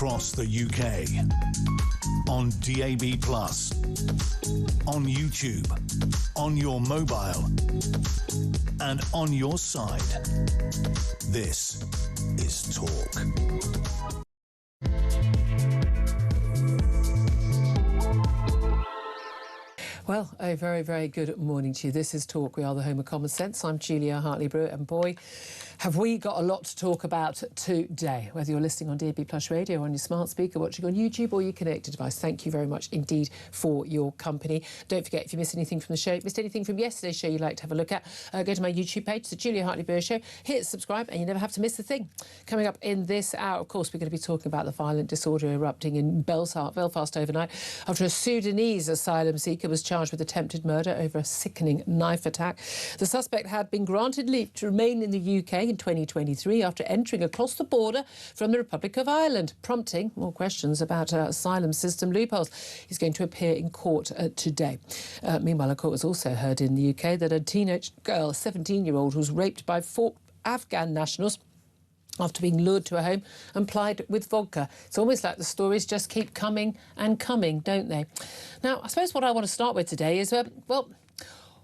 across the UK, on DAB+, on YouTube, on your mobile, and on your side. This is Talk. Well, a very, very good morning to you. This is Talk. We are the home of common sense. I'm Julia Hartley-Brewer, and boy, have we got a lot to talk about today. Whether you're listening on DAB+ radio, on your smart speaker, watching on YouTube, or your connected device, thank you very much indeed for your company. Don't forget, if you missed anything from the show, missed anything from yesterday's show you'd like to have a look at, go to my YouTube page, the Julia Hartley-Brewer Show, hit subscribe, and you never have to miss a thing. Coming up in this hour, of course, we're going to be talking about the violent disorder erupting in Belfast overnight after a Sudanese asylum seeker was charged with attempted murder over a sickening knife attack. The suspect had been granted leave to remain in the UK in 2023 after entering across the border from the Republic of Ireland, prompting more questions about asylum system loopholes. He's going to appear in court today. Meanwhile, a court was also heard in the UK that a teenage girl, a 17-year-old, was raped by 4 Afghan nationals after being lured to a home and plied with vodka. It's almost like the stories just keep coming and coming, don't they? Now, I suppose what I want to start with today is, well,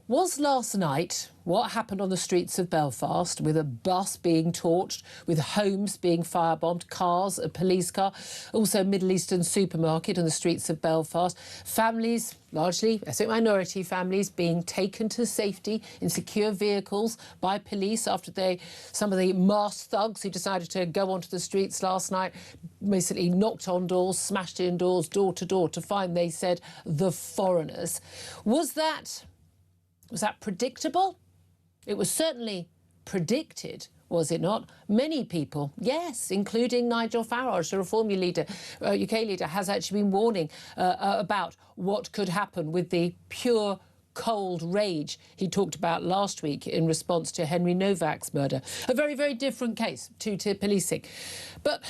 was last night what happened on the streets of Belfast, with a bus being torched, with homes being firebombed, cars, a police car, also a Middle Eastern supermarket on the streets of Belfast, families, largely ethnic minority families, being taken to safety in secure vehicles by police after some of the masked thugs who decided to go onto the streets last night basically knocked on doors, smashed in doors, door to door, to find, they said, the foreigners. Was that predictable? It was certainly predicted, was it not? Many people, yes, including Nigel Farage, the Reform UK leader, has actually been warning about what could happen with the pure cold rage he talked about last week in response to Henry Novak's murder. A very, very different case, two-tier policing. But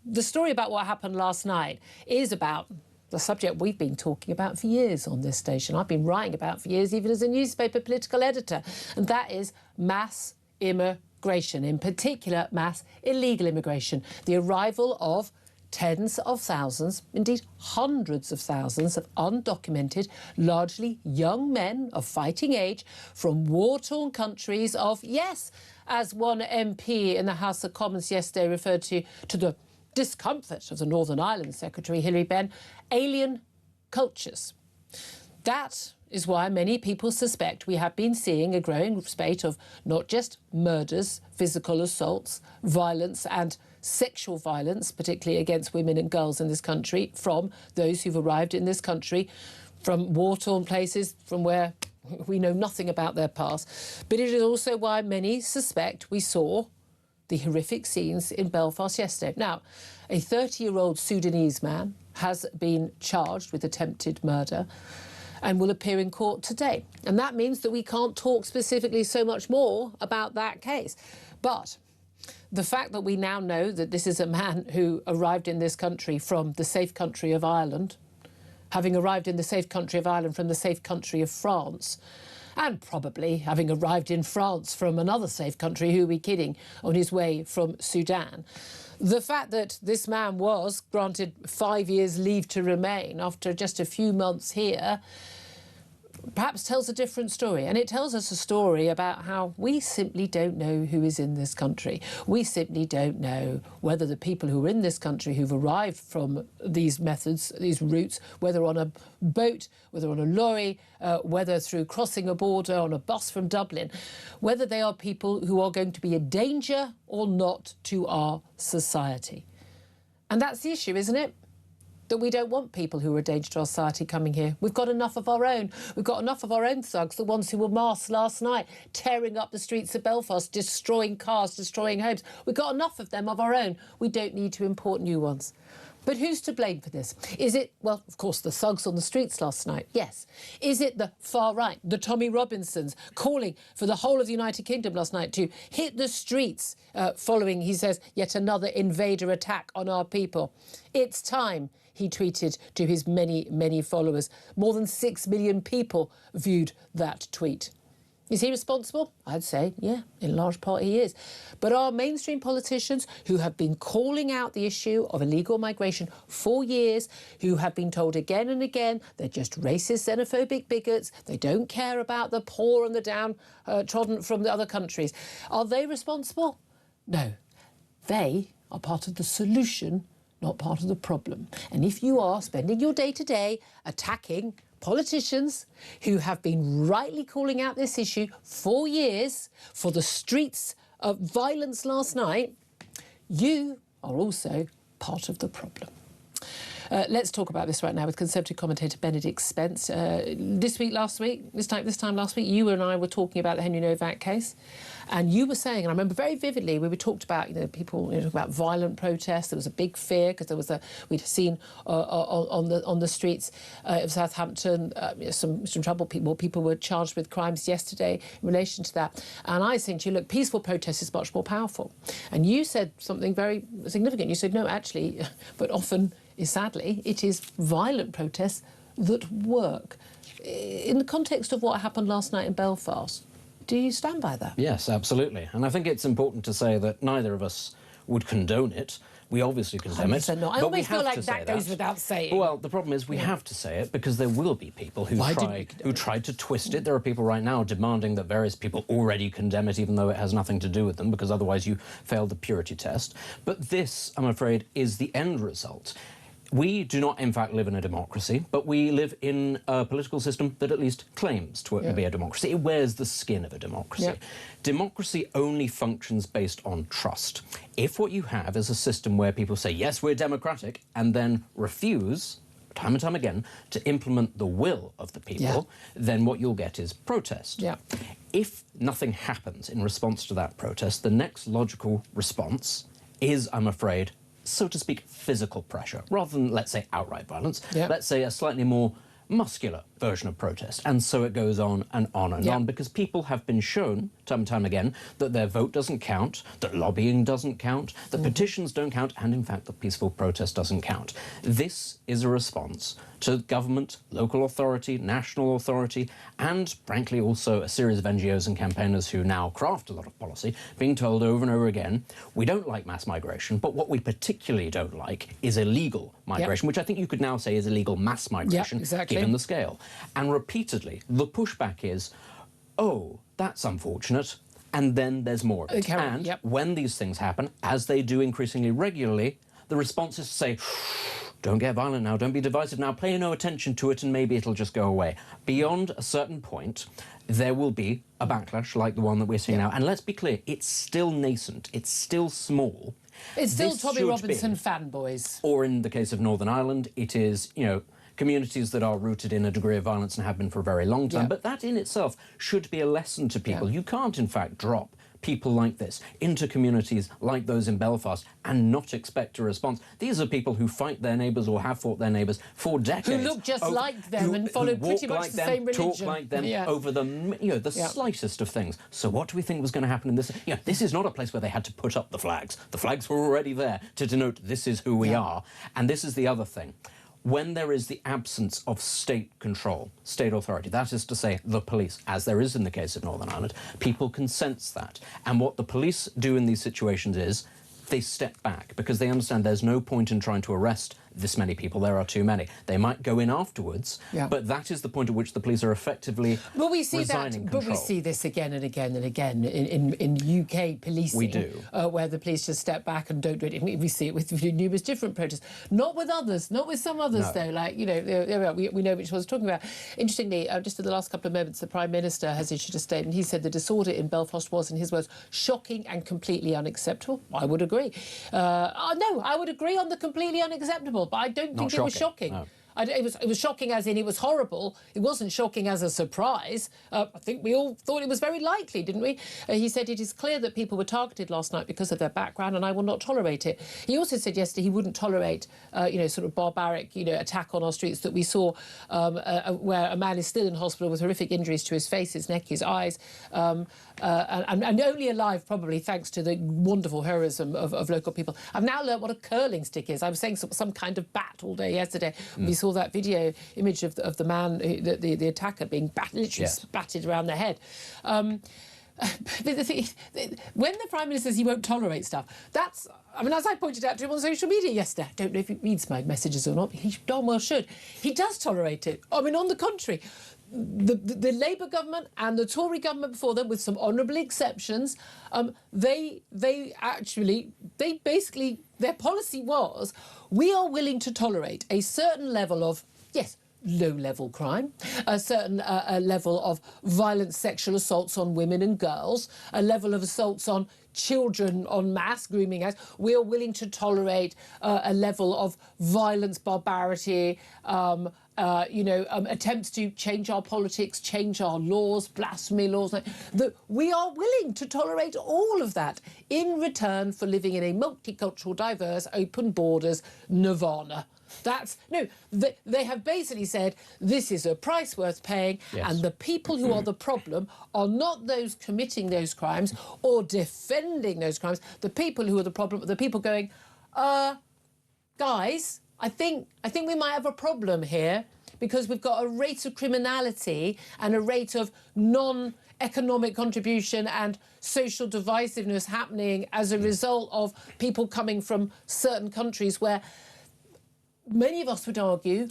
the story about what happened last night is about the subject we've been talking about for years on this station. I've been writing about for years, even as a newspaper political editor, and that is mass immigration, in particular mass illegal immigration, the arrival of tens of thousands, indeed hundreds of thousands of undocumented, largely young men of fighting age from war-torn countries of, yes, as one MP in the House of Commons yesterday referred to the discomfort of the Northern Ireland Secretary Hilary Benn, alien cultures. That is why many people suspect we have been seeing a growing spate of not just murders, physical assaults, violence and sexual violence, particularly against women and girls in this country, from those who've arrived in this country from war-torn places, from where we know nothing about their past. But it is also why many suspect we saw the horrific scenes in Belfast yesterday. Now, a 30-year-old Sudanese man has been charged with attempted murder and will appear in court today. And that means that we can't talk specifically so much more about that case. But the fact that we now know that this is a man who arrived in this country from the safe country of Ireland, having arrived in the safe country of Ireland from the safe country of France, and probably having arrived in France from another safe country, who are we kidding, on his way from Sudan. The fact that this man was granted 5 years leave to remain after just a few months here perhaps tells a different story. And it tells us a story about how we simply don't know who is in this country. We simply don't know whether the people who are in this country who've arrived from these methods, these routes, whether on a boat, whether on a lorry, whether through crossing a border on a bus from Dublin, whether they are people who are going to be a danger or not to our society. And that's the issue, isn't it? That we don't want people who are a danger to our society coming here. We've got enough of our own. We've got enough of our own thugs, the ones who were masked last night, tearing up the streets of Belfast, destroying cars, destroying homes. We've got enough of them of our own. We don't need to import new ones. But who's to blame for this? Is it, well, of course, the thugs on the streets last night? Yes. Is it the far right, the Tommy Robinsons, calling for the whole of the United Kingdom last night to hit the streets following, he says, yet another invader attack on our people? It's time, he tweeted to his many, many followers. More than 6 million people viewed that tweet. Is he responsible? I'd say, yeah, in large part he is. But our mainstream politicians who have been calling out the issue of illegal migration for years, who have been told again and again they're just racist, xenophobic bigots, they don't care about the poor and the downtrodden from the other countries, are they responsible? No. They are part of the solution, not part of the problem. And if you are spending your day-to-day attacking politicians who have been rightly calling out this issue for years, for the streets of violence last night, you are also part of the problem. Let's talk about this right now with Conservative commentator Benedict Spence. This time last week, you and I were talking about the Henry Novak case, and you were saying, and I remember very vividly, we talked about, people talk about violent protests. There was a big fear because we'd seen on the streets of Southampton some troubled people. People were charged with crimes yesterday in relation to that. And I said to you, look, peaceful protest is much more powerful. And you said something very significant. You said, no, actually, but often, sadly, it is violent protests that work. In the context of what happened last night in Belfast, do you stand by that? Yes, absolutely. And I think it's important to say that neither of us would condone it. We obviously condemn it. No. I always feel like that goes without saying. Well, the problem is we have to say it because there will be people who try to twist it. There are people right now demanding that various people already condemn it, even though it has nothing to do with them, because otherwise you fail the purity test. But this, I'm afraid, is the end result. We do not, in fact, live in a democracy, but we live in a political system that at least claims to be a democracy. It wears the skin of a democracy. Yeah. Democracy only functions based on trust. If what you have is a system where people say, yes, we're democratic, and then refuse, time and time again, to implement the will of the people, then what you'll get is protest. Yeah. If nothing happens in response to that protest, the next logical response is, I'm afraid, so to speak, physical pressure, rather than, let's say, outright violence. Yep. Let's say a slightly more muscular version of protest. And so it goes on and on and on, because people have been shown, time and time again, that their vote doesn't count, that lobbying doesn't count, that petitions don't count, and, in fact, that peaceful protest doesn't count. This is a response to government, local authority, national authority, and, frankly, also a series of NGOs and campaigners who now craft a lot of policy, being told over and over again, we don't like mass migration, but what we particularly don't like is illegal migration, which I think you could now say is illegal mass migration, given the scale. And repeatedly, the pushback is, oh, that's unfortunate, and then there's more of it. And when these things happen, as they do increasingly regularly, the response is to say, don't get violent now, don't be divisive now, pay no attention to it and maybe it'll just go away. Beyond a certain point, there will be a backlash like the one that we're seeing now. And let's be clear, it's still nascent, it's still small. It's still Tommy Robinson fanboys. Or in the case of Northern Ireland, it is, communities that are rooted in a degree of violence and have been for a very long time. But that in itself should be a lesson to people. You can't, in fact, drop people like this into communities like those in Belfast and not expect a response. These are people who fight their neighbours or have fought their neighbours for decades. Who look just like them and follow pretty much the same religion. Talk like them over the slightest of things. So what do we think was going to happen in this? This is not a place where they had to put up the flags. The flags were already there to denote this is who we are. And this is the other thing. When there is the absence of state control, state authority, that is to say the police, as there is in the case of Northern Ireland, people can sense that. And what the police do in these situations is they step back because they understand there's no point in trying to arrest this many people. There are too many. They might go in afterwards, but that is the point at which the police are effectively resigning control. But we see this again and again and again in UK policing. We do. Where the police just step back and don't do it. We see it with numerous different protests. Not with others, not with some others, though. Like, we know which ones we're talking about. Interestingly, just in the last couple of moments, the Prime Minister has issued a statement. He said the disorder in Belfast was, in his words, shocking and completely unacceptable. I would agree. No, I would agree on the completely unacceptable. But I don't think it was shocking. No. It was shocking as in it was horrible. It wasn't shocking as a surprise. I think we all thought it was very likely, didn't we? He said it is clear that people were targeted last night because of their background and I will not tolerate it. He also said yesterday he wouldn't tolerate, sort of barbaric, attack on our streets that we saw where a man is still in hospital with horrific injuries to his face, his neck, his eyes, and only alive probably thanks to the wonderful heroism of local people. I've now learnt what a curling stick is. I was saying some kind of bat all day yesterday. We saw saw that video image of the man, the attacker, being literally batted around the head. But the thing, when the Prime Minister says he won't tolerate stuff, that's, I mean, as I pointed out to him on social media yesterday, I don't know if he reads my messages or not, but he darn well should. He does tolerate it. I mean, on the contrary, the Labour government and the Tory government before them, with some honourable exceptions, they basically, their policy was, we are willing to tolerate a certain level of, yes, low-level crime, a certain level of violent sexual assaults on women and girls, a level of assaults on children en masse, grooming acts. We are willing to tolerate a level of violence, barbarity, attempts to change our politics, change our laws, blasphemy laws. We are willing to tolerate all of that in return for living in a multicultural, diverse, open borders nirvana. They have basically said this is a price worth paying, and the people who are the problem are not those committing those crimes or defending those crimes. The people who are the problem are the people going, guys, I think we might have a problem here, because we've got a rate of criminality and a rate of non-economic contribution and social divisiveness happening as a result of people coming from certain countries where many of us would argue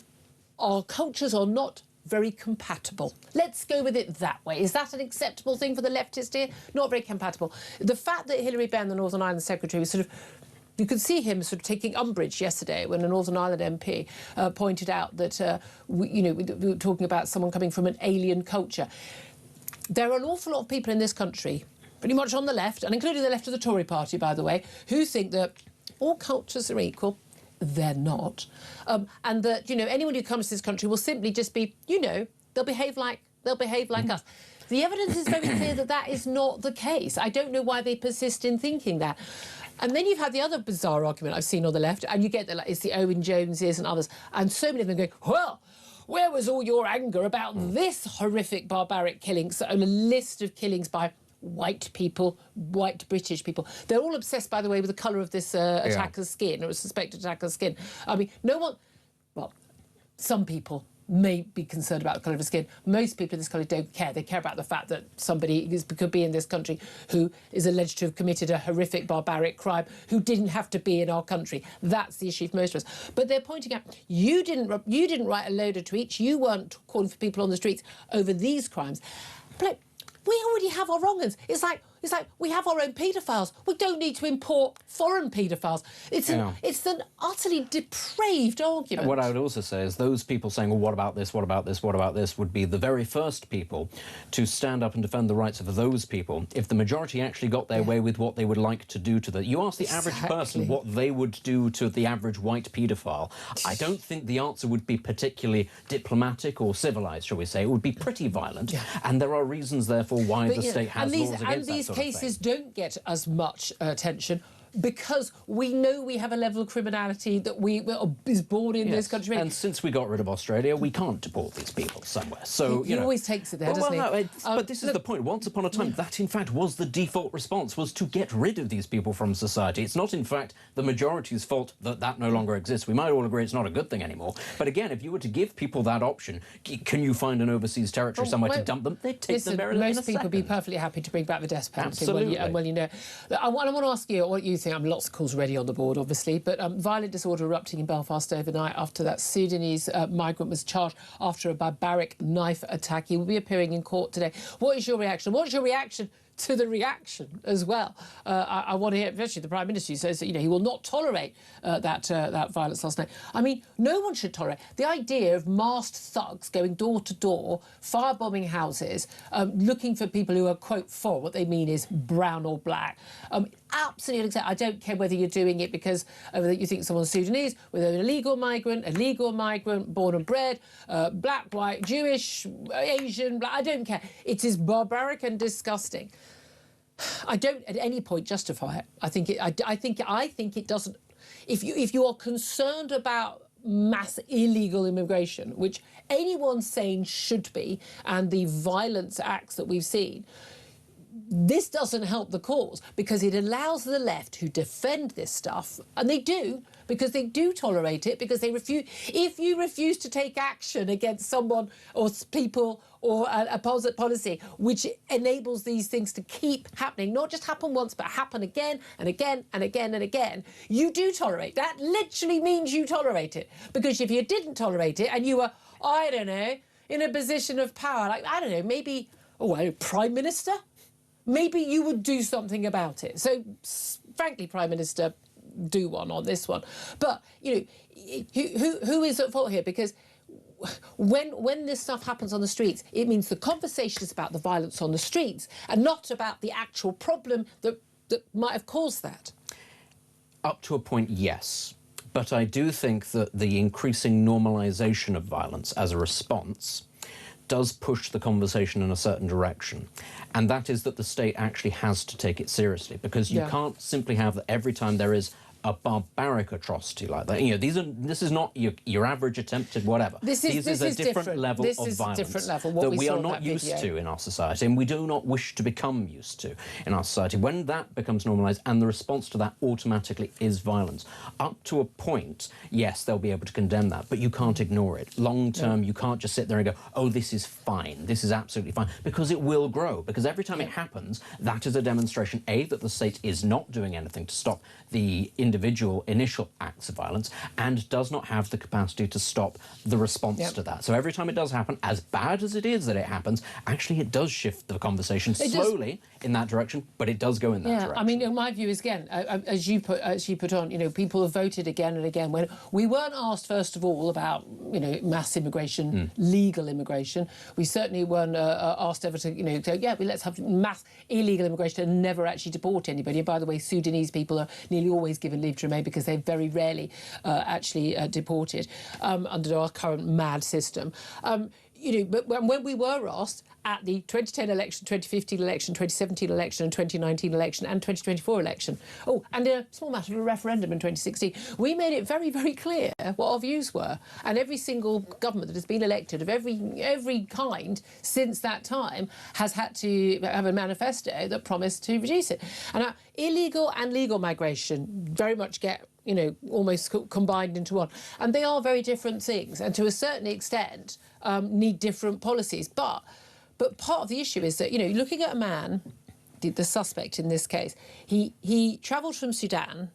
our cultures are not very compatible. Let's go with it that way. Is that an acceptable thing for the leftist here? Not very compatible. The fact that Hilary Benn, the Northern Ireland Secretary, was sort of, you could see him sort of taking umbrage yesterday when a Northern Ireland MP pointed out that, we were talking about someone coming from an alien culture. There are an awful lot of people in this country, pretty much on the left, and including the left of the Tory party, by the way, who think that all cultures are equal. They're not. And that, anyone who comes to this country will simply just be, they'll behave like us. The evidence is very clear that that is not the case. I don't know why they persist in thinking that. And then you've had the other bizarre argument I've seen on the left, and you get that, it's the Owen Joneses and others, and so many of them going, well, where was all your anger about this horrific, barbaric killings, a list of killings by white people, white British people. They're all obsessed, by the way, with the colour of this attacker's skin, or a suspected attacker's skin. I mean, some people may be concerned about the colour of his skin. Most people in this country don't care. They care about the fact that somebody could be in this country who is alleged to have committed a horrific, barbaric crime, who didn't have to be in our country. That's the issue for most of us. But they're pointing out, you didn't write a load of tweets. You weren't calling for people on the streets over these crimes. But we already have our wrong uns. It's like we have our own paedophiles. We don't need to import foreign paedophiles. It's an utterly depraved argument. What I would also say is those people saying, well, what about this, what about this, what about this, would be the very first people to stand up and defend the rights of those people if the majority actually got their way with what they would like to do to them. You ask the average person what they would do to the average white paedophile. I don't think the answer would be particularly diplomatic or civilised, shall we say. It would be pretty violent. And there are reasons, therefore, why the state has laws against that sort of thing. Cases don't get as much attention because we know we have a level of criminality that is born in this country. And since we got rid of Australia, we can't deport these people somewhere. So, he always takes it there, doesn't he? But this is the point. Once upon a time, that, in fact, was the default response, was to get rid of these people from society. It's not, in fact, the majority's fault that that no longer exists. We might all agree it's not a good thing anymore. But again, if you were to give people that option, can you find an overseas territory somewhere to dump them? They'd take them in most people would be perfectly happy to bring back the death penalty. Absolutely. I want to ask you what you think. Lots of calls already on the board, obviously, but violent disorder erupting in Belfast overnight after that Sudanese migrant was charged after a barbaric knife attack. He will be appearing in court today. What is your reaction? What's your reaction to the reaction as well? I want to hear, especially the Prime Minister, who says that, he will not tolerate that violence last night. I mean, no one should tolerate the idea of masked thugs going door to door, firebombing houses, looking for people who are, quote, for what they mean is brown or black. Absolutely, I don't care whether you're doing it because you think someone's Sudanese, whether they're an illegal migrant, born and bred, black, white, Jewish, Asian, black, I don't care. It is barbaric and disgusting. I don't at any point justify it. I think it doesn't. If you are concerned about mass illegal immigration, which anyone sane should be, and the violence acts that we've seen, this doesn't help the cause because it allows the left who defend this stuff, and they do, because they do tolerate it, because they refuse. If you refuse to take action against someone or people or a policy which enables these things to keep happening, not just happen once, but happen again and again and again and again, you do tolerate. That literally means you tolerate it. Because if you didn't tolerate it and you were, I don't know, in a position of power, like, I don't know, maybe, Prime Minister? Maybe you would do something about it. So, frankly, Prime Minister, do one on this one. But, you know, who is at fault here? Because when this stuff happens on the streets, it means the conversation is about the violence on the streets and not about the actual problem that might have caused that. Up to a point, yes. But I do think that the increasing normalisation of violence as a response does push the conversation in a certain direction. And that is that the state actually has to take it seriously, because you can't simply have that every time there is a barbaric atrocity like that. You know, this is not your average attempted whatever. This is a different level of violence that we are not used to in our society, and we do not wish to become used to in our society. When that becomes normalised and the response to that automatically is violence, up to a point, yes, they'll be able to condemn that, but you can't ignore it. Long term, you can't just sit there and go, oh, this is fine, this is absolutely fine, because it will grow. Because every time it happens, that is a demonstration, A, that the state is not doing anything to stop the individual initial acts of violence, and does not have the capacity to stop the response to that. So every time it does happen, as bad as it is that it happens, actually it does shift the conversation slowly in that direction, but it does go in that direction. I mean, my view is, again, as you put on, you know, people have voted again and again. When we weren't asked, first of all, about, you know, mass immigration, legal immigration. We certainly weren't asked ever to, you know, go, yeah, let's have mass illegal immigration and never actually deport anybody. And by the way, Sudanese people are nearly always given leave to remain because they're very rarely actually deported under our current mad system. You know, but when we were asked at the 2010 election, 2015 election, 2017 election and 2019 election and 2024 election, and a small matter of a referendum in 2016, we made it very, very clear what our views were. And every single government that has been elected of every kind since that time has had to have a manifesto that promised to reduce it. And illegal and legal migration very much get, you know, almost combined into one. And they are very different things, and to a certain extent need different policies. But part of the issue is that, you know, looking at a man, the suspect in this case, he travelled from Sudan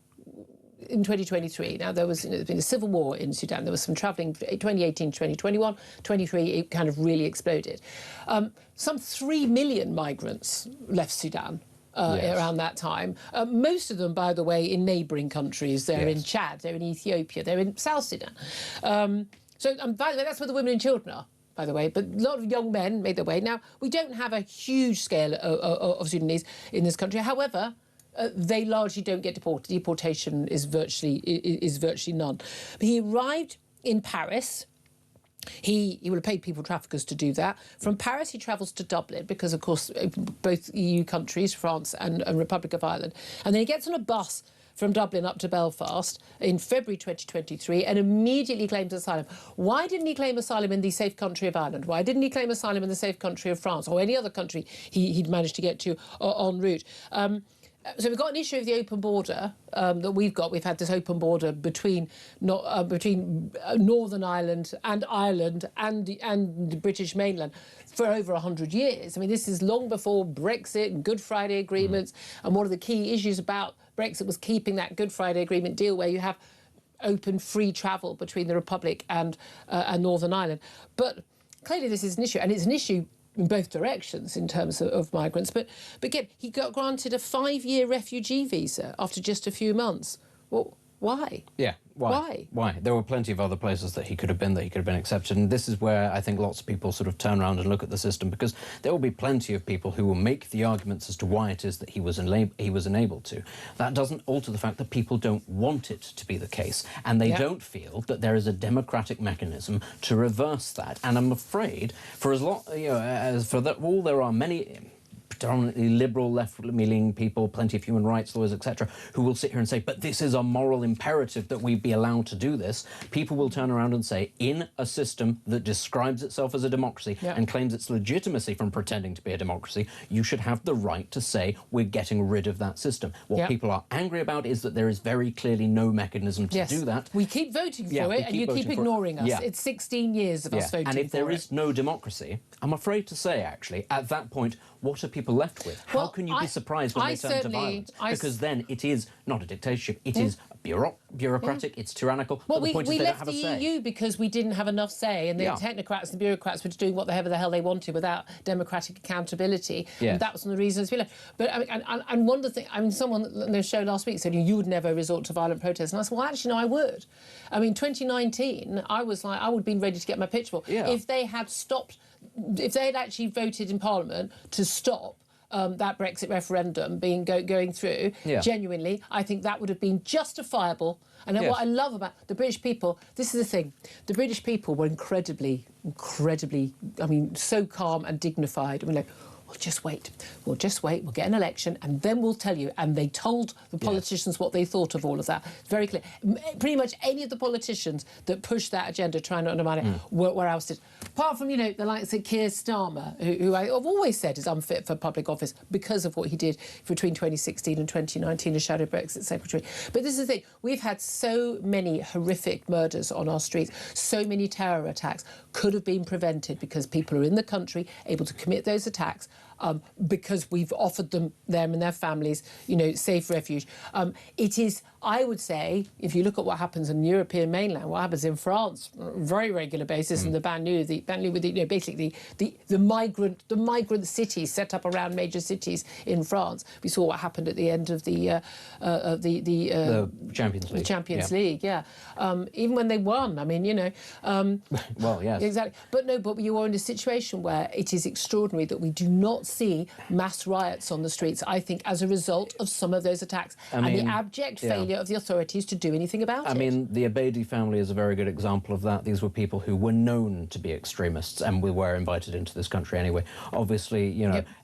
in 2023. Now, there's been a civil war in Sudan. There was some travelling 2018, 2021, 23, it kind of really exploded. Some 3 million migrants left Sudan. Around that time. Most of them, by the way, in neighbouring countries. They're in Chad, they're in Ethiopia, they're in South Sudan. So, by the way, that's where the women and children are, by the way. But a lot of young men made their way. Now, we don't have a huge scale of Sudanese in this country. However, they largely don't get deported. Deportation is virtually none. But he arrived in Paris. He will have paid people traffickers to do that. From Paris, he travels to Dublin because, of course, both EU countries, France and Republic of Ireland. And then he gets on a bus from Dublin up to Belfast in February 2023 and immediately claims asylum. Why didn't he claim asylum in the safe country of Ireland? Why didn't he claim asylum in the safe country of France or any other country he'd managed to get to en route? So we've got an issue of the open border that we've got. We've had this open border between Northern Ireland and the British mainland for over 100 years. I mean, this is long before Brexit and Good Friday agreements. And one of the key issues about Brexit was keeping that Good Friday Agreement deal where you have open, free travel between the Republic and Northern Ireland. But clearly this is an issue, and it's an issue in both directions in terms of migrants. But again, he got granted a 5-year refugee visa after just a few months. Well, why? Yeah, why? There were plenty of other places that he could have been accepted, and this is where I think lots of people sort of turn around and look at the system, because there will be plenty of people who will make the arguments as to why it is that he was unable to. That doesn't alter the fact that people don't want it to be the case, and they don't feel that there is a democratic mechanism to reverse that. And I'm afraid, for as long, you know, as for that, there are many predominantly liberal, left-leaning people, plenty of human rights lawyers, etc., who will sit here and say, but this is a moral imperative that we be allowed to do this, people will turn around and say, in a system that describes itself as a democracy and claims its legitimacy from pretending to be a democracy, you should have the right to say, we're getting rid of that system. What people are angry about is that there is very clearly no mechanism to do that. We keep voting for it, and you keep ignoring us. It's 16 years of us voting for it. And if there is no democracy, I'm afraid to say, actually, at that point, what are people left with? How can you be surprised when they turn to violence? Because then it is not a dictatorship, it is bureaucratic, it's tyrannical. Well, the point is we they left don't have the a say. EU because we didn't have enough say, and the technocrats and bureaucrats were doing whatever the hell they wanted without democratic accountability. And that was one of the reasons we left. But and one of the things, someone on the show last week said you would never resort to violent protest, and I said, well, actually, no, I would. 2019, I was like, I would have been ready to get my pitchfork if they had stopped. If they had actually voted in Parliament to stop that Brexit referendum going through, genuinely, I think that would have been justifiable. And what I love about the British people, this is the thing, the British people were incredibly, so calm and dignified. We're like, we'll just wait, we'll get an election, and then we'll tell you. And they told the politicians what they thought of all of that. It's very clear. Pretty much any of the politicians that pushed that agenda, trying to undermine it, were ousted. Apart from, the likes of Keir Starmer, who I've always said is unfit for public office because of what he did between 2016 and 2019 as Shadow Brexit Secretary. But this is the thing, we've had so many horrific murders on our streets, so many terror attacks could have been prevented because people are in the country able to commit those attacks because we've offered them and their families, safe refuge. It is, I would say, if you look at what happens in the European mainland, what happens in France on a very regular basis, and the banlieue with basically the migrant cities set up around major cities in France. We saw what happened at the end of the Champions League. The Champions League, even when they won, well, yes. Exactly. But you are in a situation where it is extraordinary that we do not see mass riots on the streets, I think, as a result of some of those attacks and the abject failure of the authorities to do anything about it. The Abedi family is a very good example of that. These were people who were known to be extremists and we were invited into this country anyway. Obviously,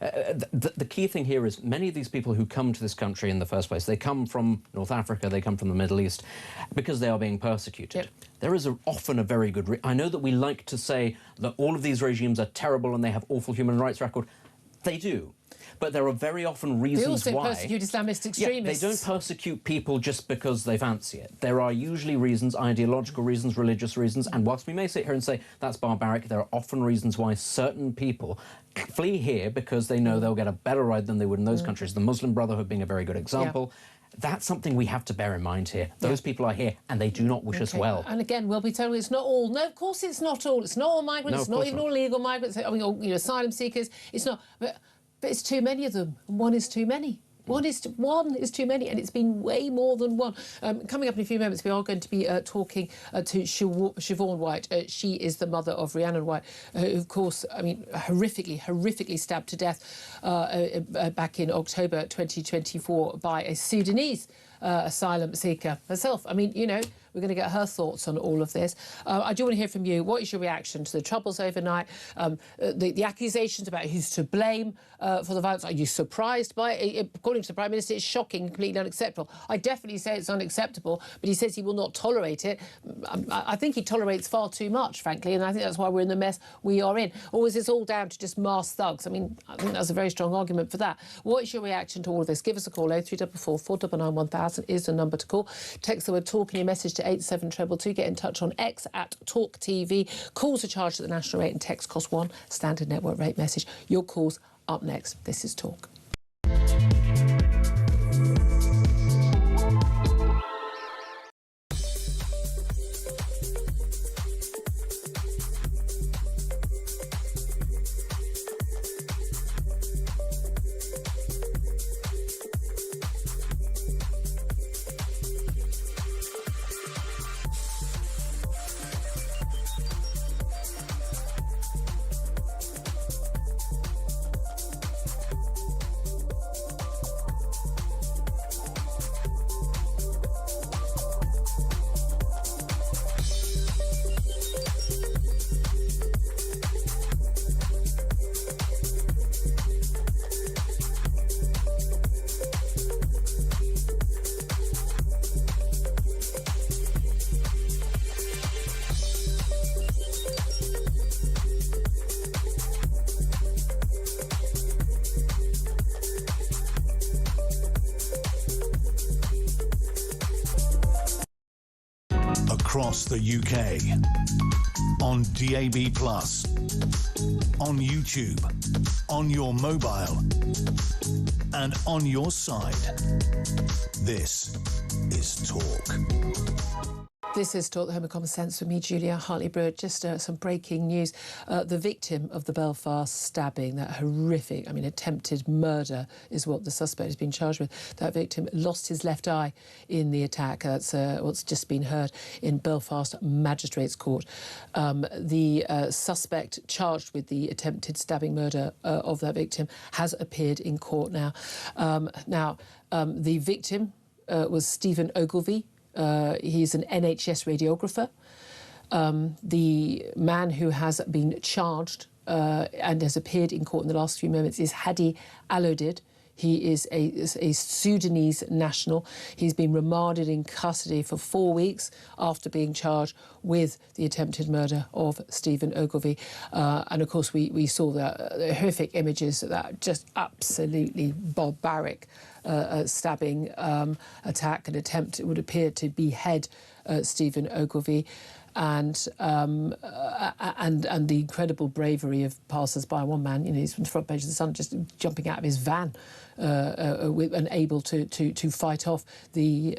the key thing here is many of these people who come to this country in the first place, they come from North Africa, they come from the Middle East, because they are being persecuted. There is often a very good... I know that we like to say that all of these regimes are terrible and they have awful human rights record. They do. But there are very often reasons why... They also persecute Islamist extremists. They don't persecute people just because they fancy it. There are usually reasons, ideological reasons, religious reasons, and whilst we may sit here and say that's barbaric, there are often reasons why certain people flee here because they know they'll get a better ride than they would in those countries. The Muslim Brotherhood being a very good example. That's something we have to bear in mind here. Those people are here and they do not wish us well. And again, we'll be told it's not all. No, of course it's not all. It's not all migrants. It's not even all illegal migrants. Asylum seekers. It's not. But it's too many of them. One is too many. One is too many, and it's been way more than one. Coming up in a few moments, we are going to be talking to Siobhan White. She is the mother of Rhiannon White, who, of course, horrifically stabbed to death back in October 2024 by a Sudanese asylum seeker herself. We're going to get her thoughts on all of this. I do want to hear from you. What is your reaction to the troubles overnight? The accusations about who's to blame for the violence? Are you surprised by it? According to the Prime Minister, it's shocking, completely unacceptable. I definitely say it's unacceptable, but he says he will not tolerate it. I think he tolerates far too much, frankly, and I think that's why we're in the mess we are in. Or is this all down to just masked thugs? I think that's a very strong argument for that. What is your reaction to all of this? Give us a call. 0344 499 1000 is the number to call. Text the word TALK in your message to 87222. Get in touch on X at Talk TV. Calls are charged at the national rate and text cost £1. Standard network rate message. Your calls up next. This is Talk. across the UK. On DAB+, on YouTube, on your mobile, and on your side. This is Talk. This is Talk, the Home of Common Sense with me, Julia Hartley-Brewer. Just some breaking news. The victim of the Belfast stabbing, that horrific, attempted murder is what the suspect has been charged with. That victim lost his left eye in the attack. That's what's just been heard in Belfast Magistrates Court. The suspect charged with the attempted stabbing murder of that victim has appeared in court now. The victim was Stephen Ogilvie. He's an NHS radiographer. The man who has been charged and has appeared in court in the last few moments is Hadi Alodid. He is a Sudanese national. He's been remanded in custody for 4 weeks after being charged with the attempted murder of Stephen Ogilvie. And of course, we saw the horrific images of that just absolutely barbaric stabbing attack and attempt. It would appear to behead Stephen Ogilvie. And the incredible bravery of passers-by. One man, he's from the front page of the Sun, just jumping out of his van and able to fight off the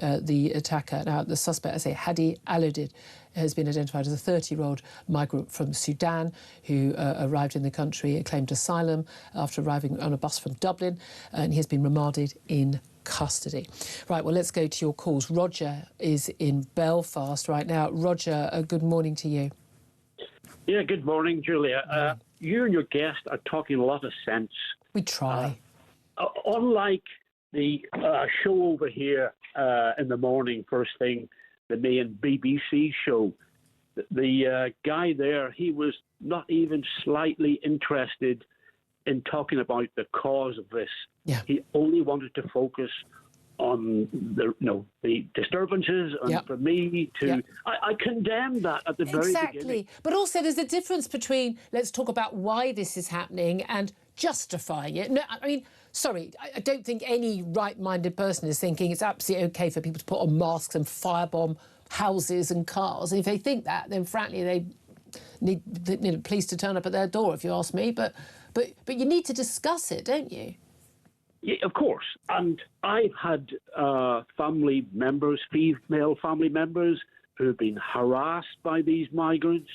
attacker. Now, the suspect, I say, Hadi Alodid, has been identified as a 30-year-old migrant from Sudan who arrived in the country and claimed asylum after arriving on a bus from Dublin, and he has been remanded in custody. Right, well, let's go to your calls. Roger is in Belfast right now. Roger, good morning to you. Yeah, good morning, Julia. You and your guest are talking a lot of sense. We try. Unlike the show over here in the morning, first thing, the main BBC show, the guy there, he was not even slightly interested in talking about the cause of this. Yeah. He only wanted to focus on the disturbances, and for me to, I condemn that at the very beginning. Exactly, but also there's a difference between let's talk about why this is happening and justifying it. No, sorry, I don't think any right-minded person is thinking it's absolutely okay for people to put on masks and firebomb houses and cars. And if they think that, then frankly they need the police to turn up at their door, if you ask me. But you need to discuss it, don't you? Yeah, of course. And I've had family members, female family members, who have been harassed by these migrants.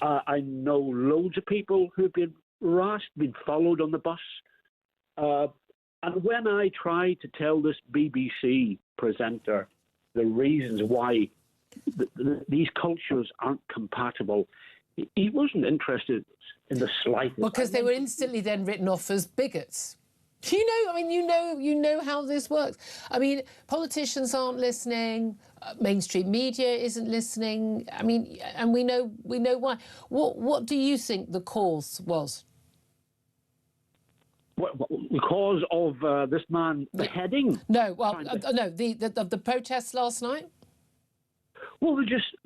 I know loads of people who've been harassed, been followed on the bus. And when I tried to tell this BBC presenter the reasons why these cultures aren't compatible, he wasn't interested in the slightest. Well, because they were instantly then written off as bigots. You know how this works. Politicians aren't listening. Mainstream media isn't listening. And we know why. What do you think the cause was? What, the cause of this man beheading? No, the protests last night. Well, they're just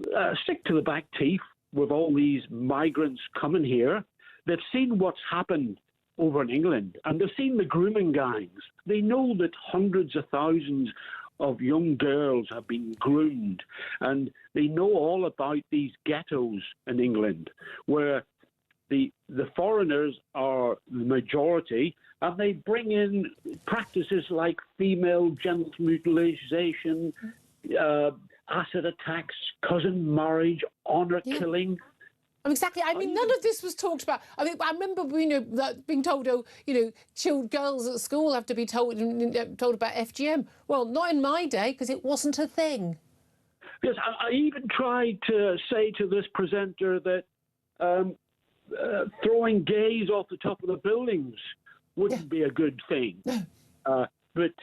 sick to the back teeth with all these migrants coming here. They've seen what's happened over in England, and they've seen the grooming gangs. They know that hundreds of thousands of young girls have been groomed, and they know all about these ghettos in England where the foreigners are the majority, and they bring in practices like female genital mutilation, acid attacks, cousin marriage, honour killing. Exactly. None of this was talked about. I remember, being told, chilled girls at school have to be told about FGM. Well, not in my day, because it wasn't a thing. Yes, I even tried to say to this presenter that throwing gays off the top of the buildings wouldn't be a good thing. But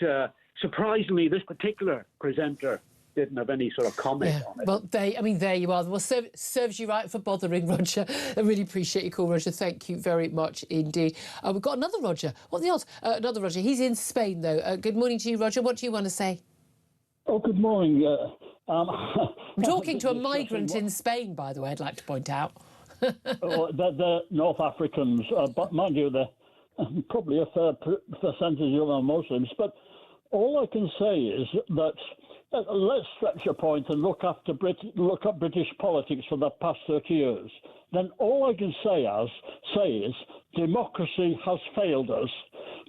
surprisingly, this particular presenter didn't have any sort of comment on it. Well, there you are. Well, serves you right for bothering, Roger. I really appreciate your call, Roger. Thank you very much indeed. We've got another Roger. What are the odds? Another Roger. He's in Spain, though. Good morning to you, Roger. What do you want to say? Oh, good morning. I'm talking to a migrant in Spain, by the way, I'd like to point out. They're North Africans, but mind you, they're probably a fair percentage of them are Muslims. But all I can say is that let's stretch a point and look at British politics for the past 30 years. Then all I can say is democracy has failed us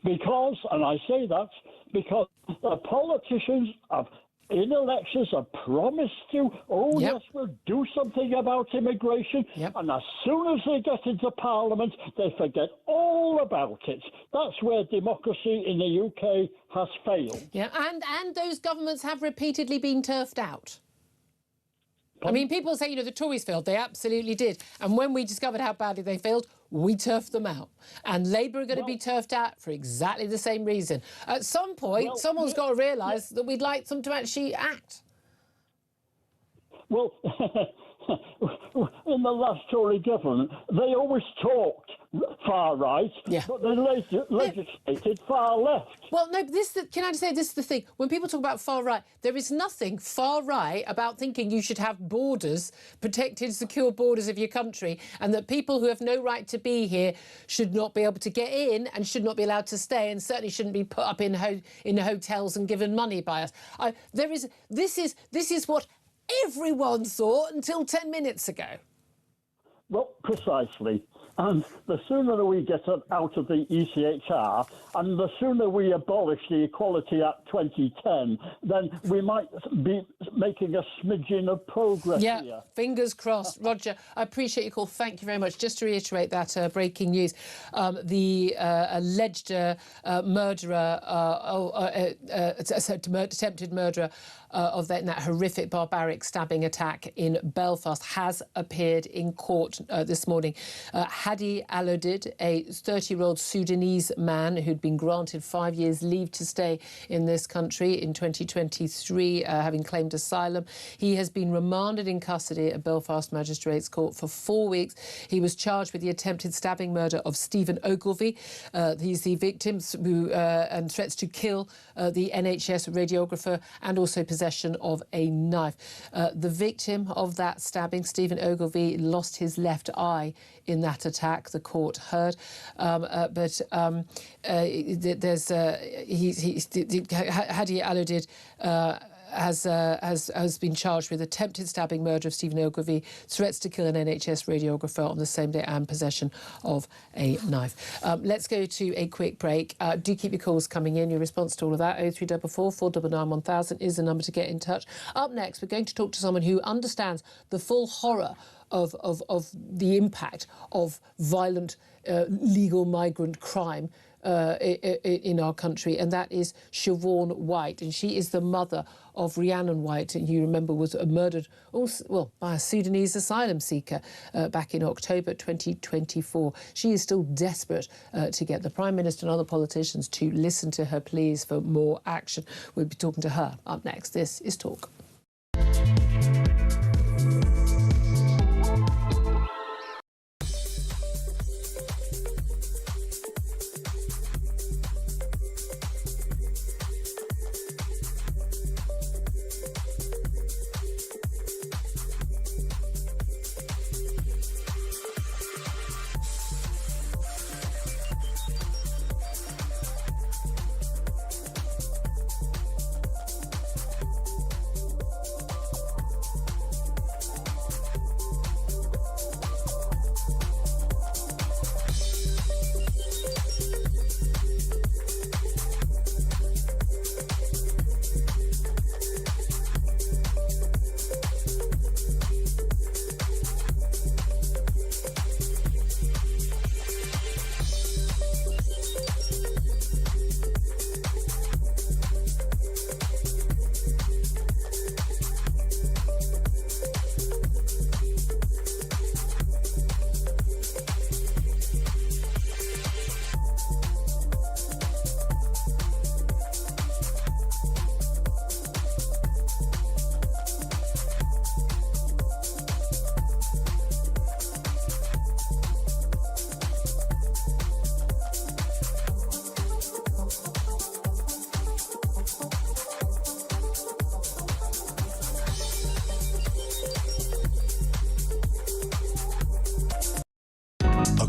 because, and I say that because the politicians in elections have promised to, yes, we'll do something about immigration, and as soon as they get into Parliament, they forget all about it. That's where democracy in the UK has failed. Yeah, and those governments have repeatedly been turfed out. I mean, people say, the Tories failed. They absolutely did. And when we discovered how badly they failed, we turfed them out. And Labour are going to be turfed out for exactly the same reason. At some point, someone's got to realise that we'd like them to actually act. Well, in the last Tory government, they always talked far right, but they legislated far left. Well, no, can I just say this is the thing? When people talk about far right, there is nothing far right about thinking you should have borders, protected, secure borders of your country, and that people who have no right to be here should not be able to get in and should not be allowed to stay, and certainly shouldn't be put up in hotels and given money by us. This is what everyone thought until 10 minutes ago. Well, precisely. And the sooner that we get out of the ECHR and the sooner we abolish the Equality Act 2010, then we might be making a smidgen of progress here. Fingers crossed. Roger, I appreciate your call. Thank you very much. Just to reiterate that breaking news, the alleged murderer, attempted murderer of that horrific barbaric stabbing attack in Belfast has appeared in court this morning. Hadi Alodid, a 30-year-old Sudanese man who'd been granted 5 years leave to stay in this country in 2023, having claimed asylum. He has been remanded in custody at Belfast Magistrates Court for 4 weeks. He was charged with the attempted stabbing murder of Stephen Ogilvie. He's the victim and threats to kill the NHS radiographer, and also possession of a knife. The victim of that stabbing, Stephen Ogilvie, lost his left eye in that attack, the court heard. Hadi Alodid has been charged with attempted stabbing murder of Stephen Ogilvie, threats to kill an NHS radiographer on the same day, and possession of a knife. Let's go to a quick break. Do keep your calls coming in. Your response to all of that, 0344 499 1000 is the number to get in touch. Up next, we're going to talk to someone who understands the full horror of the impact of violent legal migrant crime in our country, and that is Siobhan White, and she is the mother of Rhiannon White, and you remember was murdered by a Sudanese asylum seeker back in October 2024. She is still desperate to get the Prime Minister and other politicians to listen to her pleas for more action. We'll be talking to her up next. This is Talk.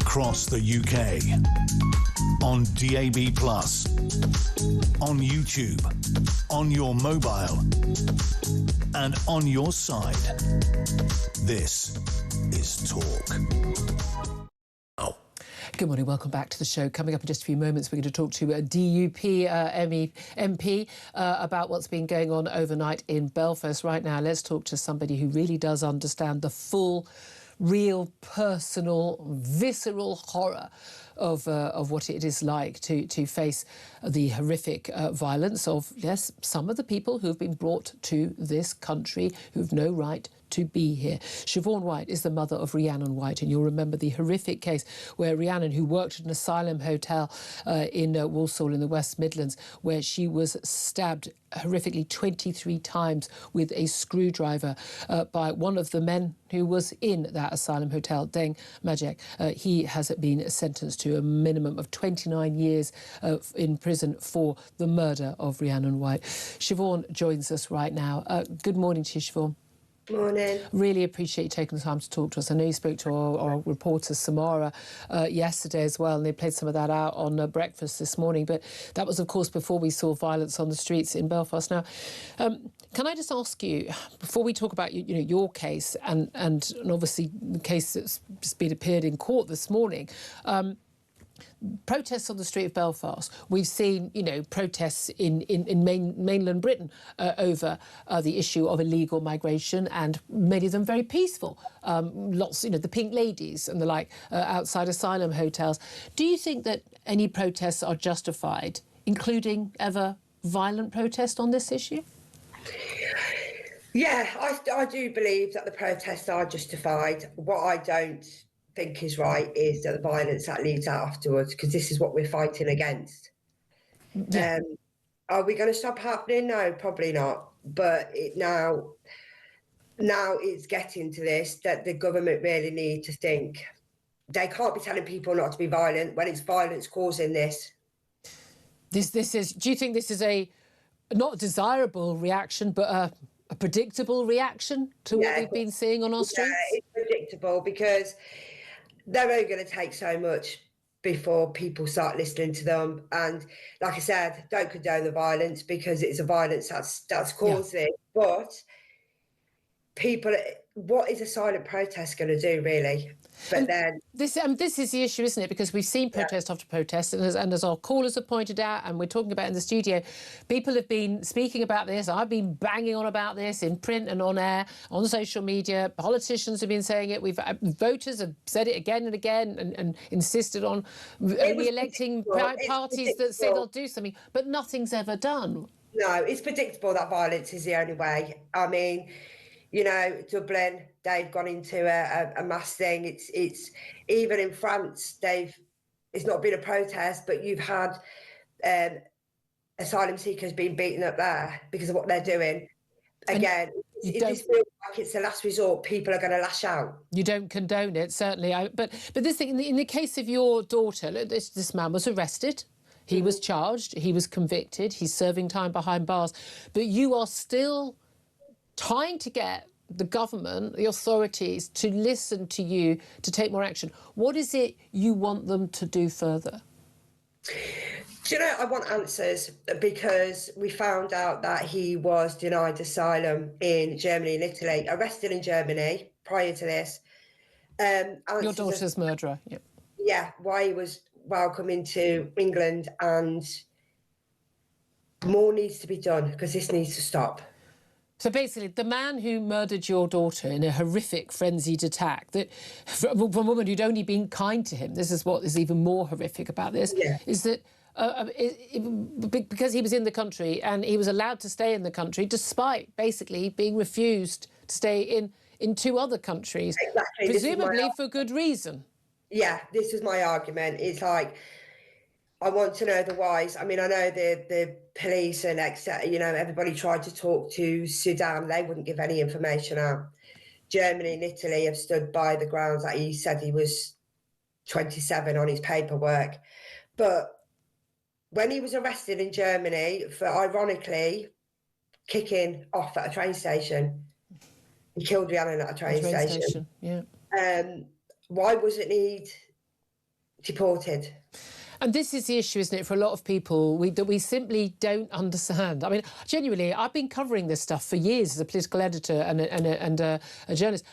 across the UK. On DAB+, on YouTube, on your mobile, and on your side. This is Talk. Good morning, welcome back to the show. Coming up in just a few moments, we're going to talk to a DUP MP about what's been going on overnight in Belfast. Right now, let's talk to somebody who really does understand the full, real, personal, visceral horror of what it is like to face the horrific violence of, yes, some of the people who've been brought to this country who've no right to be here. Siobhan White is the mother of Rhiannon White, and you'll remember the horrific case where Rhiannon, who worked at an asylum hotel in Walsall in the West Midlands, where she was stabbed horrifically 23 times with a screwdriver by one of the men who was in that asylum hotel, Deng Majek. He has been sentenced to a minimum of 29 years in prison for the murder of Rhiannon White. Siobhan joins us right now. Good morning to you, Siobhan. Morning. Really appreciate you taking the time to talk to us. I know you spoke to our reporter Samara yesterday as well, and they played some of that out on Breakfast this morning. But that was, of course, before we saw violence on the streets in Belfast. Now, can I just ask you, before we talk about your case and obviously the case that's just been appeared in court this morning, protests on the street of Belfast. We've seen, protests in mainland Britain over the issue of illegal migration, and many of them very peaceful. Lots, the pink ladies and the like outside asylum hotels. Do you think that any protests are justified, including ever violent protest on this issue? Yeah, I do believe that the protests are justified. What I don't think is right is that the violence that leads out afterwards, because this is what we're fighting against. Yeah. Are we going to stop happening? No, probably not. But now it's getting to this, that the government really need to think. They can't be telling people not to be violent when it's violence causing this. This is. Do you think this is a not desirable reaction, but a predictable reaction to what we've been seeing on our streets? Yeah, it's predictable, because they're only going to take so much before people start listening to them. And like I said, don't condone the violence, because it's a violence that's caused it. But people, what is a silent protest going to do, really? But then this is the issue, isn't it? Because we've seen protest after protest, and as our callers have pointed out, and we're talking about in the studio, people have been speaking about this. I've been banging on about this in print and on air, on social media. Politicians have been saying it. Voters have said it again and again, and insisted on only electing parties that say they'll do something, but nothing's ever done. No, it's predictable that violence is the only way. I mean, Dublin, they've gone into a mass thing. It's even in France, it's not been a protest, but you've had asylum seekers being beaten up there because of what they're doing. Again, it just feels like it's the last resort. People are going to lash out. You don't condone it, certainly. But this thing, in the case of your daughter, this man was arrested. He was charged. He was convicted. He's serving time behind bars. But you are still trying to get the government, the authorities, to listen to you, to take more action. What is it you want them to do further? Do you know, I want answers, because we found out that he was denied asylum in Germany and Italy, arrested in Germany prior to this. Your daughter's murderer, yeah. Yeah, why he was welcome into England, and more needs to be done, because this needs to stop. So basically, the man who murdered your daughter in a horrific, frenzied attack, that from a woman who'd only been kind to him, this is what is even more horrific about this, is that because he was in the country and he was allowed to stay in the country, despite basically being refused to stay in two other countries, presumably for good reason. Yeah, this is my argument. It's like, I want to know the whys. I mean, I know the police and everybody tried to talk to Sudan. They wouldn't give any information out. Germany and Italy have stood by the grounds that he said he was 27 on his paperwork. But when he was arrested in Germany for, ironically, kicking off at a train station, he killed Rhiannon at a train station. Yeah. Why wasn't he deported. And this is the issue, isn't it, for a lot of people, that we simply don't understand. I mean, genuinely, I've been covering this stuff for years as a political editor and a journalist.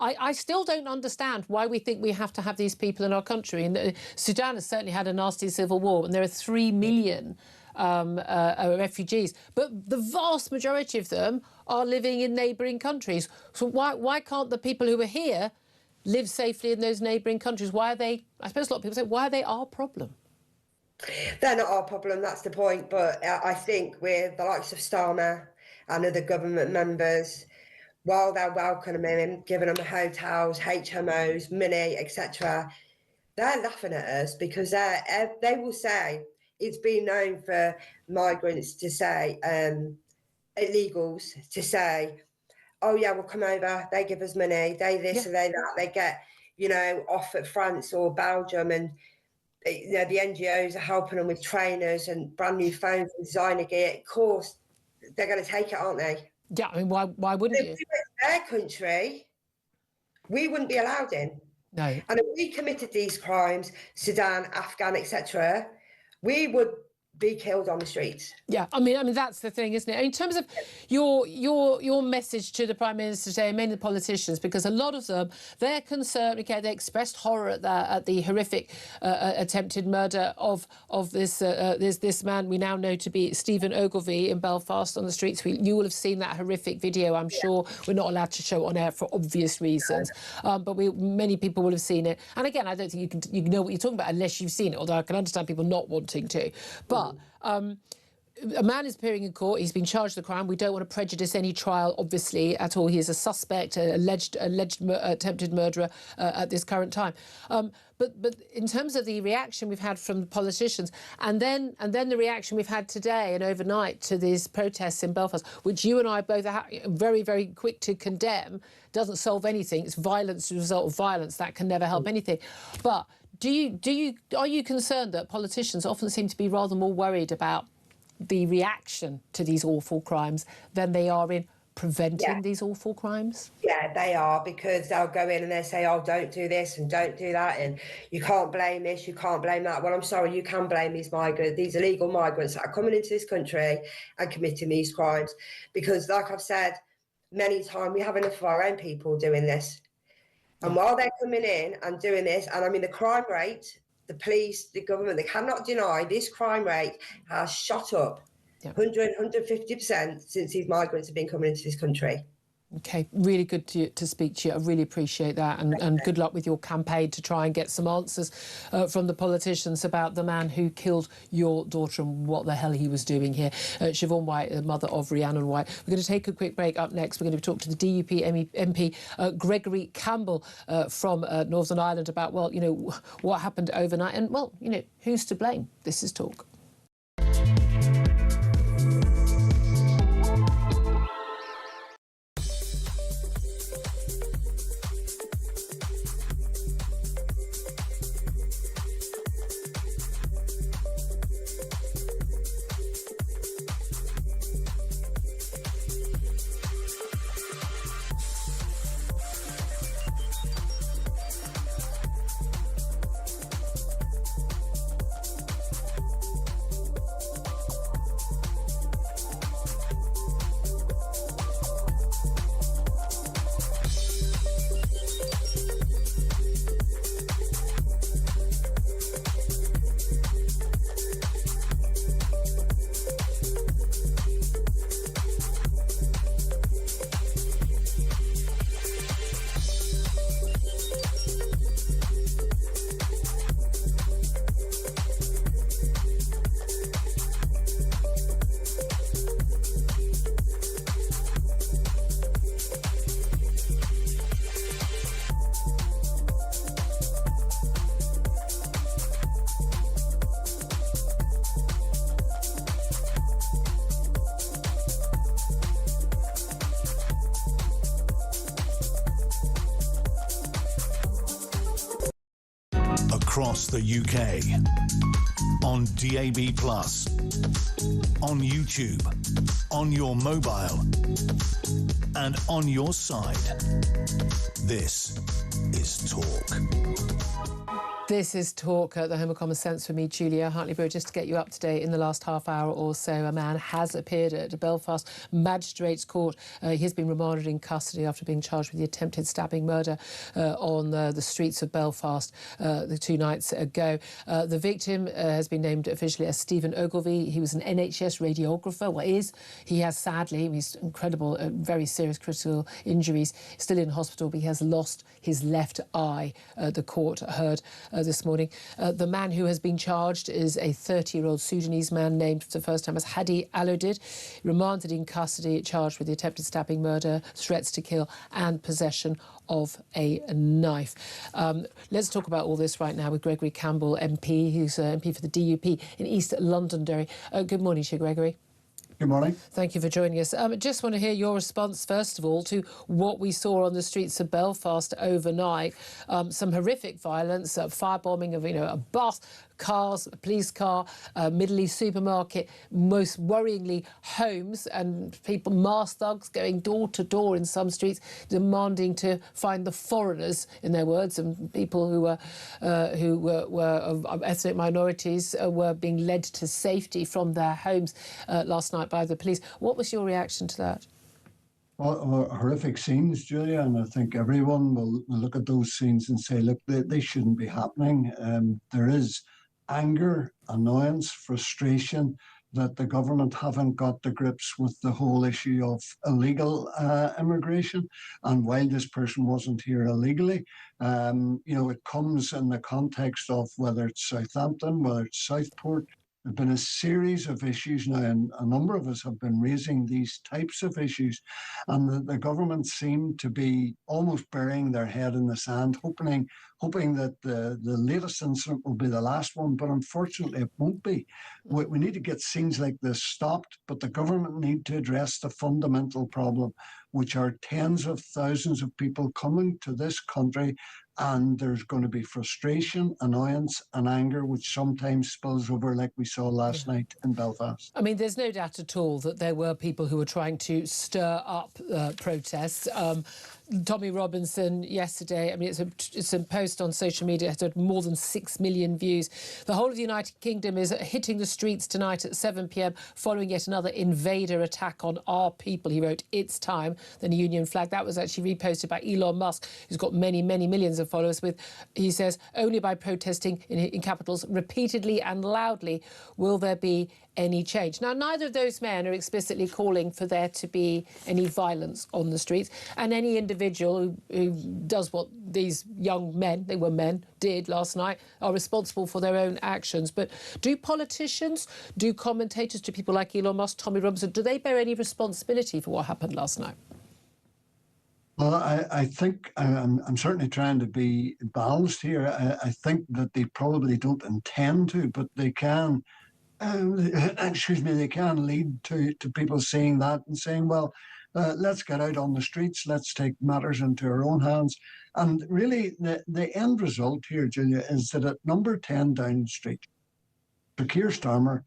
I still don't understand why we think we have to have these people in our country. And Sudan has certainly had a nasty civil war, and there are 3 million refugees. But the vast majority of them are living in neighbouring countries. So why can't the people who are here live safely in those neighbouring countries? Why are they, I suppose a lot of people say, why are they our problem? They're not our problem, that's the point. But I think with the likes of Starmer and other government members, while they're welcoming him, giving them hotels, HMOs, money, etc., they're laughing at us because they will say, it's been known for migrants to say, illegals to say, oh yeah, we'll come over, they give us money, they this and they that, they get, you know, off at France or Belgium, and you know, the NGOs are helping them with trainers and brand new phones and designer gear. Of course, they're going to take it, aren't they? Yeah, I mean, why wouldn't you? If we went to their country, we wouldn't be allowed in. No. And if we committed these crimes, Sudan, Afghan, etc., we would be killed on the streets. Yeah, I mean that's the thing, isn't it? In terms of your message to the Prime Minister today, and many of the politicians, because a lot of them, they're concerned. Okay, they expressed horror at the horrific attempted murder of this man we now know to be Stephen Ogilvie in Belfast on the streets. You will have seen that horrific video. I'm sure we're not allowed to show it on air for obvious reasons, but many people will have seen it. And again, I don't think you know what you're talking about unless you've seen it. Although I can understand people not wanting to, but. A man is appearing in court. He's been charged with a crime. We don't want to prejudice any trial, obviously, at all. He is a suspect, alleged attempted murderer at this current time. But in terms of the reaction we've had from the politicians, and then the reaction we've had today and overnight to these protests in Belfast, which you and I both are very, very quick to condemn, doesn't solve anything. It's violence as a result of violence. That can never help anything. But are you concerned that politicians often seem to be rather more worried about the reaction to these awful crimes than they are in preventing these awful crimes? Yeah, they are, because they'll go in and they say, oh, don't do this and don't do that, and you can't blame this, you can't blame that. Well, I'm sorry, you can blame these migrants, these illegal migrants that are coming into this country and committing these crimes, because like I've said many times, we have enough of our own people doing this. And while they're coming in and doing this, and I mean the crime rate, the police, the government, they cannot deny this crime rate has shot up 100, 150% since these migrants have been coming into this country. OK, really good to speak to you. I really appreciate that. And good luck with your campaign to try and get some answers from the politicians about the man who killed your daughter and what the hell he was doing here. Siobhan White, the mother of Rhiannon White. We're going to take a quick break. Up next, we're going to talk to the DUP MP Gregory Campbell from Northern Ireland about, well, you know, what happened overnight and, well, you know, who's to blame? This is Talk. Across the UK, on DAB+, on YouTube, on your mobile, and on your side. This is Talk. This is Talk at the Home of Common Sense for me, Julia Hartley-Brewer. Just to get you up to date, in the last half hour or so, a man has appeared at the Belfast Magistrates Court. He has been remanded in custody after being charged with the attempted stabbing murder on the streets of Belfast 2 nights ago. The victim has been named officially as Stephen Ogilvie. He was an NHS radiographer. Well, he has sadly, he's incredible, very serious critical injuries. Still in hospital, but he has lost his left eye. The court heard this morning. The man who has been charged is a 30-year-old Sudanese man named for the first time as Hadi Alodid, remanded in custody, charged with the attempted stabbing murder, threats to kill and possession of a knife. Let's talk about all this right now with Gregory Campbell, MP, who's MP for the DUP in East Londonderry. Good morning to you, Gregory. Good morning. Thank you for joining us. Just want to hear your response, first of all, to what we saw on the streets of Belfast overnight. Some horrific violence, firebombing of, a bus, cars, a police car, Middle East supermarket, most worryingly homes, and people, masked thugs, going door to door in some streets, demanding to find the foreigners, in their words, and people who were of ethnic minorities were being led to safety from their homes last night by the police. What was your reaction to that? Well, horrific scenes, Julia, and I think everyone will look at those scenes and say, look, they shouldn't be happening. There is anger, annoyance, frustration that the government haven't got to grips with the whole issue of illegal immigration. And while this person wasn't here illegally, it comes in the context of whether it's Southampton, whether it's Southport. There's been a series of issues now, and a number of us have been raising these types of issues, and the government seem to be almost burying their head in the sand, hoping that the latest incident will be the last one, but unfortunately it won't be. We need to get scenes like this stopped, but the government need to address the fundamental problem, which are tens of thousands of people coming to this country, and there's going to be frustration, annoyance and anger, which sometimes spills over like we saw last night in Belfast. I mean, there's no doubt at all that there were people who were trying to stir up protests. Tommy Robinson yesterday, I mean, it's a post on social media, it had more than 6 million views. The whole of the United Kingdom is hitting the streets tonight at 7 p.m. following yet another invader attack on our people. He wrote, "It's time," then a Union flag. That was actually reposted by Elon Musk, who's got many, many millions of followers. He says, only by protesting in capitals repeatedly and loudly will there be any change. Now, neither of those men are explicitly calling for there to be any violence on the streets, and any individual who does what these young men, they were men, did last night are responsible for their own actions. But do politicians, do commentators, do people like Elon Musk, Tommy Robinson, do they bear any responsibility for what happened last night? Well, I think I'm certainly trying to be balanced here. I think that they probably don't intend to, but they can. They can lead to people seeing that and saying, well, let's get out on the streets, let's take matters into our own hands. And really, the end result here, Julia, is that at number 10 Downing Street, Sir Keir Starmer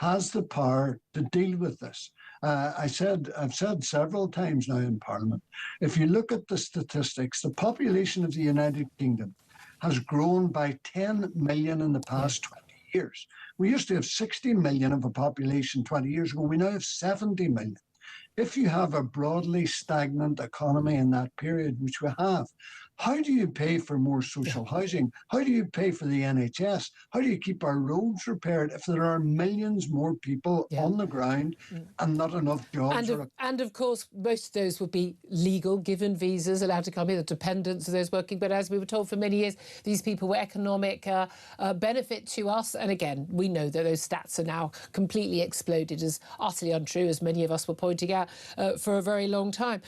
has the power to deal with this. I've said several times now in Parliament, if you look at the statistics, the population of the United Kingdom has grown by 10 million in the past 20 years. We used to have 60 million of a population 20 years ago. We now have 70 million. If you have a broadly stagnant economy in that period, which we have, how do you pay for more social housing? How do you pay for the NHS? How do you keep our roads repaired if there are millions more people on the ground and not enough jobs? And of course, most of those would be legal, given visas, allowed to come here, the dependents of those working. But as we were told for many years, these people were economic benefit to us. And again, we know that those stats are now completely exploded as utterly untrue, as many of us were pointing out for a very long time.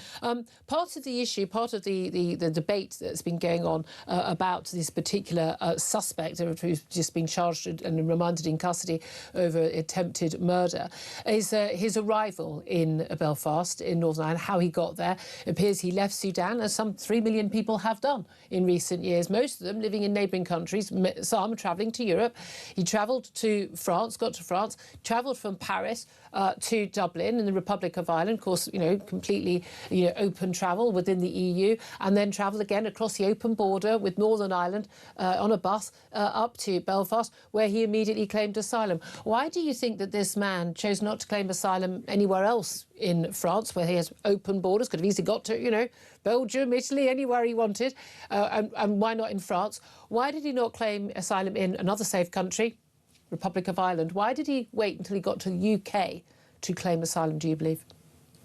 Part of the issue, part of the debate that's been going on about this particular suspect who's just been charged and remanded in custody over attempted murder is his arrival in Belfast in Northern Ireland, how he got there. It appears he left Sudan, as some 3 million people have done in recent years, most of them living in neighbouring countries, some travelling to Europe. He travelled to France, got to France, travelled from Paris to Dublin in the Republic of Ireland, of course, completely open travel within the EU, and then travelled again across the open border with Northern Ireland on a bus up to Belfast, where he immediately claimed asylum. Why do you think that this man chose not to claim asylum anywhere else in France, where he has open borders? Could have easily got to, you know, Belgium, Italy, anywhere he wanted. And why not in France? Why did he not claim asylum in another safe country, Republic of Ireland? Why did he wait until he got to the UK to claim asylum, do you believe?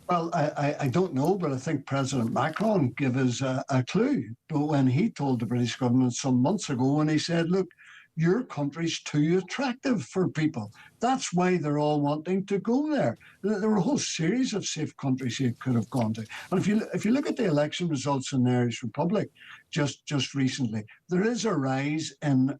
Well, I don't know, but I think President Macron gave us a clue when he told the British government some months ago, when he said, look, your country's too attractive for people. That's why they're all wanting to go there. There were a whole series of safe countries he could have gone to. And if you look at the election results in the Irish Republic just recently, there is a rise in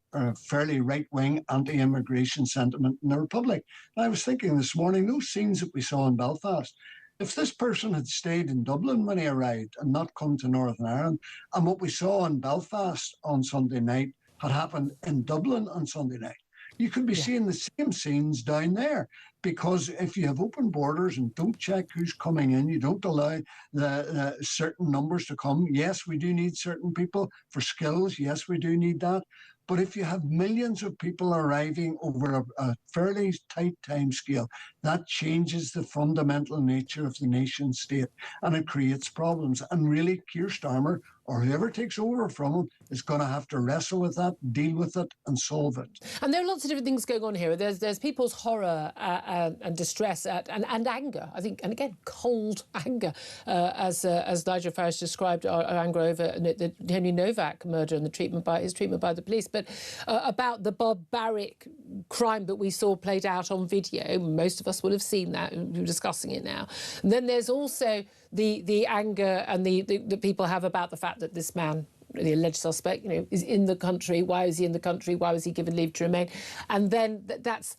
fairly right-wing anti-immigration sentiment in the Republic. And I was thinking this morning, those scenes that we saw in Belfast, if this person had stayed in Dublin when he arrived and not come to Northern Ireland, and what we saw in Belfast on Sunday night had happened in Dublin on Sunday night, you could be seeing the same scenes down there. Because if you have open borders and don't check who's coming in, you don't allow the certain numbers to come. Yes, we do need certain people for skills. Yes, we do need that. But if you have millions of people arriving over a fairly tight time scale, that changes the fundamental nature of the nation state, and it creates problems. And really, Keir Starmer, or whoever takes over from him, is going to have to wrestle with that, deal with it, and solve it. And there are lots of different things going on here. There's people's horror and distress and anger, I think, and again, cold anger, as Nigel Farage described, our anger over the Henry Novak murder and his treatment by the police, but about the barbaric crime that we saw played out on video. Most of us will have seen that. We're discussing it now. And then there's also the anger and the people have about the fact that this man, the alleged suspect, you know, is in the country. Why is he in the country? Why was he given leave to remain? And then that's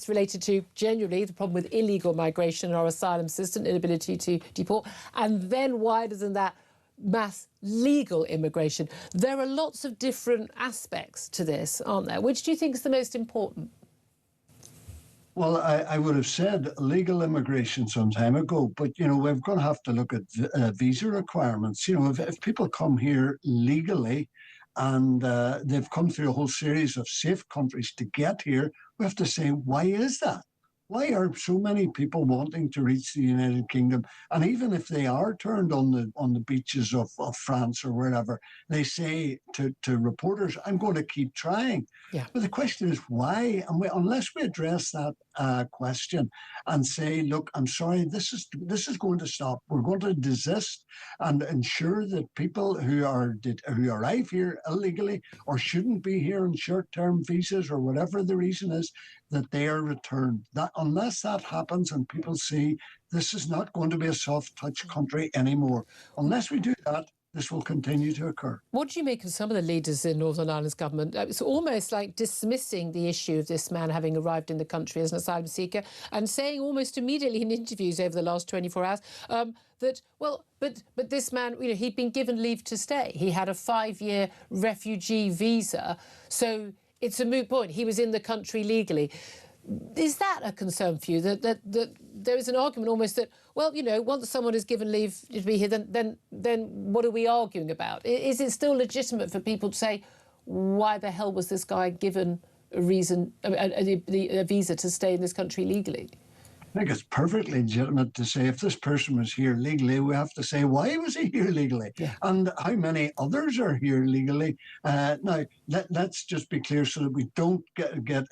related to generally the problem with illegal migration and our asylum system, inability to deport. And then wider than that, mass legal immigration. There are lots of different aspects to this, aren't there? Which do you think is the most important? Well, I would have said legal immigration some time ago, but, you know, we're going to have to look at visa requirements. You know, if people come here legally and they've come through a whole series of safe countries to get here, we have to say, why is that? Why are so many people wanting to reach the United Kingdom? And even if they are turned on the beaches of France or wherever, they say to reporters, I'm going to keep trying. Yeah. But the question is why? And unless we address that question and say, look, I'm sorry, this is going to stop. We're going to desist and ensure that people who arrive here illegally or shouldn't be here on short-term visas or whatever the reason is, that they are returned. That unless that happens and people see this is not going to be a soft-touch country anymore, unless we do that, this will continue to occur. What do you make of some of the leaders in Northern Ireland's government? It's almost like dismissing the issue of this man having arrived in the country as an asylum seeker and saying almost immediately in interviews over the last 24 hours that, well, but this man, you know, he'd been given leave to stay. He had a 5-year refugee visa, so it's a moot point. He was in the country legally. Is that a concern for you, that there is an argument almost that, well, you know, once someone is given leave to be here, then what are we arguing about? Is it still legitimate for people to say, why the hell was this guy given a reason, a visa to stay in this country legally? I think it's perfectly legitimate to say if this person was here legally, we have to say, why was he here legally? Yeah. And how many others are here legally? Now, let's just be clear so that we don't get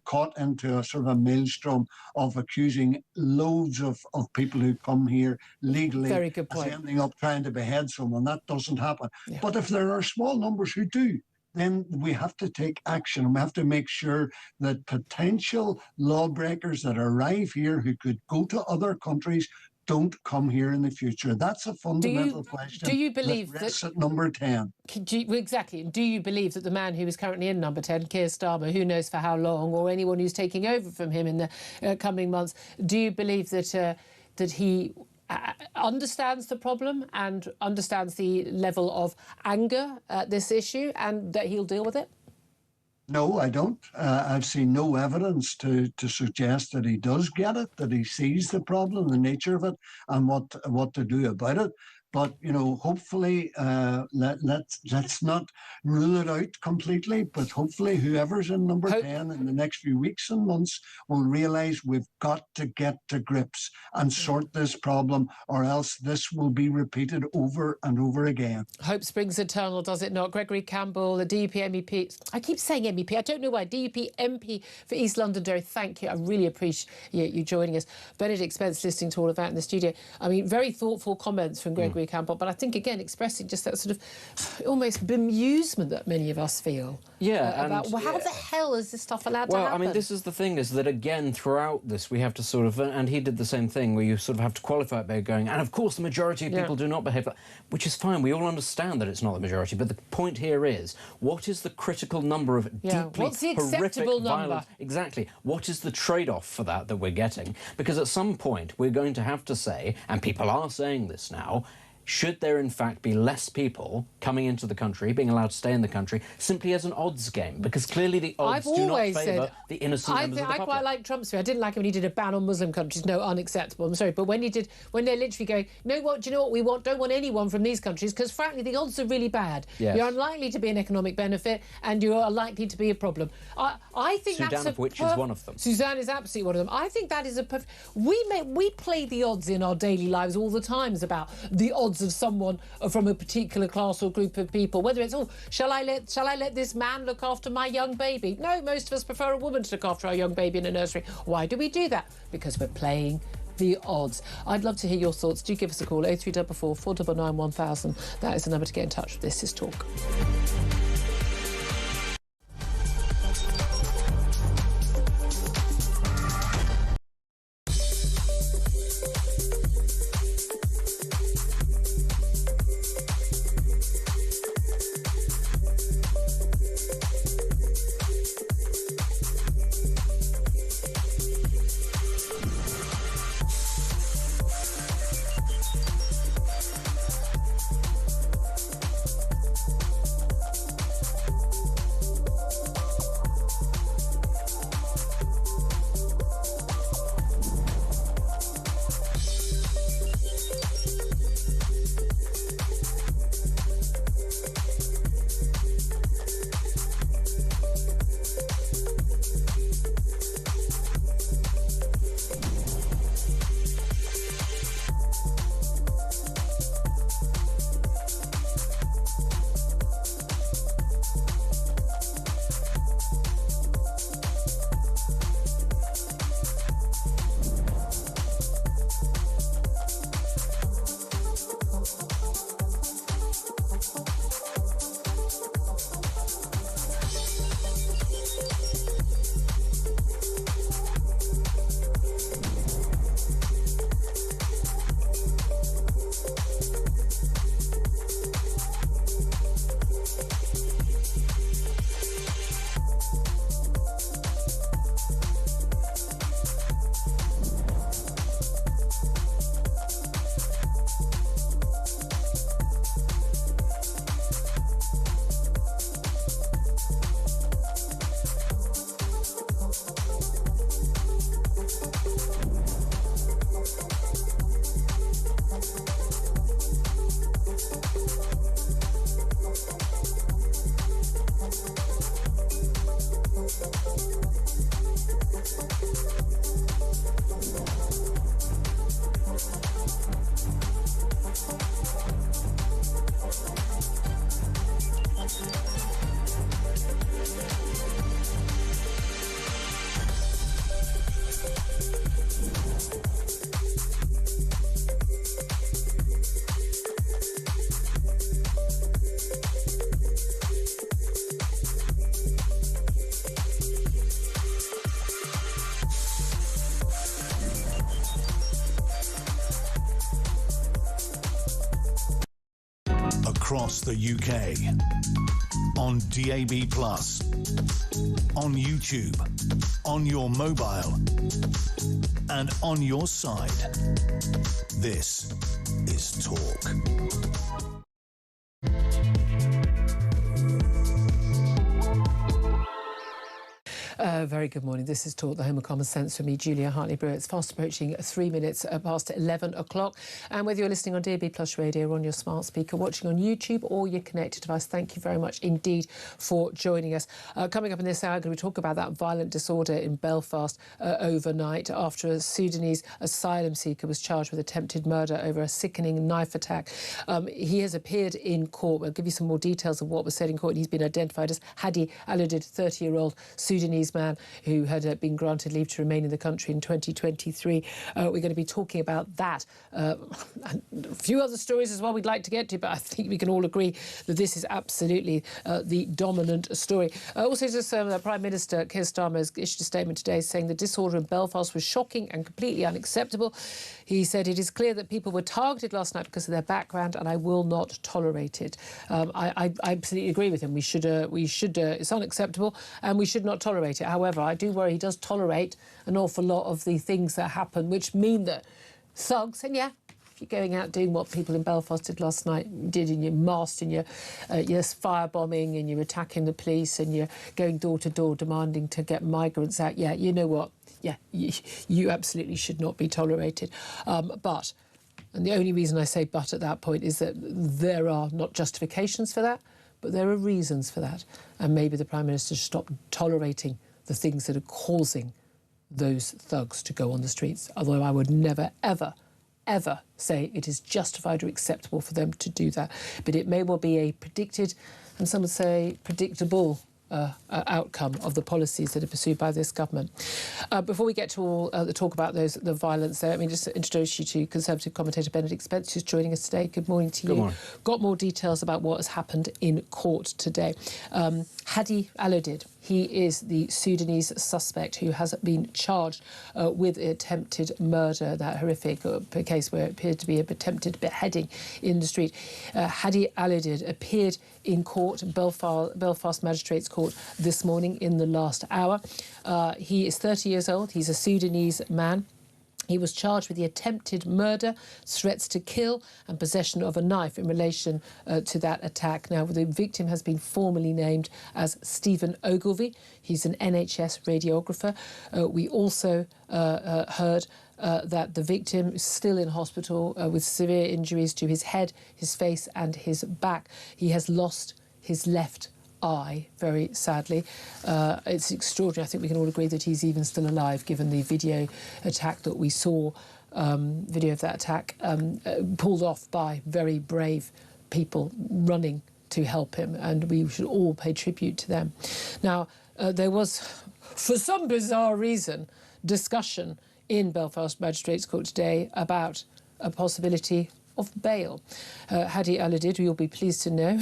caught into a sort of a maelstrom of accusing loads of people who come here legally as ending up trying to behead someone. That doesn't happen. Yeah. But if there are small numbers who do, then we have to take action, and we have to make sure that potential lawbreakers that arrive here who could go to other countries don't come here in the future. That's a fundamental question. Do you believe that at number 10? Exactly. Do you believe that the man who is currently in number 10, Keir Starmer, who knows for how long, or anyone who's taking over from him in the coming months, do you believe that he understands the problem and understands the level of anger at this issue and that he'll deal with it? No, I don't. I've seen no evidence to suggest that he does get it, that he sees the problem, the nature of it, and what to do about it. But, hopefully, let's not rule it out completely, but hopefully whoever's in number 10 in the next few weeks and months will realise we've got to get to grips and sort this problem, or else this will be repeated over and over again. Hope springs eternal, does it not? Gregory Campbell, the DUP MEP. I keep saying MEP, I don't know why. DUP MP for East Londonderry, thank you. I really appreciate you joining us. Benedict Spence listening to all of that in the studio. I mean, very thoughtful comments from Gregory Campbell, but I think, again, expressing just that sort of almost bemusement that many of us feel. About how the hell is this stuff allowed to happen? Well, I mean, this is the thing, is that, again, throughout this, we have to sort of, and he did the same thing, where you sort of have to qualify it by going, and of course the majority of people do not behave like, which is fine. We all understand that it's not the majority, but the point here is, what is the critical number of deeply what's the horrific acceptable number? violence? Exactly. What is the trade-off for that we're getting? Because at some point, we're going to have to say, and people are saying this now, should there in fact be less people coming into the country, being allowed to stay in the country, simply as an odds game? Because clearly the odds do not favour the innocent members of the public. I quite like Trump's view. I didn't like it when he did a ban on Muslim countries. No, unacceptable. I'm sorry. But when they're literally going, do you know what we want? Don't want anyone from these countries, because frankly the odds are really bad. Yes. You're unlikely to be an economic benefit, and you are likely to be a problem. I think Sudan, of which is one of them. Sudan is absolutely one of them. I think that is a perfect. We play the odds in our daily lives all the time about the odds of someone from a particular class or group of people, whether it's, shall I let this man look after my young baby? No, most of us prefer a woman to look after our young baby in a nursery. Why do we do that? Because we're playing the odds. I'd love to hear your thoughts. Do give us a call, 0344 499 1000. That is the number to get in touch. This is Talk. Across the UK, on DAB+, on YouTube, on your mobile, and on your side. This is Talk. Very good morning. This is Talk, the Home of Common Sense for me, Julia Hartley-Brewer. It's fast approaching 3 minutes past 11 o'clock. And whether you're listening on DAB Plus Radio or on your smart speaker, watching on YouTube or your connected device, thank you very much indeed for joining us. Coming up in this hour, we're going to talk about that violent disorder in Belfast overnight after a Sudanese asylum seeker was charged with attempted murder over a sickening knife attack. He has appeared in court. We'll give you some more details of what was said in court. He's been identified as Hadi Alodid, 30-year-old Sudanese man who had been granted leave to remain in the country in 2023. We're going to be talking about that and a few other stories as well we'd like to get to, but I think we can all agree that this is absolutely the dominant story. Also, just the Prime Minister Keir Starmer has issued a statement today saying the disorder in Belfast was shocking and completely unacceptable. He said, "It is clear that people were targeted last night because of their background, and I will not tolerate it." I absolutely agree with him. We should. It's unacceptable, and we should not tolerate it. However, I do worry he does tolerate an awful lot of the things that happen, which mean that thugs, and yeah, if you're going out doing what people in Belfast did last night, did in your masked and you're firebombing and you're attacking the police and you're going door to door demanding to get migrants out, yeah, you know what? Yeah, you absolutely should not be tolerated. But, and the only reason I say but at that point is that there are not justifications for that, but there are reasons for that. And maybe the Prime Minister should stop tolerating the things that are causing those thugs to go on the streets. Although I would never, ever, ever say it is justified or acceptable for them to do that. But it may well be a predicted, and some would say predictable, outcome of the policies that are pursued by this government. Before we get to all the talk about the violence there, let me just introduce you to Conservative commentator Benedict Spence, who's joining us today. Good morning to you. Good morning. Got more details about what has happened in court today. Hadi Alodid, he is the Sudanese suspect who has been charged with attempted murder, that horrific case where it appeared to be an attempted beheading in the street. Hadi Alodid appeared in court, Belfast Magistrates Court, this morning in the last hour. He is 30 years old. He's a Sudanese man. He was charged with the attempted murder, threats to kill and possession of a knife in relation to that attack. Now, the victim has been formally named as Stephen Ogilvie. He's an NHS radiographer. We also heard that the victim is still in hospital with severe injuries to his head, his face and his back. He has lost his left eye, very sadly. It's extraordinary. I think we can all agree that he's even still alive, given the video attack that we saw, video of that attack pulled off by very brave people running to help him, and we should all pay tribute to them. Now, there was, for some bizarre reason, discussion in Belfast Magistrates Court today about a possibility of bail. Hadi Alodid, who you'll be pleased to know,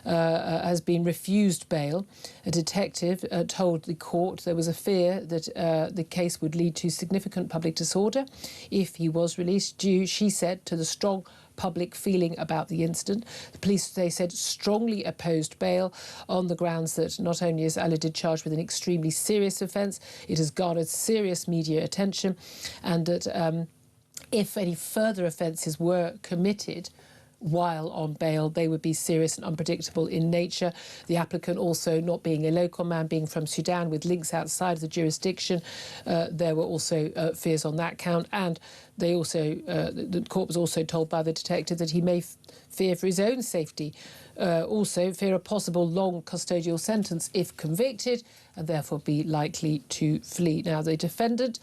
has been refused bail. A detective told the court there was a fear that the case would lead to significant public disorder if he was released, due, she said, to the strong public feeling about the incident. The police, they said, strongly opposed bail on the grounds that not only is Alodid charged with an extremely serious offence, it has garnered serious media attention, and that if any further offences were committed while on bail, they would be serious and unpredictable in nature. The applicant also not being a local man, being from Sudan with links outside of the jurisdiction, there were also fears on that count. And they also, the court was also told by the detective that he may fear for his own safety, also fear a possible long custodial sentence if convicted, and therefore be likely to flee. Now, the defendant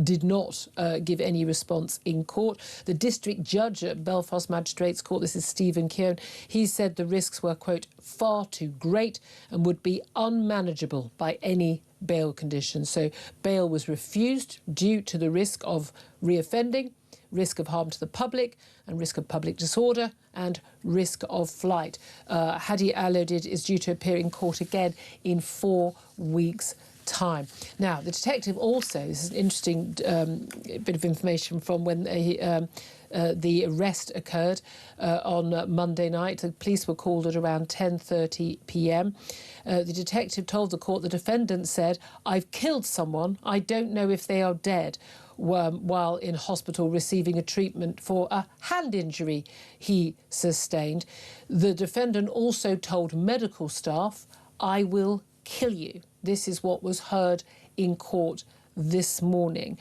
did not give any response in court. The district judge at Belfast Magistrates Court, this is Stephen Keown, he said the risks were, quote, far too great and would be unmanageable by any bail conditions. So bail was refused due to the risk of reoffending, risk of harm to the public and risk of public disorder and risk of flight. Hadi Alodid is due to appear in court again in 4 weeks' time. Now, the detective also, this is an interesting bit of information from when the arrest occurred on Monday night. The police were called at around 10:30 p.m. The detective told the court the defendant said, "I've killed someone. I don't know if they are dead," while in hospital receiving a treatment for a hand injury he sustained. The defendant also told medical staff, "I will kill you. This is what was heard in court this morning.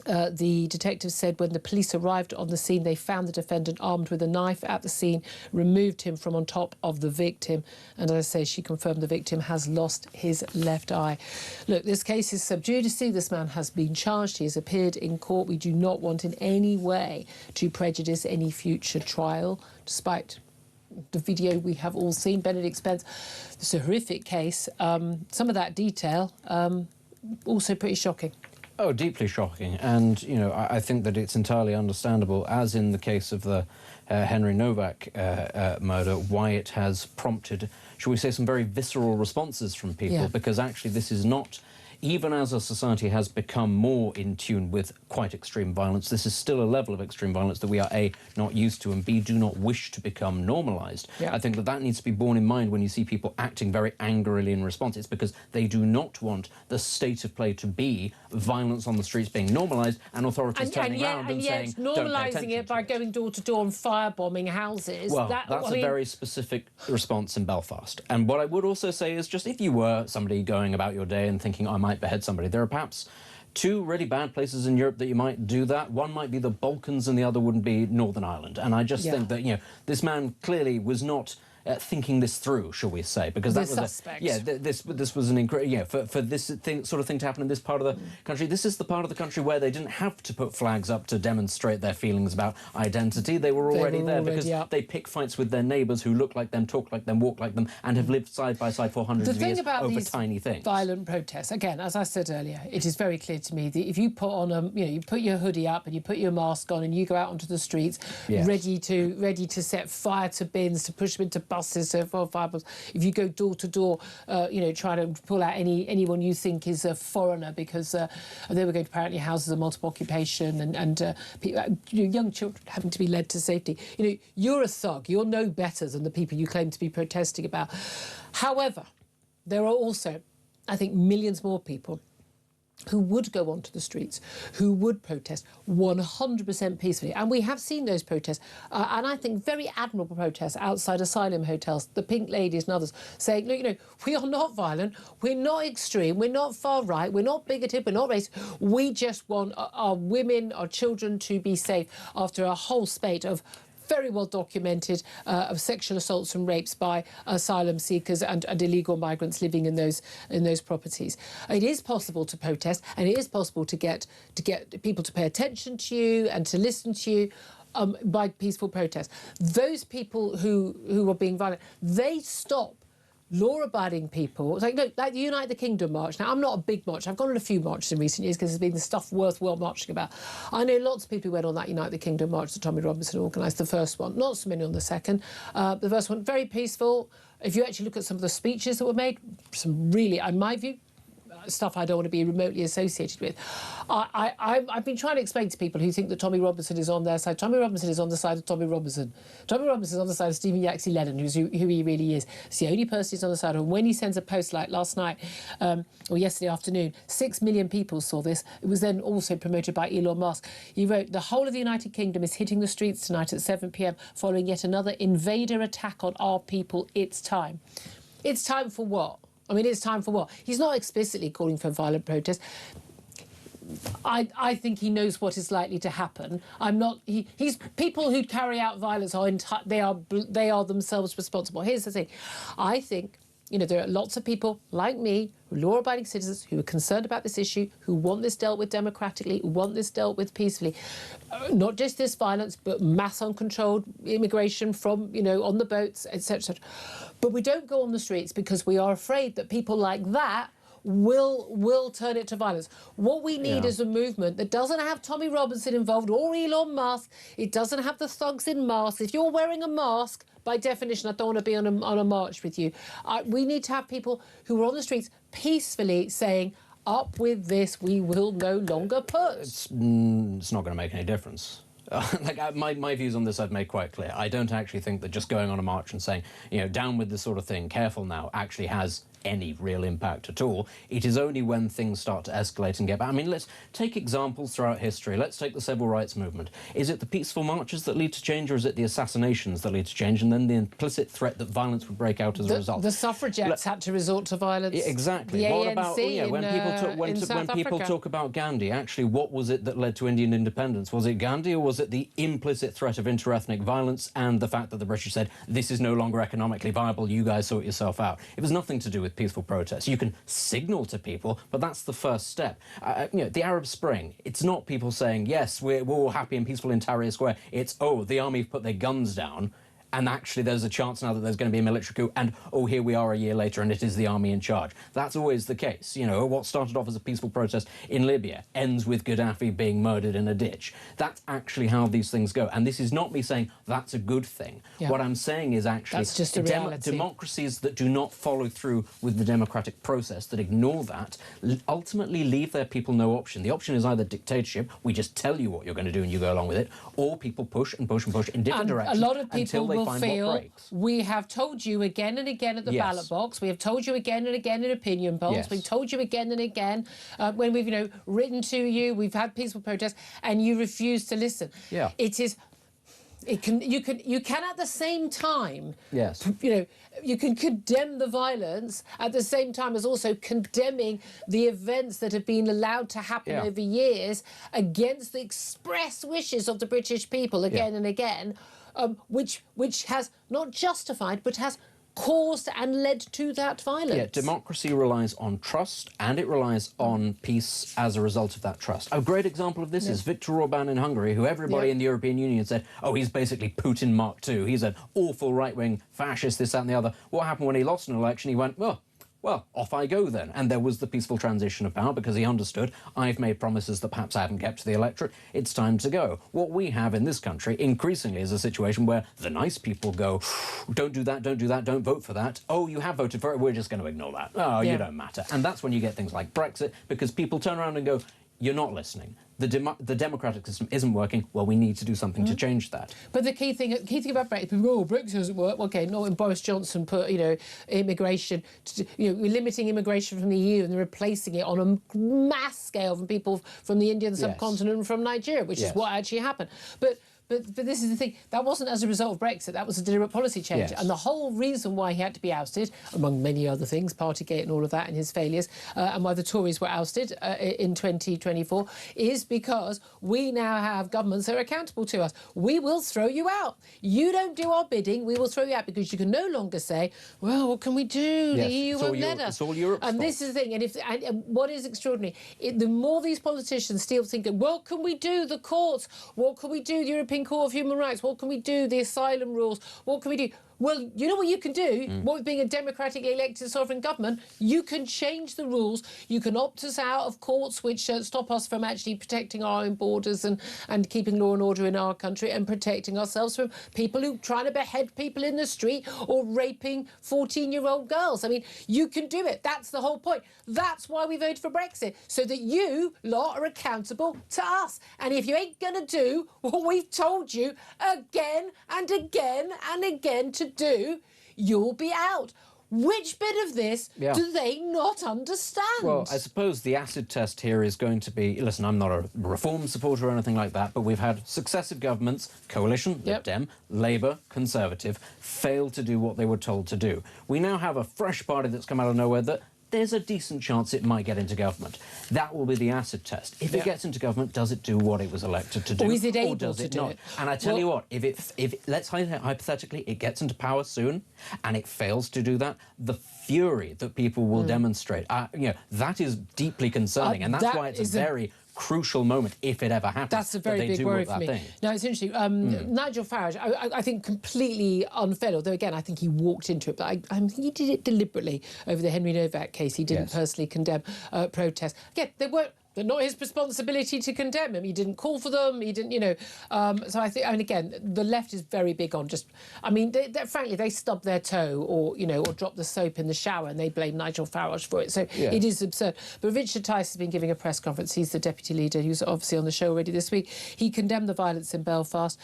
The detective said when the police arrived on the scene, they found the defendant armed with a knife at the scene, removed him from on top of the victim. And as I say, she confirmed the victim has lost his left eye. Look, this case is sub judice. This man has been charged. He has appeared in court. We do not want in any way to prejudice any future trial, despite the video we have all seen. Benedict Spence, it's a horrific case. Some of that detail, also pretty shocking. Oh, deeply shocking. And, you know, I think that it's entirely understandable, as in the case of the Henry Novak murder, why it has prompted, shall we say, some very visceral responses from people, because actually this is not, even as a society has become more in tune with quite extreme violence, this is still a level of extreme violence that we are, A, not used to, and B, do not wish to become normalised. Yeah. I think that that needs to be borne in mind when you see people acting very angrily in response. It's because they do not want the state of play to be violence on the streets being normalised and authorities turning around and saying, don't pay attention normalising it by going door to door and firebombing houses. Well, that's a very specific response in Belfast. And what I would also say is just if you were somebody going about your day and thinking, I might behead somebody, there are perhaps two really bad places in Europe that you might do that. One might be the Balkans and the other wouldn't be Northern Ireland. And I just think that, you know, this man clearly was not thinking this through, shall we say, because that was suspect. This was an incredible, for this sort of thing to happen in this part of the country. This is the part of the country where they didn't have to put flags up to demonstrate their feelings about identity. They were already there because they pick fights with their neighbours who look like them, talk like them, walk like them, and have lived side by side for hundreds of years over tiny things. Violent protests. Again, as I said earlier, it is very clear to me that if you put on you put your hoodie up and you put your mask on and you go out onto the streets, ready to set fire to bins, to push them into buses, so forth. If you go door to door, trying to pull out anyone you think is a foreigner because they were going to apparently houses of multiple occupation and young children having to be led to safety. You know, you're a thug. You're no better than the people you claim to be protesting about. However, there are also, I think, millions more people who would go onto the streets, who would protest 100% peacefully. And we have seen those protests, and I think very admirable protests outside asylum hotels, the Pink Ladies and others, saying, look, you know, we are not violent, we're not extreme, we're not far right, we're not bigoted, we're not racist. We just want our women, our children to be safe after a whole spate of very well documented of sexual assaults and rapes by asylum seekers and illegal migrants living in those properties. It is possible to protest, and it is possible to get people to pay attention to you and to listen to you by peaceful protest. Those people who are being violent, they stop law-abiding people. It's like, look, like the Unite the Kingdom march. Now, I'm not a big march. I've gone on a few marches in recent years because there's been the stuff worthwhile marching about. I know lots of people who went on that Unite the Kingdom march that Tommy Robinson organised, the first one. Not so many on the second. The first one, very peaceful. If you actually look at some of the speeches that were made, some really, in my view, stuff I don't want to be remotely associated with. I've been trying to explain to people who think that Tommy Robinson is on their side. Tommy Robinson is on the side of Tommy Robinson. Tommy Robinson is on the side of Stephen Yaxley Lennon, who he really is. It's the only person who's on the side of him. When he sends a post like last night or yesterday afternoon, 6 million people saw this. It was then also promoted by Elon Musk. He wrote, the whole of the United Kingdom is hitting the streets tonight at 7 p.m. following yet another invader attack on our people. It's time. It's time for what? I mean, it's time for what? He's not explicitly calling for violent protest. I think he knows what is likely to happen. He's people who carry out violence they are themselves responsible. Here's the thing. I think, you know, there are lots of people like me, law-abiding citizens, who are concerned about this issue, who want this dealt with democratically, who want this dealt with peacefully. Not just this violence, but mass uncontrolled immigration from, you know, on the boats, etc. But we don't go on the streets because we are afraid that people like that will turn it to violence. What we need is a movement that doesn't have Tommy Robinson involved or Elon Musk. It doesn't have the thugs in masks. If you're wearing a mask, by definition, I don't want to be on a march with you. We need to have people who are on the streets peacefully saying, up with this, we will no longer push. It's not going to make any difference. My views on this I've made quite clear. I don't actually think that just going on a march and saying, you know, down with this sort of thing, careful now, actually has any real impact at all. It is only when things start to escalate and get bad. I mean, let's take examples throughout history. Let's take the civil rights movement. Is it the peaceful marches that lead to change, or is it the assassinations that lead to change, and then the implicit threat that violence would break out as a result? The suffragettes had to resort to violence. Yeah, exactly. The what ANC about when people talk about Gandhi? Actually, what was it that led to Indian independence? Was it Gandhi, or was it the implicit threat of interethnic violence and the fact that the British said, this is no longer economically viable, you guys sort yourself out? It was nothing to do with peaceful protests. You can signal to people, but that's the first step. The Arab Spring, it's not people saying, yes, we're all happy and peaceful in Tahrir Square. It's, oh, the army have put their guns down, and actually there's a chance now that there's going to be a military coup, and, oh, here we are a year later, and it is the army in charge. That's always the case. You know, what started off as a peaceful protest in Libya ends with Gaddafi being murdered in a ditch. That's actually how these things go. And this is not me saying that's a good thing. Yeah. What I'm saying is actually that's just a reality. Democracies that do not follow through with the democratic process, that ignore that, ultimately leave their people no option. The option is either dictatorship, we just tell you what you're going to do and you go along with it, or people push and push and push in different directions. A lot of people until they find feel what breaks. We have told you again and again at the ballot box. We have told you again and again in opinion polls. Yes. We've told you again and again when we've, written to you. We've had peaceful protests, and you refuse to listen. Yeah. You can at the same time. Yes. You can condemn the violence at the same time as also condemning the events that have been allowed to happen over years against the express wishes of the British people again and again. Which has not justified but has caused and led to that violence. Yeah, democracy relies on trust, and it relies on peace as a result of that trust. A great example of this is Viktor Orban in Hungary, who everybody in the European Union said, oh, he's basically Putin Mark II. He's an awful right-wing fascist, this, that and the other. What happened when he lost an election? He went, well, off I go then. And there was the peaceful transition of power because he understood, I've made promises that perhaps I haven't kept to the electorate. It's time to go. What we have in this country increasingly is a situation where the nice people go, don't do that, don't vote for that. Oh, you have voted for it, we're just going to ignore that. Oh, you don't matter. And that's when you get things like Brexit, because people turn around and go, you're not listening. The democratic system isn't working. Well, we need to do something to change that. But the key thing about Brexit, people go, Brexit doesn't work. Okay, not when Boris Johnson put, immigration, limiting immigration from the EU and replacing it on a mass scale from people from the Indian subcontinent and from Nigeria, which is what actually happened. But this is the thing. That wasn't as a result of Brexit. That was a deliberate policy change. Yes. And the whole reason why he had to be ousted, among many other things, Partygate and all of that and his failures, and why the Tories were ousted in 2024, is because we now have governments that are accountable to us. We will throw you out. You don't do our bidding, we will throw you out, because you can no longer say, well, what can we do? The EU won't let us. It's all Europe's fault. This is the thing. And what is extraordinary, the more these politicians still think, what can we do? The courts, what can we do? The European Court of Human Rights, what can we do? The asylum rules, what can we do? Well, you know what you can do? What, being a democratically elected sovereign government, you can change the rules. You can opt us out of courts which stop us from actually protecting our own borders and keeping law and order in our country and protecting ourselves from people who try to behead people in the street or raping 14-year-old girls. I mean, you can do it. That's the whole point. That's why we voted for Brexit, so that you lot are accountable to us. And if you ain't going to do what we've told you again and again and again to do, you'll be out. Which bit of this do they not understand? Well, I suppose the acid test here is going to be... Listen, I'm not a reform supporter or anything like that, but we've had successive governments, coalition, Lib Dem, Labour, Conservative, fail to do what they were told to do. We now have a fresh party that's come out of nowhere that there's a decent chance it might get into government. That will be the acid test. If it gets into government, does it do what it was elected to do? Or is it able does to it do not? it? And I tell you what, if let's hypothetically it gets into power soon and it fails to do that, the fury that people will demonstrate, that is deeply concerning, and that's why it's a very crucial moment, if it ever happens. That's a very big worry for me. Now, it's interesting. Nigel Farage, I think completely unfair, although, again, I think he walked into it, but I think he did it deliberately over the Henry Novak case. He didn't personally condemn protests. Again, there but not his responsibility to condemn him. He didn't call for them. He didn't, you know. So I think, and again, the left is very big on just, I mean, frankly, they stub their toe or, you know, or drop the soap in the shower and they blame Nigel Farage for it. So it is absurd. But Richard Tice has been giving a press conference. He's the deputy leader. He was obviously on the show already this week. He condemned the violence in Belfast.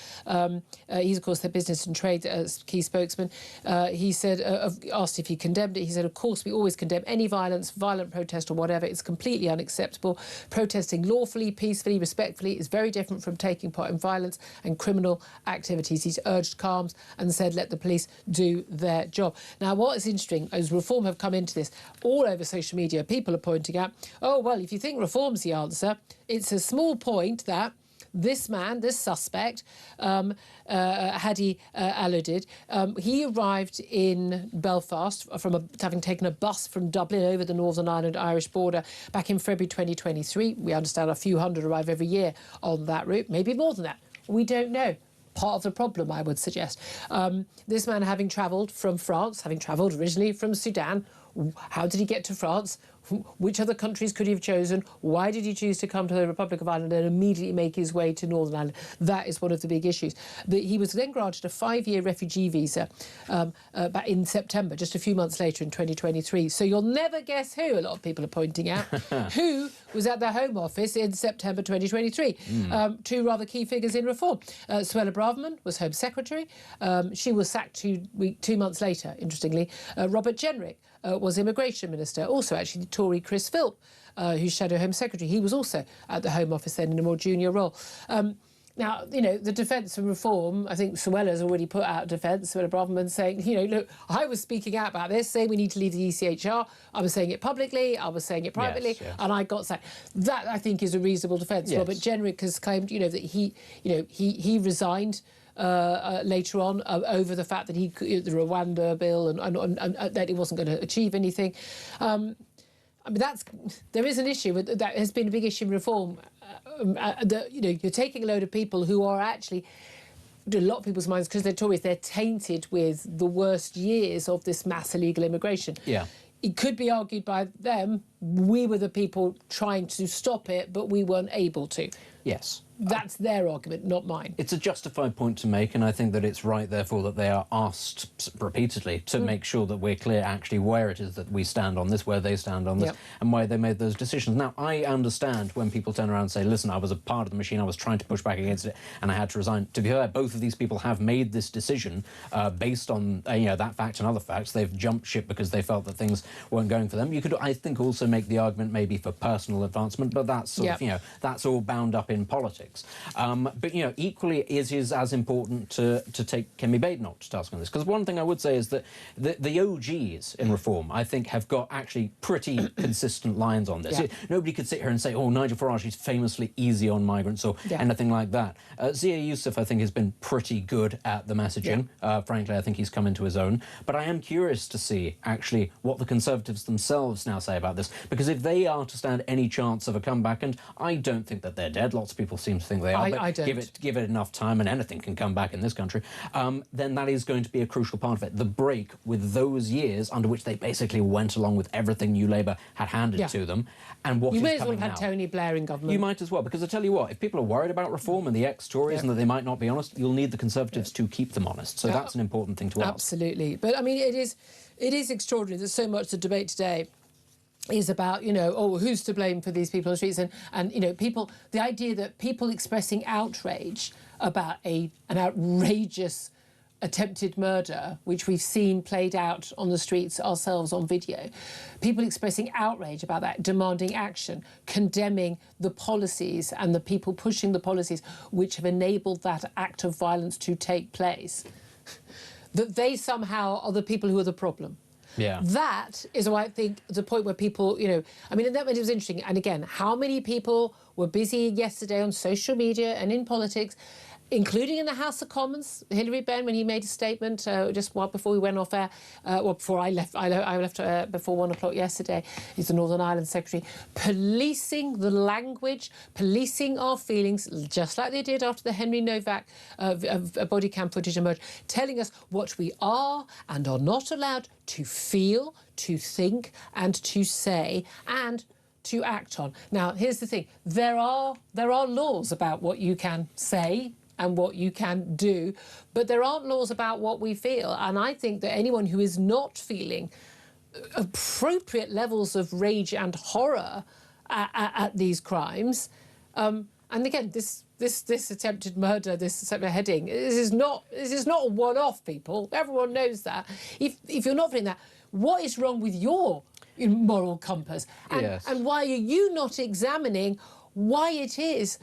He's, of course, their business and trade key spokesman. He said, asked if he condemned it. He said, of course, we always condemn any violence, violent protest or whatever. It's completely unacceptable. Protesting lawfully, peacefully, respectfully is very different from taking part in violence and criminal activities. He's urged calms and said, let the police do their job. Now, what is interesting, as Reform have come into this, all over social media, people are pointing out, oh, well, if you think Reform's the answer, it's a small point that this man, this suspect, Hadi Alodid, he arrived in Belfast from having taken a bus from Dublin over the Northern Ireland-Irish border back in February 2023. We understand a few hundred arrive every year on that route, maybe more than that. We don't know. Part of the problem, I would suggest. This man having travelled from France, having travelled originally from Sudan, how did he get to France? Which other countries could he have chosen? Why did he choose to come to the Republic of Ireland and immediately make his way to Northern Ireland? That is one of the big issues. He was then granted a 5-year refugee visa back in September, just a few months later in 2023. So you'll never guess who, a lot of people are pointing out, who was at the Home Office in September 2023. Two rather key figures in Reform. Suella Braverman was Home Secretary. She was sacked 2 months later, interestingly. Robert Jenrick was Immigration Minister, also actually Tory Chris Philp, who's Shadow Home Secretary. He was also at the Home Office then in a more junior role. Now, you know, the defence and Reform, I think Suella's already put out defence, Suella Braverman saying, you know, look, I was speaking out about this, saying we need to leave the ECHR. I was saying it publicly, I was saying it privately, and I got sacked. That, I think, is a reasonable defence. Robert Jenrick has claimed, you know, that he resigned later on over the fact that the Rwanda bill and that he wasn't going to achieve anything. I mean, there is an issue that has been a big issue in Reform. That, you know, you're taking a load of people who are actually, a lot of people's minds, because they're Tories, they're tainted with the worst years of this mass illegal immigration. Yeah. It could be argued by them, we were the people trying to stop it, but we weren't able to. Yes. That's their argument, not mine. It's a justified point to make, and I think that it's right, therefore, that they are asked repeatedly to make sure that we're clear actually where it is that we stand on this, where they stand on this, and why they made those decisions. Now, I understand when people turn around and say, listen, I was a part of the machine, I was trying to push back against it, and I had to resign. To be fair, both of these people have made this decision based on you know, that fact and other facts. They've jumped ship because they felt that things weren't going for them. You could, I think, also make the argument maybe for personal advancement, but that's sort of, you know, that's all bound up in politics. But, you know, equally it is as important to take Kemi Badenoch to task on this, because one thing I would say is that the OGs in Reform, I think, have got actually pretty consistent lines on this. Nobody could sit here and say, oh, Nigel Farage is famously easy on migrants or anything like that. Zia Youssef, I think, has been pretty good at the messaging. Frankly, I think he's come into his own. But I am curious to see, actually, what the Conservatives themselves now say about this, because if they are to stand any chance of a comeback, and I don't think that they're dead, lots of people seem to think they are, but give it enough time and anything can come back in this country, then that is going to be a crucial part of it. The break with those years under which they basically went along with everything New Labour had handed to them, and what is coming now. You may as well have had Tony Blair in government. You might as well, because I tell you what, if people are worried about Reform and the ex-Tories and that they might not be honest, you'll need the Conservatives to keep them honest. So that's an important thing to ask. Absolutely. But, I mean, it is extraordinary. There's so much to debate today is about, you know, oh, who's to blame for these people on the streets? And you know, the idea that people expressing outrage about an outrageous attempted murder, which we've seen played out on the streets ourselves on video, people expressing outrage about that, demanding action, condemning the policies and the people pushing the policies which have enabled that act of violence to take place, that they somehow are the people who are the problem. Yeah. That is why I think the point where people, you know, I mean, and that was interesting. And again, how many people were busy yesterday on social media and in politics, including in the House of Commons, Hilary Benn, when he made a statement just before we went off air, before I left before 1 o'clock yesterday. He's the Northern Ireland Secretary, policing the language, policing our feelings, just like they did after the Henry Novak body cam footage emerged, telling us what we are and are not allowed to feel, to think and to say, and to act on. Now, here's the thing. There are laws about what you can say and what you can do, but there aren't laws about what we feel. And I think that anyone who is not feeling appropriate levels of rage and horror at these crimes, and again, this attempted murder, this attempted beheading, this is not a one-off, people. Everyone knows that. If you're not feeling that, what is wrong with your moral compass? And why are you not examining why it is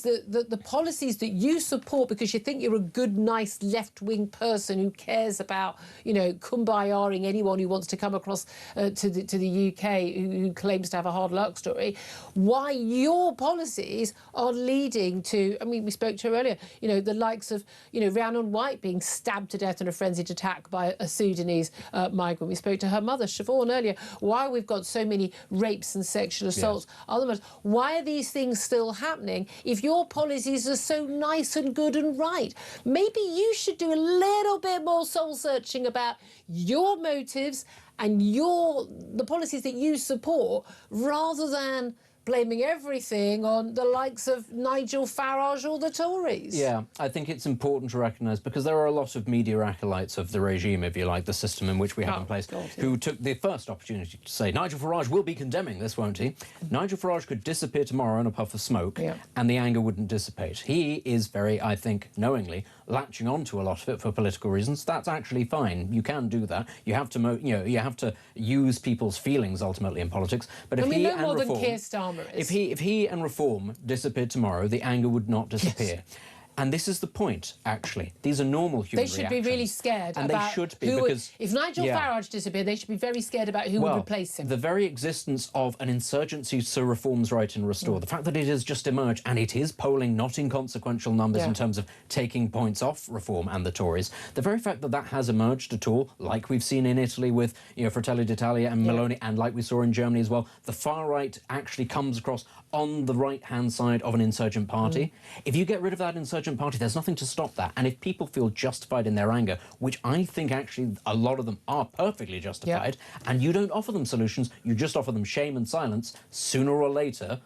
that the policies that you support because you think you're a good, nice left-wing person who cares about, kumbayaing anyone who wants to come across to the UK who claims to have a hard luck story, why your policies are leading to, we spoke to her earlier, the likes of, Rhiannon White being stabbed to death in a frenzied attack by a Sudanese migrant. We spoke to her mother, Siobhan, earlier. Why we've got so many rapes and sexual assaults. Otherwise, why are these things still happening if your policies are so nice and good and right? Maybe you should do a little bit more soul searching about your motives and the policies that you support, rather than blaming everything on the likes of Nigel Farage or the Tories. Yeah, I think it's important to recognise, because there are a lot of media acolytes of the regime, if you like, the system in which we have in place, who took the first opportunity to say, Nigel Farage will be condemning this, won't he? Nigel Farage could disappear tomorrow in a puff of smoke, and the anger wouldn't dissipate. He is very, I think, knowingly latching onto a lot of it for political reasons. That's actually fine. You can do that. You have to, you have to use people's feelings ultimately in politics. But if he and more Reform, than Keir Starmer is. If he and Reform disappeared tomorrow, the anger would not disappear. Yes. And this is the point, actually. These are normal human reactions. They should be really scared and about they should be, because if Nigel Farage disappeared, they should be very scared about who would replace him. The very existence of an insurgency to Reform's right and Restore, the fact that it has just emerged, and it is polling not inconsequential numbers in terms of taking points off Reform and the Tories, the very fact that that has emerged at all, like we've seen in Italy with Fratelli d'Italia and Meloni, and like we saw in Germany as well, the far right actually comes across on the right-hand side of an insurgent party. If you get rid of that insurgent party, there's nothing to stop that. And if people feel justified in their anger, which I think actually a lot of them are perfectly justified, and you don't offer them solutions, you just offer them shame and silence, sooner or later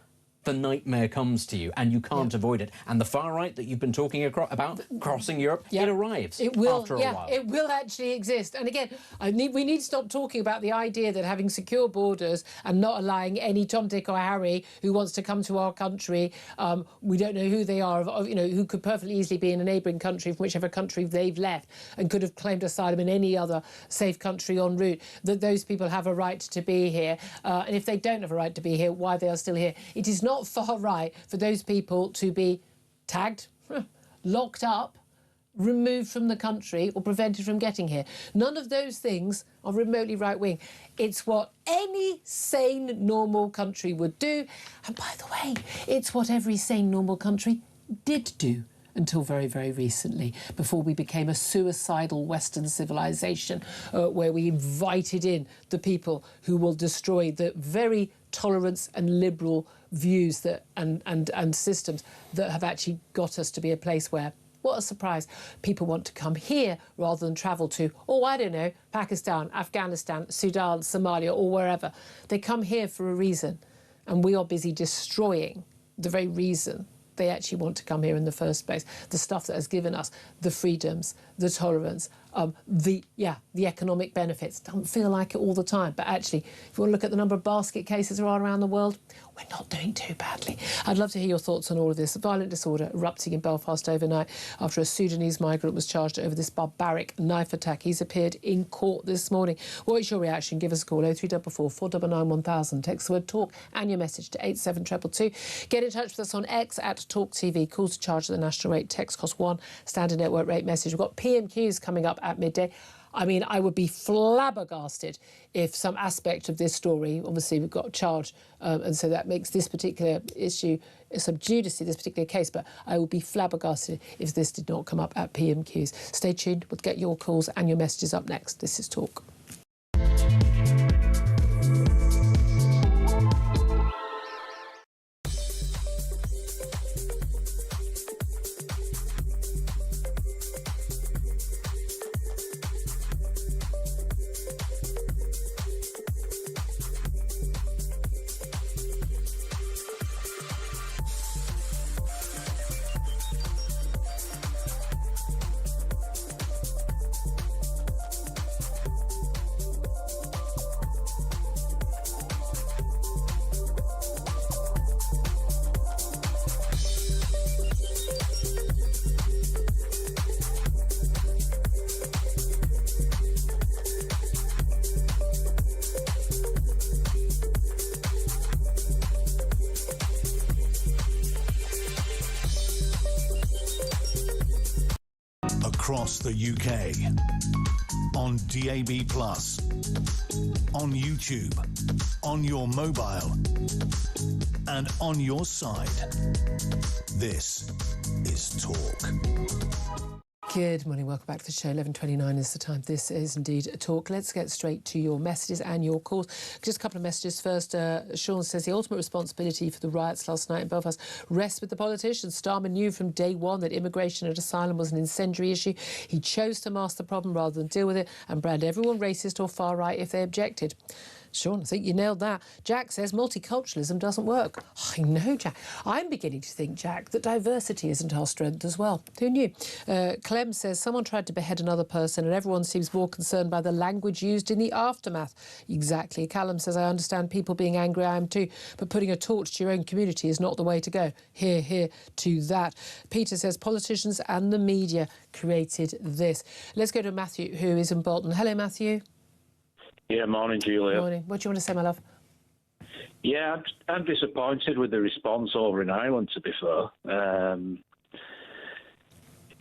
the nightmare comes to you, and you can't avoid it. And the far right that you've been talking about, crossing Europe, it arrives after a while. It will actually exist. And again, we need to stop talking about the idea that having secure borders and not allowing any Tom, Dick or Harry who wants to come to our country, we don't know who they are, who could perfectly easily be in a neighbouring country from whichever country they've left and could have claimed asylum in any other safe country en route, that those people have a right to be here. And if they don't have a right to be here, why they are still here. It is not far right for those people to be tagged, locked up, removed from the country or prevented from getting here. None of those things are remotely right-wing. It's what any sane, normal country would do. And by the way, it's what every sane, normal country did do until very, very recently, before we became a suicidal Western civilization where we invited in the people who will destroy the very tolerance and liberal views that and systems that have actually got us to be a place where, what a surprise, people want to come here rather than travel to, I don't know, Pakistan, Afghanistan, Sudan, Somalia, or wherever. They come here for a reason, and we are busy destroying the very reason they actually want to come here in the first place. The stuff that has given us the freedoms, the tolerance, the economic benefits. Don't feel like it all the time, but actually, if you want to look at the number of basket cases there are around the world, we're not doing too badly. I'd love to hear your thoughts on all of this. Violent disorder erupting in Belfast overnight after a Sudanese migrant was charged over this barbaric knife attack. He's appeared in court this morning. What is your reaction? Give us a call, 0344 499 1000. Text the word TALK and your message to 87222. Get in touch with us on X at Talk TV. Calls to charge at the national rate. Text cost £1. Standard network rate message. We've got PMQs coming up at midday. I mean, I would be flabbergasted if some aspect of this story, obviously we've got a charge, and so that makes this particular issue sub judice, this particular case, but I would be flabbergasted if this did not come up at PMQs. Stay tuned. We'll get your calls and your messages up next. This is Talk. across the UK. On DAB+, on YouTube, on your mobile, and on your side. This is Talk. Good morning, welcome back to the show. 11:29 is the time. This is indeed a Talk. Let's get straight to your messages and your calls. Just a couple of messages. First, Sean says the ultimate responsibility for the riots last night in Belfast rests with the politicians. Starmer knew from day one that immigration and asylum was an incendiary issue. He chose to mask the problem rather than deal with it and brand everyone racist or far right if they objected. Sean, I think you nailed that. Jack says multiculturalism doesn't work. I know, Jack. I'm beginning to think, Jack, that diversity isn't our strength as well. Who knew? Clem says someone tried to behead another person and everyone seems more concerned by the language used in the aftermath. Exactly. Callum says, I understand people being angry, I am too, but putting a torch to your own community is not the way to go. Hear to that. Peter says politicians and the media created this. Let's go to Matthew, who is in Bolton. Hello, Matthew. Yeah, morning, Julia. Morning. What do you want to say, my love? Yeah, I'm disappointed with the response over in Ireland, to be fair.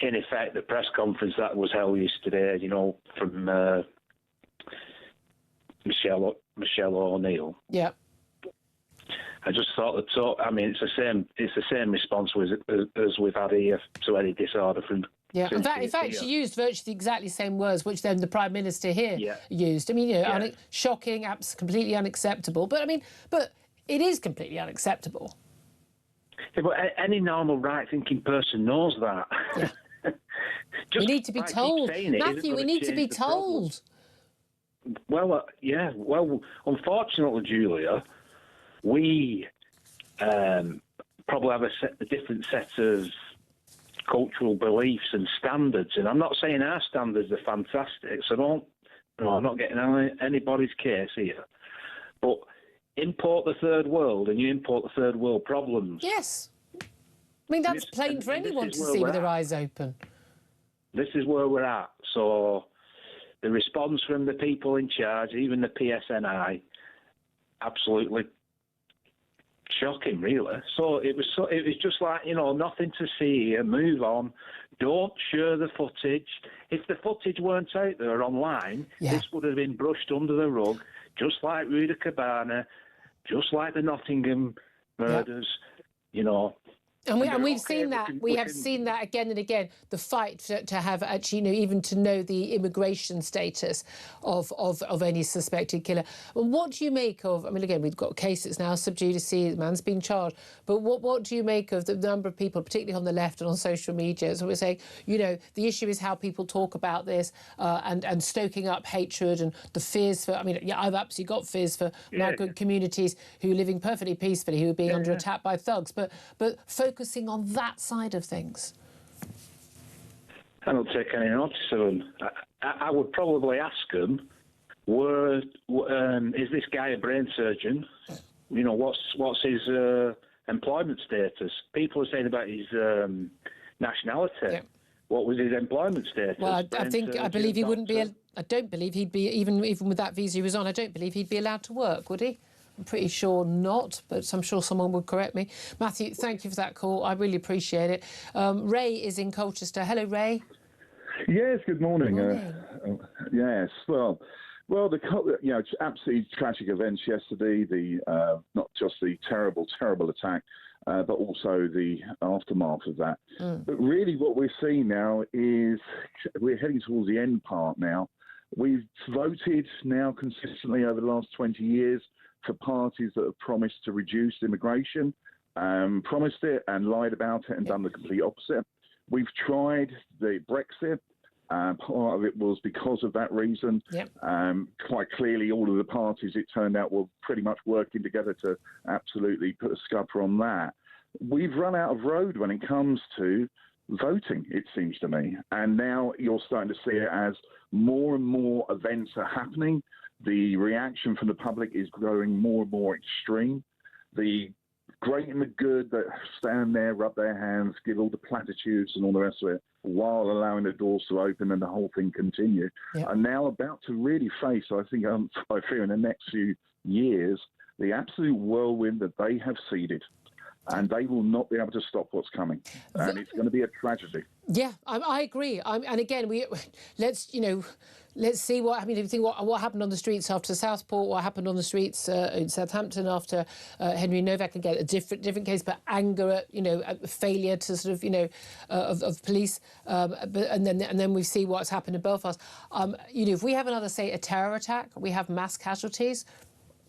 In effect, the press conference that was held yesterday, from Michelle O'Neill. Yeah. I just thought it's the same response as we've had here to any disorder from. Yeah, in fact, she used virtually the exactly same words which then the Prime Minister here used. I mean, shocking, completely unacceptable. But it is completely unacceptable. Yeah, but any normal right-thinking person knows that. Yeah. We need to be told, Matthew. We need to be told. Well, Well, unfortunately, Julia, we probably have a different set of cultural beliefs and standards, and I'm not saying our standards are fantastic, so I'm not getting anybody's case here, but import the third world and you import the third world problems. Yes. I mean, that's plain for anyone to see with their eyes open. This is where we're at. So the response from the people in charge, even the PSNI, absolutely shocking, really. So it was just like, nothing to see here, move on, don't share the footage. If the footage weren't out there online, this would have been brushed under the rug, just like Ruda Cabana, just like the Nottingham murders, And we've seen that. We have seen that again and again. The fight to have actually, even to know the immigration status of any suspected killer. And what do you make of? I mean, again, we've got cases now, sub judice, the man's being charged. But what do you make of the number of people, particularly on the left and on social media? So we're saying, the issue is how people talk about this and stoking up hatred and the fears for. I mean, I've absolutely got fears for migrant communities who are living perfectly peacefully, who are being under attack by thugs. But focusing on that side of things. I don't take any notice of them. I would probably ask them, is this guy a brain surgeon? What's his employment status? People are saying about his nationality. Yeah. What was his employment status? Well, I believe he wouldn't be. I don't believe he'd be, even with that visa he was on, I don't believe he'd be allowed to work, would he? I'm pretty sure not, but I'm sure someone would correct me. Matthew, thank you for that call. I really appreciate it. Ray is in Colchester. Hello, Ray. Yes, good morning. Yes, well, absolutely tragic events yesterday. Not just the terrible attack, but also the aftermath of that. But really what we're seeing now is we're heading towards the end part now. We've voted now consistently over the last 20 years for parties that have promised to reduce immigration, promised it and lied about it and done the complete opposite. We've tried the Brexit. Part of it was because of that reason. Yep. Quite clearly, all of the parties, it turned out, were pretty much working together to absolutely put a scupper on that. We've run out of road when it comes to voting, it seems to me. And now you're starting to see it as more and more events are happening. The reaction from the public is growing more and more extreme. The great and the good that stand there, rub their hands, give all the platitudes and all the rest of it, while allowing the doors to open and the whole thing continue, are now about to really face, I think, I fear in the next few years, the absolute whirlwind that they have seeded. and they will not be able to stop what's coming, and it's going to be a tragedy. Yeah, I agree. And again, let's see what. I mean, if you think what happened on the streets after Southport, what happened on the streets in Southampton after Henry Novak, again a different case, but anger at at failure to sort of of police, and then we see what's happened in Belfast. If we have another, say, a terror attack, we have mass casualties.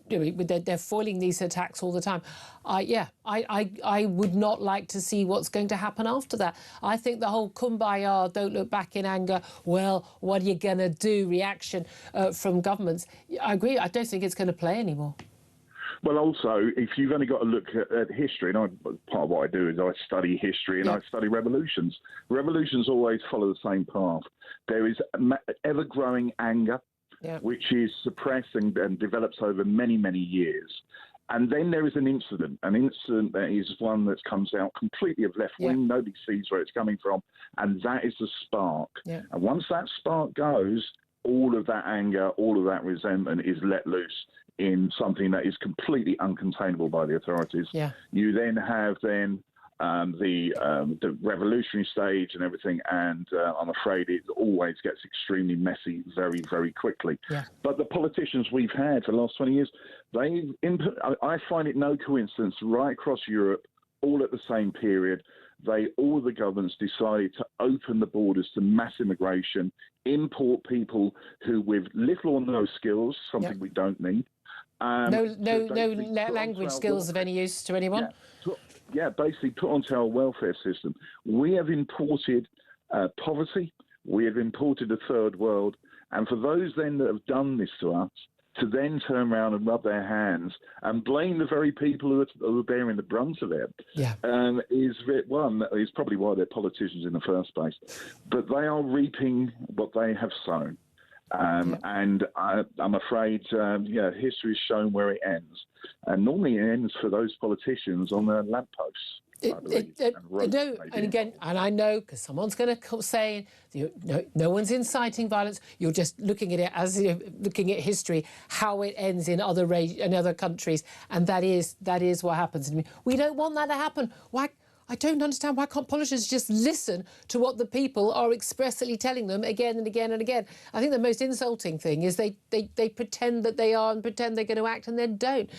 They're foiling these attacks all the time. I would not like to see what's going to happen after that. I think the whole kumbaya, don't look back in anger, well, what are you going to do reaction from governments, I agree, I don't think it's going to play anymore. Well, also, if you've only got to look at history, and part of what I do is I study history and I study revolutions. Revolutions always follow the same path. There is ever-growing anger, which is suppressed and develops over many, many years. And then there is an incident that is one that comes out completely of left wing. Nobody sees where it's coming from. And that is the spark. Yeah. And once that spark goes, all of that anger, all of that resentment is let loose in something that is completely uncontainable by the authorities. Yeah. You then have the revolutionary stage and everything, and I'm afraid it always gets extremely messy very, very quickly. Yeah. But the politicians we've had for the last 20 years, I find it no coincidence, right across Europe, all at the same period, all the governments decided to open the borders to mass immigration, import people who with little or no skills, something we don't need. No language skills of any use to anyone. Basically put onto our welfare system. We have imported poverty. We have imported the third world. And for those then that have done this to us, to then turn around and rub their hands and blame the very people who are bearing the brunt of it, is probably why they're politicians in the first place. But they are reaping what they have sown. And I'm afraid, history has shown where it ends. And normally it ends for those politicians on their lampposts. And I know, because someone's going to say, no one's inciting violence. You're just looking at it as you're looking at history, how it ends in other countries, and that is what happens. We don't want that to happen. Why? I don't understand why can't politicians just listen to what the people are expressly telling them again and again and again. I think the most insulting thing is they pretend that they are and pretend they're going to act and then don't.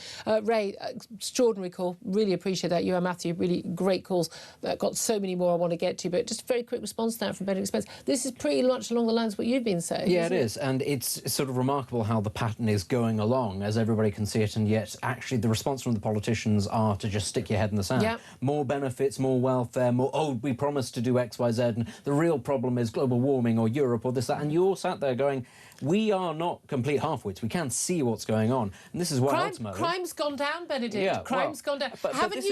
Ray, extraordinary call. Really appreciate that. You and Matthew, really great calls. Got so many more I want to get to, but just a very quick response now from Benedict Spence. This is pretty much along the lines of what you've been saying. Yeah, it is. And it's sort of remarkable how the pattern is going along as everybody can see it, and yet actually the response from the politicians are to just stick your head in the sand. Yep. More benefits, more welfare, we promised to do X, Y, Z, and the real problem is global warming or Europe or this, that, and you're sat there going, we are not complete half-wits. We can't see what's going on, and this is why ultimately crime's gone down, Benedict. Yeah, crime's gone down. Haven't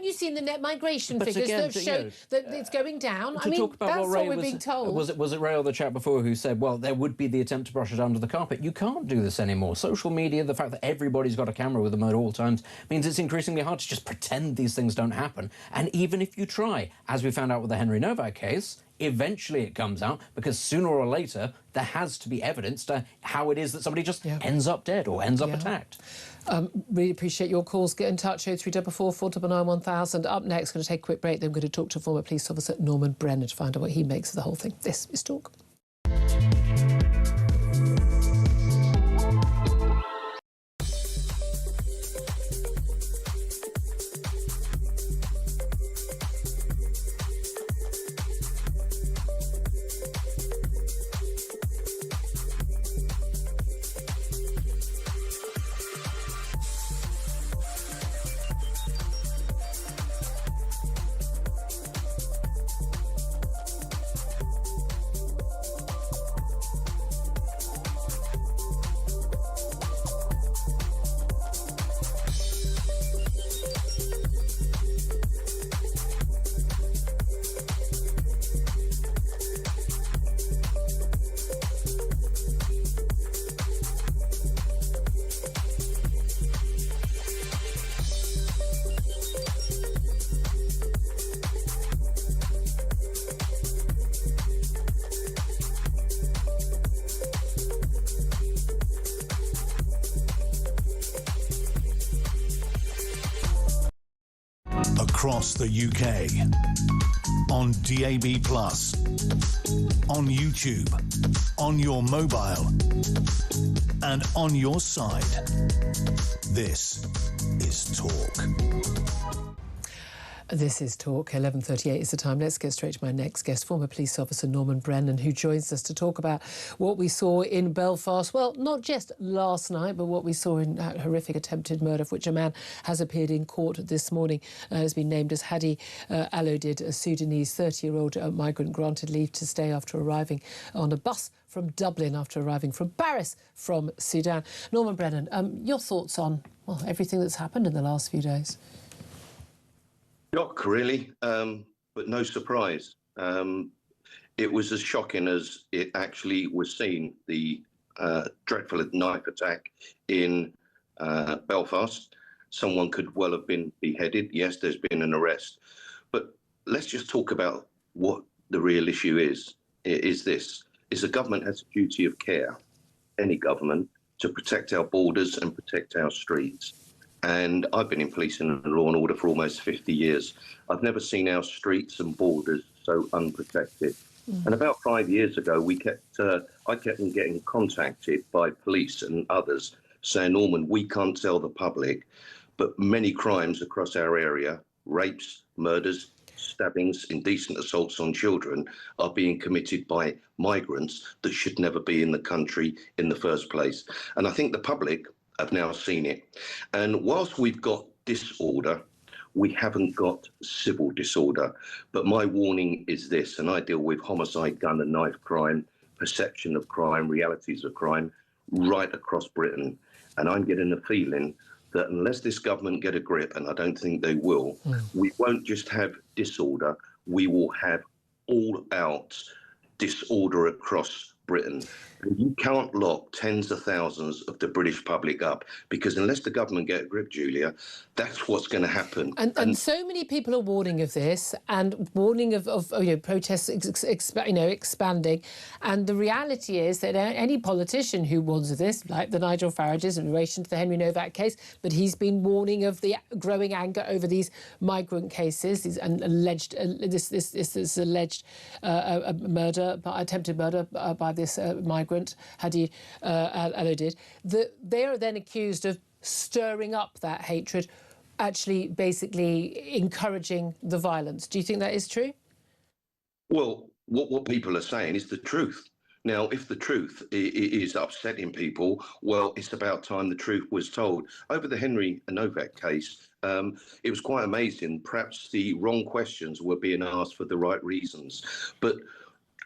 you seen the net migration figures that show that it's going down? I mean, that's what we're being told. Was it Ray or the chap before who said, well, there would be the attempt to brush it under the carpet? You can't do this anymore. Social media, the fact that everybody's got a camera with them at all times, means it's increasingly hard to just pretend these things don't happen. And even if you try, as we found out with the Henry Novak case, eventually it comes out, because sooner or later there has to be evidence to how it is that somebody just ends up dead or ends up attacked. Really appreciate your calls. Get in touch, 0344 499 1000. Up next, going to take a quick break, then we're going to talk to former police officer Norman Brennan to find out what he makes of the whole thing. This is Talk. across the UK, on DAB+, on YouTube, on your mobile, and on your side. This is Talk. This is Talk. 11:38 is the time. Let's get straight to my next guest, former police officer Norman Brennan, who joins us to talk about what we saw in Belfast. Well, not just last night, but what we saw in that horrific attempted murder, of which a man has appeared in court this morning, has been named as Hadi Alodid, a Sudanese 30-year-old migrant granted leave to stay after arriving on a bus from Dublin after arriving from Paris from Sudan. Norman Brennan, your thoughts on everything that's happened in the last few days? Shock, really, but no surprise. It was as shocking as it actually was seen, the dreadful knife attack in Belfast. Someone could well have been beheaded. Yes, there's been an arrest. But let's just talk about what the real issue is. It is this, is the government has a duty of care, any government, to protect our borders and protect our streets. And I've been in policing and law and order for almost 50 years. I've never seen our streets and borders so unprotected. And about 5 years ago, I kept on getting contacted by police and others saying, Norman, we can't tell the public, but many crimes across our area, rapes, murders, stabbings, indecent assaults on children, are being committed by migrants that should never be in the country in the first place. And I think the public have now seen it. And whilst we've got disorder, we haven't got civil disorder. But my warning is this, and I deal with homicide, gun and knife crime, perception of crime, realities of crime, right across Britain. And I'm getting the feeling that unless this government get a grip, and I don't think they will, we won't just have disorder, we will have all-out disorder across Britain. And you can't lock tens of thousands of the British public up, because unless the government get a grip, Julia, that's what's going to happen. And so many people are warning of this and warning of protests expanding. And the reality is that any politician who warns of this, like the Nigel Farages in relation to the Henry Novak case, but he's been warning of the growing anger over these migrant cases, these alleged attempted murder by this migrant, Hadi Alodid. They are then accused of stirring up that hatred, actually basically encouraging the violence. Do you think that is true? Well, what people are saying is the truth. Now, if the truth is upsetting people, well, it's about time the truth was told. Over the Henry Novak case, it was quite amazing. Perhaps the wrong questions were being asked for the right reasons. But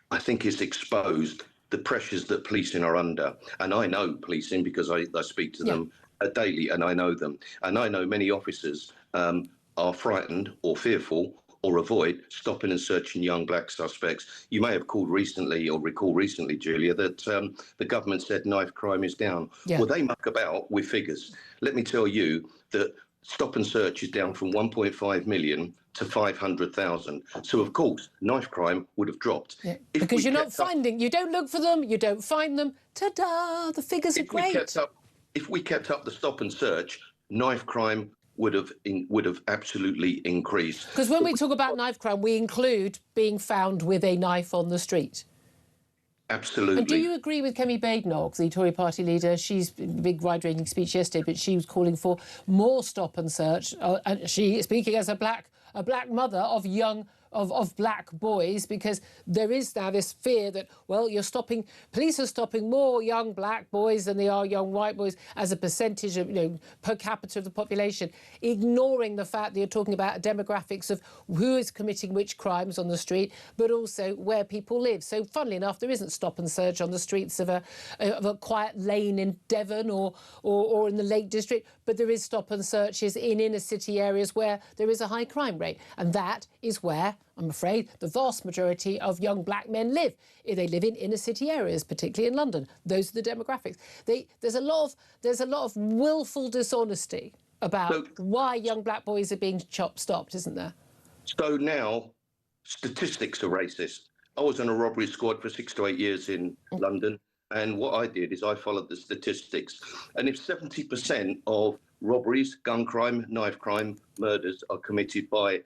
I think it's exposed the pressures that policing are under. And I know policing because I speak to them daily, and I know them. And I know many officers are frightened or fearful or avoid stopping and searching young black suspects. You may have called recently or recall recently, Julia, that the government said knife crime is down. Yeah. Well, they muck about with figures. Let me tell you that stop and search is down from 1.5 million to 500,000. So, of course, knife crime would have dropped. Yeah. Because you're not finding, you don't look for them, you don't find them. Ta-da, the figures are great. If we kept up the stop and search, knife crime would have absolutely increased. Because when we talk about knife crime, we include being found with a knife on the street. Absolutely. And do you agree with Kemi Badenoch, the Tory party leader? She's a big wide-ranging speech yesterday, but she was calling for more stop and search. And she, speaking as a black mother of black boys, because there is now this fear that, well, police are stopping more young black boys than they are young white boys as a percentage of, per capita of the population, ignoring the fact that you're talking about demographics of who is committing which crimes on the street, but also where people live. So, funnily enough, there isn't stop and search on the streets of a quiet lane in Devon or in the Lake District, but there is stop and searches in inner city areas where there is a high crime rate. And that is where, I'm afraid, the vast majority of young black men live. They live in inner city areas, particularly in London. Those are the demographics. There's a lot of willful dishonesty about why young black boys are being stopped, isn't there? So now statistics are racist. I was on a robbery squad for 6 to 8 years in London. And what I did is I followed the statistics. And if 70% of robberies, gun crime, knife crime, murders are committed by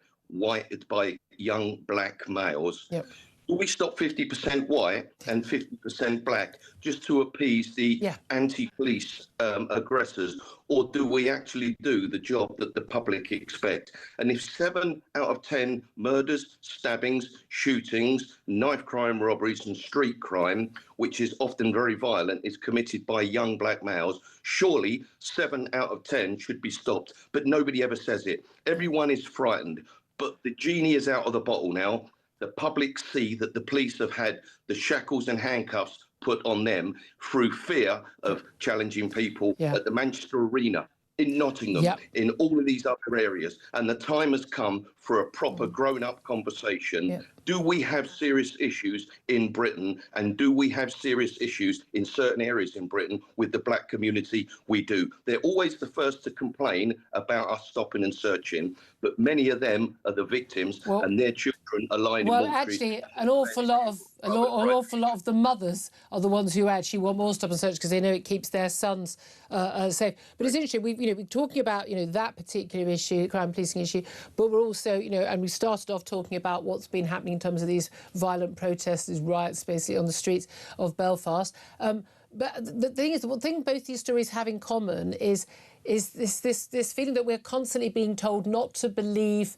young black males. Yep. Do we stop 50% white and 50% black just to appease the anti-police aggressors, or do we actually do the job that the public expect? And if 7 out of 10 murders, stabbings, shootings, knife crime, robberies and street crime, which is often very violent, is committed by young black males, surely 7 out of 10 should be stopped. But nobody ever says it. Everyone is frightened. But the genie is out of the bottle now. The public see that the police have had the shackles and handcuffs put on them through fear of challenging people at the Manchester Arena, in Nottingham, in all of these other areas. And the time has come for a proper grown-up conversation. Do we have serious issues in Britain, and do we have serious issues in certain areas in Britain with the black community? We do. They're always the first to complain about us stopping and searching, but many of them are the victims, and their children are lying in mortuaries. Well, actually, an awful lot of the mothers are the ones who actually want more stop and search because they know it keeps their sons safe. But it's interesting. We're talking about that particular issue, crime policing issue, but we're also and we started off talking about what's been happening in terms of these violent protests, these riots, basically on the streets of Belfast. But the thing is, the thing both these stories have in common is this feeling that we're constantly being told not believe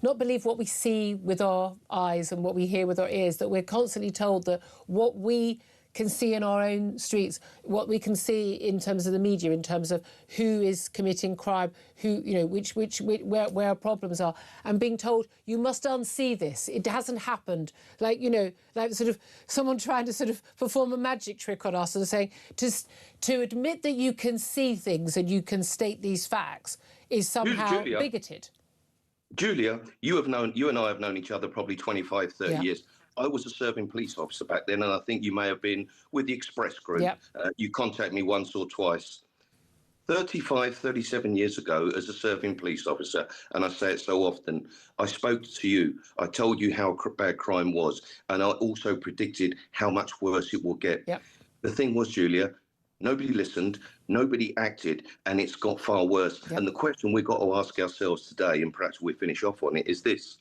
what we see with our eyes and what we hear with our ears, that we're constantly told that what we can see in our own streets, what we can see in terms of the media, in terms of who is committing crime, where our problems are, and being told you must unsee this. It hasn't happened. Like sort of someone trying to sort of perform a magic trick on us and saying to admit that you can see things and you can state these facts is somehow bigoted. Julia, you and I have known each other probably 25, 30 years. I was a serving police officer back then, and I think you may have been with the Express Group. Yep. You contacted me once or twice. 35, 37 years ago, as a serving police officer, and I say it so often, I spoke to you. I told you how bad crime was, and I also predicted how much worse it will get. Yep. The thing was, Julia, nobody listened, nobody acted, and it's got far worse. Yep. And the question we've got to ask ourselves today, and perhaps we'll finish off on it, is this.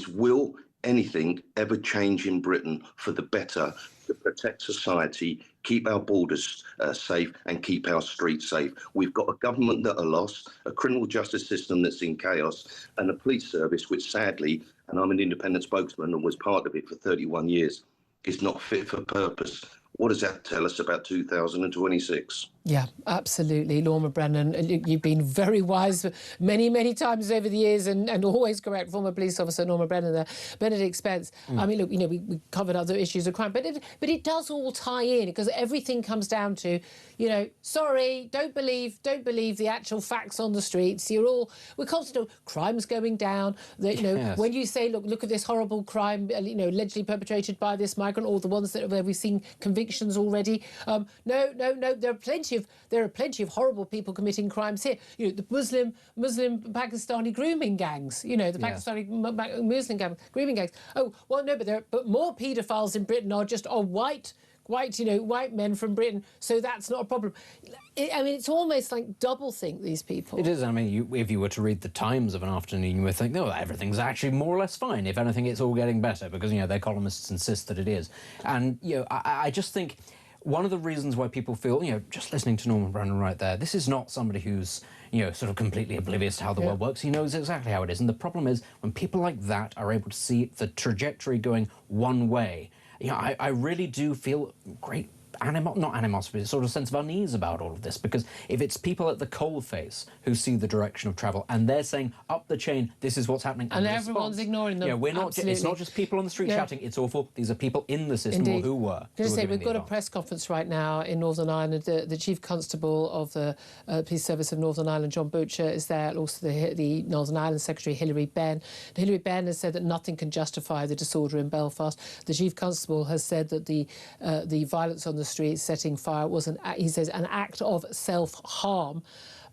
Will anything ever change in Britain for the better to protect society, keep our borders safe and keep our streets safe? We've got a government that are lost, a criminal justice system that's in chaos, and a police service which sadly, and I'm an independent spokesman and was part of it for 31 years, is not fit for purpose. What does that tell us about 2026? Yeah, absolutely. Norma Brennan, you've been very wise many, many times over the years and always correct. Former police officer Norma Brennan there. Benedict Spence. I mean, look, we covered other issues of crime, but it does all tie in because everything comes down to, sorry, don't believe the actual facts on the streets. We're constantly, crime's going down. Yes. When you say, look at this horrible crime, allegedly perpetrated by this migrant, or the ones that we've seen convictions already. No, there are plenty of horrible people committing crimes here. The Muslim Pakistani grooming gangs. Pakistani Muslim grooming gangs. Oh well, no, but more paedophiles in Britain are just white men from Britain. So that's not a problem. It's almost like doublethink these people. It is. I mean, if you were to read the Times of an afternoon, you would think, no, everything's actually more or less fine. If anything, it's all getting better because their columnists insist that it is. And I just think. One of the reasons why people feel, just listening to Norman Brennan right there, this is not somebody who's, sort of completely oblivious to how the world works. He knows exactly how it is. And the problem is when people like that are able to see the trajectory going one way, I really do feel great not animosity, but a sort of sense of unease about all of this, because if it's people at the coalface who see the direction of travel and they're saying up the chain, this is what's happening, and everyone's ignoring them. It's not just people on the street shouting, it's awful. These are people in the system or who were. We've got a press conference right now in Northern Ireland. The Chief Constable of the Police Service of Northern Ireland, John Butcher, is there. Also the Northern Ireland Secretary, Hilary Benn. Hilary Benn has said that nothing can justify the disorder in Belfast. The Chief Constable has said that the violence on the streets setting fire was an act of self-harm.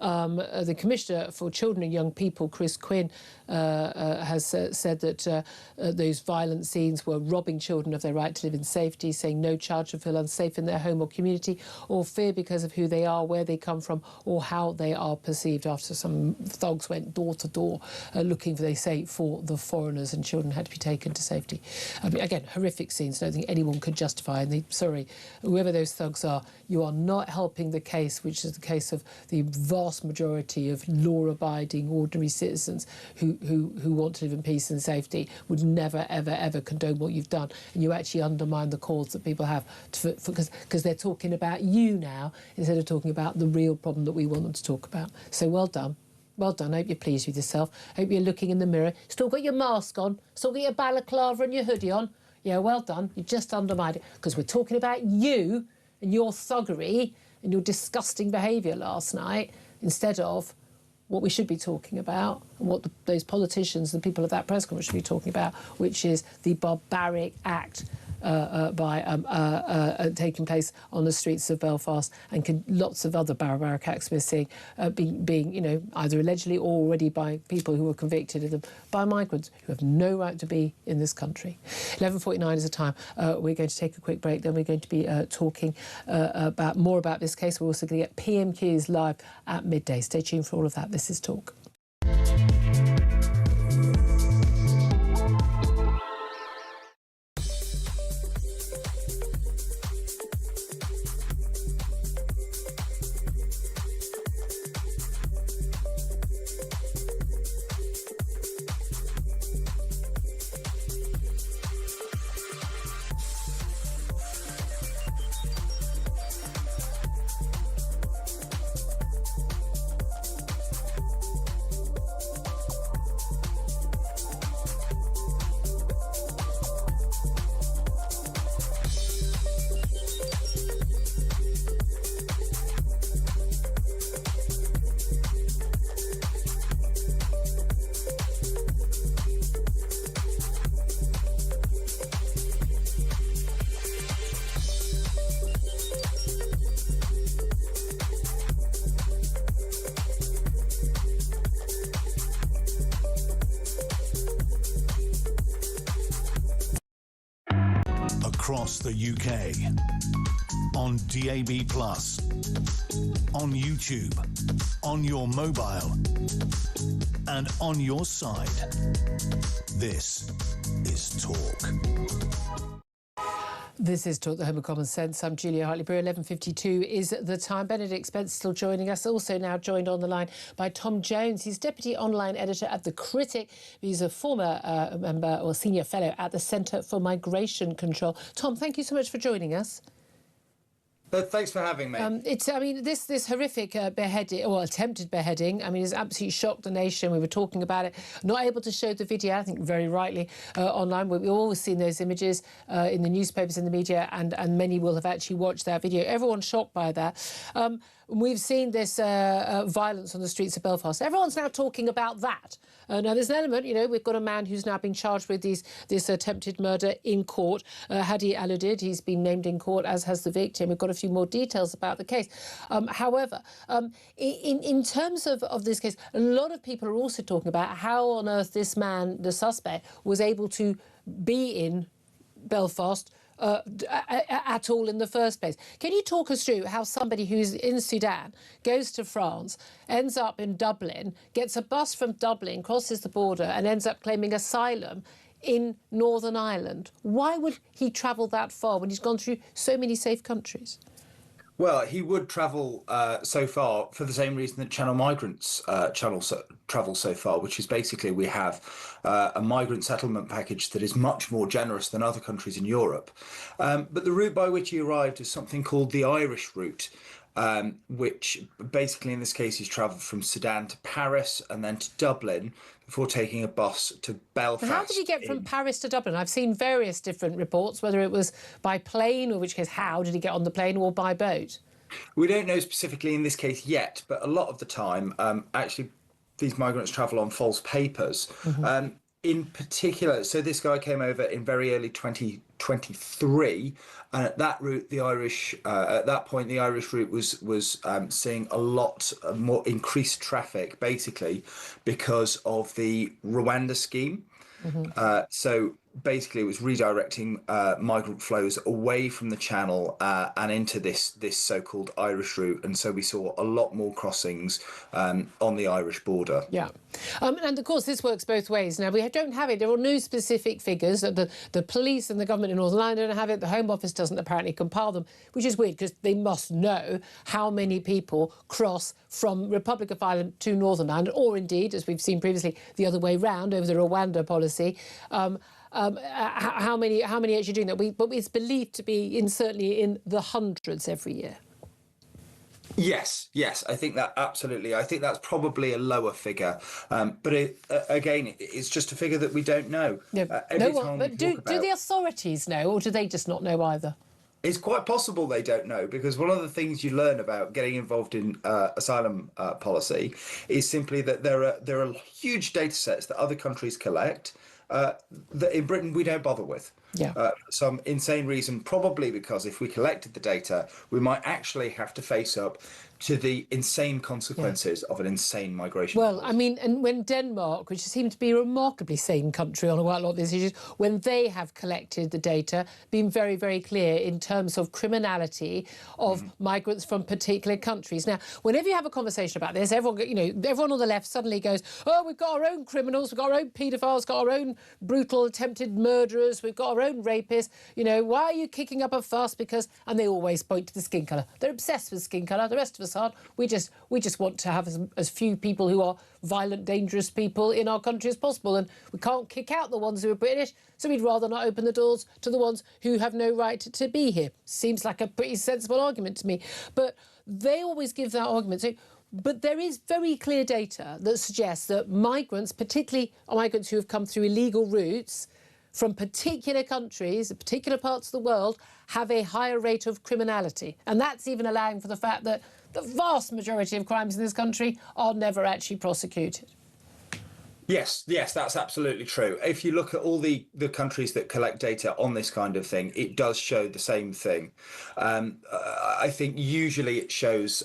The Commissioner for Children and Young People, Chris Quinn, has said that those violent scenes were robbing children of their right to live in safety, saying no child should feel unsafe in their home or community or fear because of who they are, where they come from or how they are perceived, after some thugs went door to door looking, they say, for the foreigners, and children had to be taken to safety. I mean, again, horrific scenes. I don't think anyone could justify. And sorry, whoever those thugs are, you are not helping the case, which is the case of the vast majority of law-abiding, ordinary citizens who want to live in peace and safety, would never, ever, ever condone what you've done. And you actually undermine the cause that people have, because they're talking about you now instead of talking about the real problem that we want them to talk about. So well done. Well done. I hope you're pleased with yourself. Hope you're looking in the mirror. Still got your mask on. Still got your balaclava and your hoodie on. Yeah, well done. You just undermined it, because we're talking about you and your thuggery and your disgusting behaviour last night, instead of what we should be talking about and what those politicians and people at that press conference should be talking about, which is the barbaric act taking place on the streets of Belfast, and lots of other barbaric acts we're seeing being, you know, either allegedly or already by people who were convicted of them, by migrants who have no right to be in this country. 11:49 is the time. We're going to take a quick break, then we're going to be talking more about this case. We're also going to get PMQs live at midday. Stay tuned for all of that. This is Talk. Across the UK, on DAB+, on YouTube, on your mobile, and on your side. This is Talk. This is Talk, the Home of Common Sense. I'm Julia Hartley-Brewer. 11:52 is the time. Benedict Spence still joining us. Also now joined on the line by Tom Jones. He's Deputy Online Editor at The Critic. He's a former member or Senior Fellow at the Centre for Migration Control. Tom, thank you so much for joining us. Thanks for having me. This horrific beheading, or attempted beheading, it's absolutely shocked the nation. We were talking about it, not able to show the video, I think very rightly, online. We've always seen those images in the newspapers, in the media, and many will have actually watched that video. Everyone's shocked by that. We've seen this violence on the streets of Belfast. Everyone's now talking about that. Now, there's an element, we've got a man who's now been charged with this attempted murder in court, Hadi Alodid. He's been named in court, as has the victim. We've got a few more details about the case. However, in terms of this case, a lot of people are also talking about how on earth this man, the suspect, was able to be in Belfast at all in the first place. Can you talk us through how somebody who's in Sudan goes to France, ends up in Dublin, gets a bus from Dublin, crosses the border and ends up claiming asylum in Northern Ireland? Why would he travel that far when he's gone through so many safe countries? Well, he would travel so far for the same reason that channel migrants travel so far, which is basically we have a migrant settlement package that is much more generous than other countries in Europe. But the route by which he arrived is something called the Irish route, which basically in this case he's travelled from Sudan to Paris and then to Dublin before taking a bus to Belfast. How did he get from Paris to Dublin? I've seen various different reports, whether it was by plane, or in which case how did he get on the plane, or by boat? We don't know specifically in this case yet, but a lot of the time, actually, these migrants travel on false papers. In particular, so this guy came over in very early 2020, 2023, and at that point the Irish route was seeing a lot more increased traffic, basically because of the Rwanda scheme. So basically it was redirecting migrant flows away from the channel and into this so-called Irish route, and so we saw a lot more crossings on the Irish border. Yeah, and of course this works both ways. Now we don't have it. There are no specific figures. The police and the government in Northern Ireland don't have it. The Home Office doesn't apparently compile them, which is weird because they must know how many people cross from Republic of Ireland to Northern Ireland, or indeed, as we've seen previously, the other way round over the Rwanda policy. How many actually doing that? But it's believed to be certainly in the hundreds every year. Yes, I think that absolutely. I think that's probably a lower figure, but again, it's just a figure that we don't know. Do the authorities know, or do they just not know either? It's quite possible they don't know, because one of the things you learn about getting involved in asylum policy is simply that there are huge data sets that other countries collect that in Britain we don't bother with. For some insane reason, probably because if we collected the data, we might actually have to face up to the insane consequences of an insane migration policy. I mean, and when Denmark, which seemed to be a remarkably sane country on quite a lot of these issues, when they have collected the data, been very, very clear in terms of criminality of migrants from particular countries. Now, whenever you have a conversation about this, everyone on the left suddenly goes, oh, we've got our own criminals, we've got our own paedophiles, got our own brutal attempted murderers, we've got our own rapists. Why are you kicking up a fuss? And they always point to the skin colour. They're obsessed with skin colour. The rest of us aren't. We just want to have as few people who are violent, dangerous people in our country as possible, and we can't kick out the ones who are British, so we'd rather not open the doors to the ones who have no right to be here. Seems like a pretty sensible argument to me. But they always give that argument. But there is very clear data that suggests that migrants, particularly migrants who have come through illegal routes from particular countries, particular parts of the world, have a higher rate of criminality. And that's even allowing for the fact that the vast majority of crimes in this country are never actually prosecuted. Yes, that's absolutely true. If you look at all the countries that collect data on this kind of thing, it does show the same thing. I think usually it shows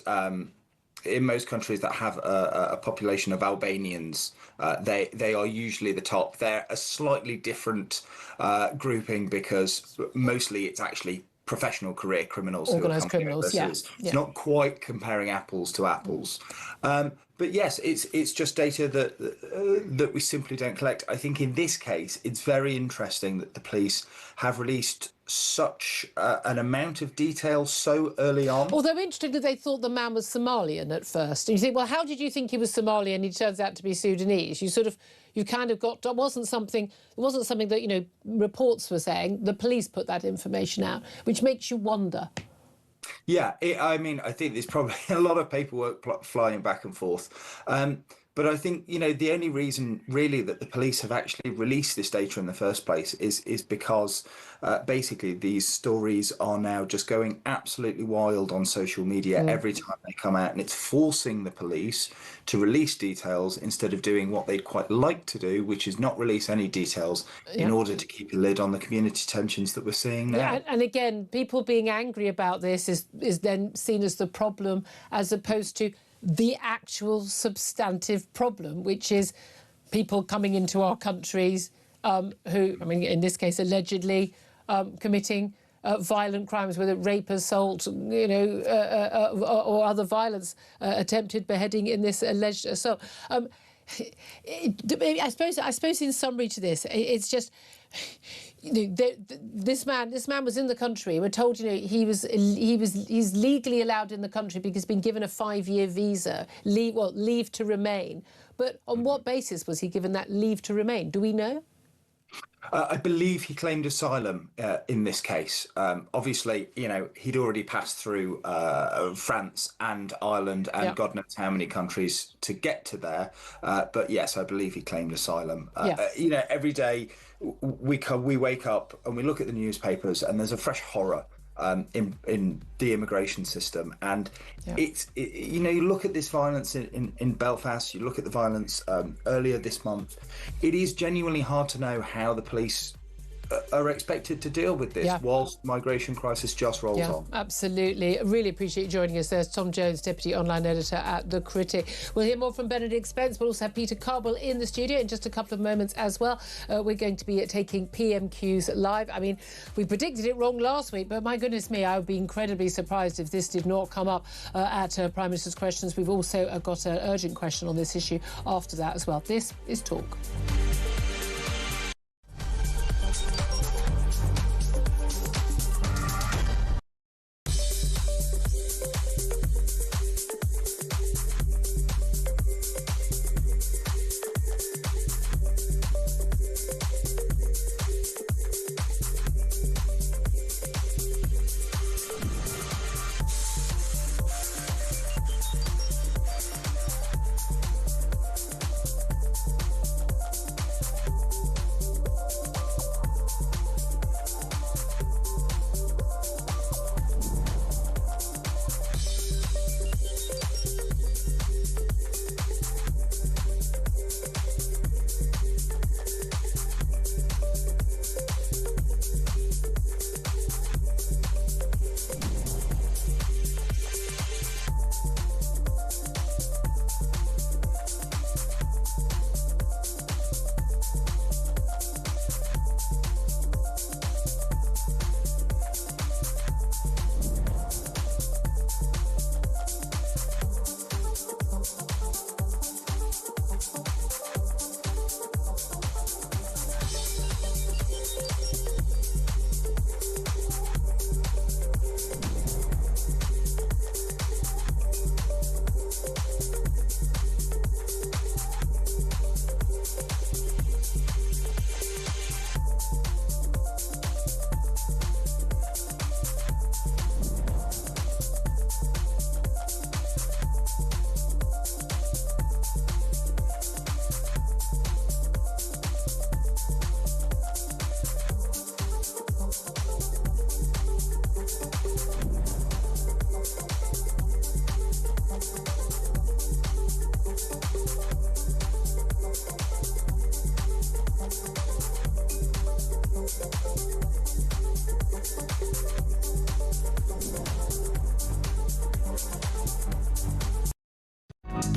in most countries that have a population of Albanians, they are usually the top. They're a slightly different grouping because mostly it's actually professional career criminals. Organised criminals, It's not quite comparing apples to apples. But yes, it's just data that we simply don't collect. I think in this case, it's very interesting that the police have released such an amount of detail so early on. Although interestingly, they thought the man was Somalian at first. And you think, well, how did you think he was Somalian? He turns out to be Sudanese. You kind of got, it wasn't something that, reports were saying. The police put that information out, which makes you wonder. Yeah, I think there's probably a lot of paperwork flying back and forth. But I think, the only reason really that the police have actually released this data in the first place is because basically these stories are now just going absolutely wild on social media every time they come out, and it's forcing the police to release details instead of doing what they'd quite like to do, which is not release any details in order to keep a lid on the community tensions that we're seeing now. Yeah, and again, people being angry about this is then seen as the problem as opposed to the actual substantive problem, which is people coming into our countries who, in this case, allegedly committing violent crimes, whether rape, assault, or other violence, attempted beheading in this alleged assault. I suppose in summary to this, it's just, this man was in the country. We're told, he's legally allowed in the country because he's been given a 5-year visa, leave to remain. But on what basis was he given that leave to remain? Do we know? I believe he claimed asylum in this case. Obviously, he'd already passed through France and Ireland and God knows how many countries to get to there. But yes, I believe he claimed asylum. Every day we wake up and we look at the newspapers and there's a fresh horror in the immigration system, and you look at this violence in Belfast, you look at the violence earlier this month. It is genuinely hard to know how the police are expected to deal with this whilst migration crisis just rolls on. Absolutely. Really appreciate you joining us. There's Tom Jones, Deputy Online Editor at The Critic. We'll hear more from Benedict Spence. We'll also have Peter Carbell in the studio in just a couple of moments as well. We're going to be taking PMQs live. I mean, we predicted it wrong last week, but my goodness me, I would be incredibly surprised if this did not come up at Prime Minister's Questions. We've also got an urgent question on this issue after that as well. This is Talk.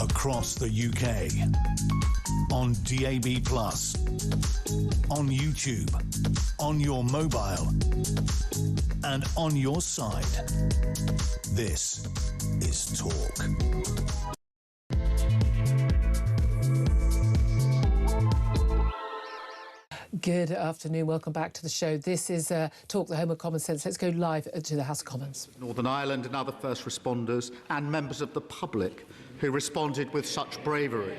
Across the UK, on DAB+, on YouTube, on your mobile, and on your side. This is Talk. Good afternoon. Welcome back to the show. This is Talk, the home of common sense. Let's go live to the House of Commons. Northern Ireland and other first responders and members of the public who responded with such bravery.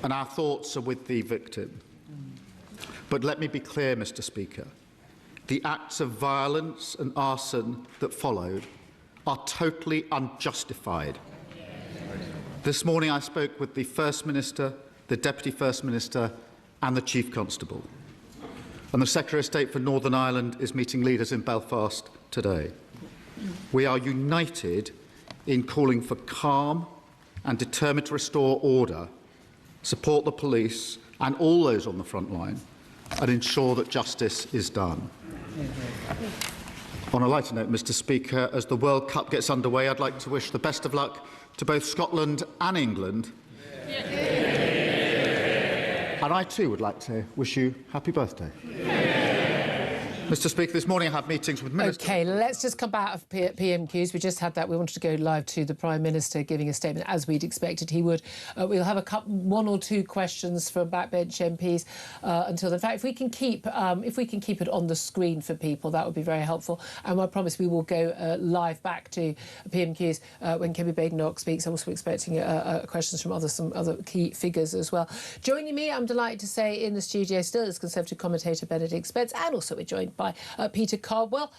And our thoughts are with the victim. But let me be clear, Mr. Speaker. The acts of violence and arson that followed are totally unjustified. This morning I spoke with the First Minister, the Deputy First Minister and the Chief Constable. And the Secretary of State for Northern Ireland is meeting leaders in Belfast today. We are united in calling for calm and determined to restore order, support the police and all those on the front line, and ensure that justice is done. On a lighter note, Mr. Speaker, as the World Cup gets underway, I'd like to wish the best of luck to both Scotland and England. And I too would like to wish you happy birthday. Mr. Speaker, this morning I had meetings with ministers. OK, let's just come back of PMQs. We just had that. We wanted to go live to the Prime Minister giving a statement, as we'd expected he would. We'll have one or two questions from backbench MPs until then. In fact, if we can keep it on the screen for people, that would be very helpful. And I promise we will go live back to PMQs when Kemi Badenoch speaks. I'm also expecting questions from some other key figures as well. Joining me, I'm delighted to say, in the studio still is Conservative commentator Benedict Spence, and also we're joined by Peter Carbell,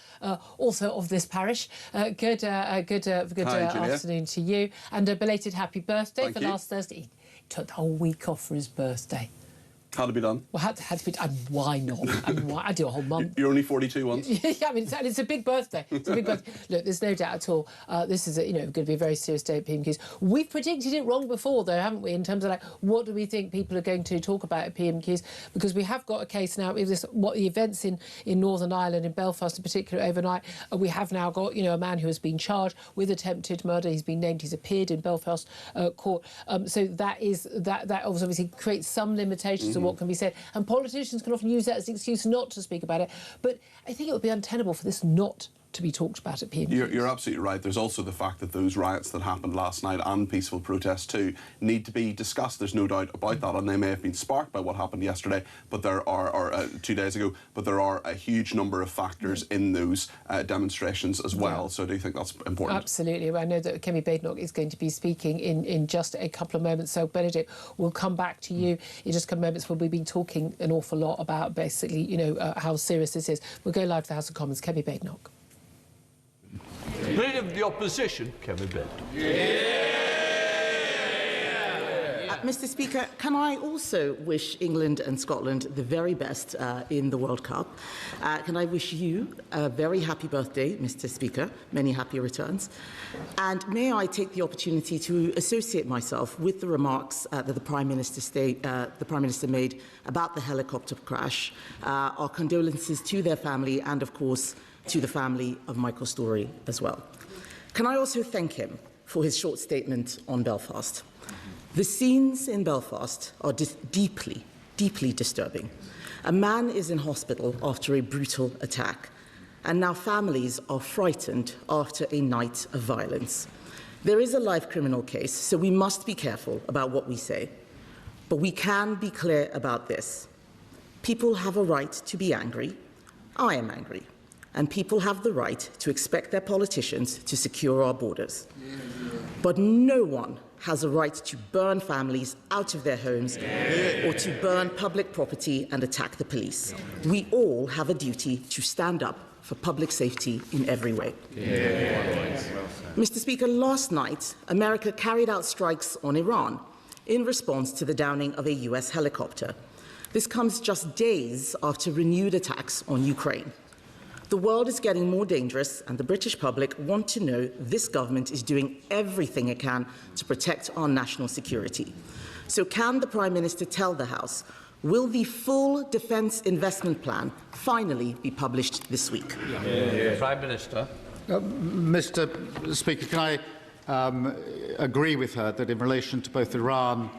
also of this parish. Good afternoon to you, and a belated happy birthday. Thank for you. Last Thursday. He took the whole week off for his birthday. Had to be done. Well, had to be done. And why not? And why? I do a whole month. You're only 42 once. Yeah, I mean, it's a big birthday. It's a big birthday. Look, there's no doubt at all. This is, going to be a very serious day at PMQs. We've predicted it wrong before, though, haven't we? In terms of what do we think people are going to talk about at PMQs? Because we have got a case now. What the events in Northern Ireland, in Belfast in particular, overnight. We have now got a man who has been charged with attempted murder. He's been named. He's appeared in Belfast court. So that obviously creates some limitations to what can be said. And politicians can often use that as an excuse not to speak about it. But I think it would be untenable for this not to be talked about at PMQs. You're absolutely right. There's also the fact that those riots that happened last night and peaceful protests too need to be discussed. There's no doubt about that, and they may have been sparked by what happened yesterday, but there are, or 2 days ago, but there are a huge number of factors in those demonstrations as well. Yeah. So I do think that's important. Absolutely. I know that Kemi Badenoch is going to be speaking in just a couple of moments. So Benedict, we'll come back to you in just a couple of moments. We've been talking an awful lot about basically, how serious this is. We'll go live to the House of Commons. Kemi Badenoch. Leader of the Opposition, Kemi Badenoch. Mr. Speaker, can I also wish England and Scotland the very best in the World Cup? Can I wish you a very happy birthday, Mr. Speaker, many happy returns. And may I take the opportunity to associate myself with the remarks that the Prime Minister made about the helicopter crash. Our condolences to their family and, of course, to the family of Michael Storey as well. Can I also thank him for his short statement on Belfast? The scenes in Belfast are deeply, deeply disturbing. A man is in hospital after a brutal attack, and now families are frightened after a night of violence. There is a live criminal case, so we must be careful about what we say. But we can be clear about this. People have a right to be angry. I am angry. And people have the right to expect their politicians to secure our borders. But no one has a right to burn families out of their homes or to burn public property and attack the police. We all have a duty to stand up for public safety in every way. Mr. Speaker, last night, America carried out strikes on Iran in response to the downing of a US helicopter. This comes just days after renewed attacks on Ukraine. The world is getting more dangerous, and the British public want to know this government is doing everything it can to protect our national security. So can the Prime Minister tell the House, will the full defence investment plan finally be published this week? Prime Minister. Mr. Speaker, can I agree with her that in relation to both Iran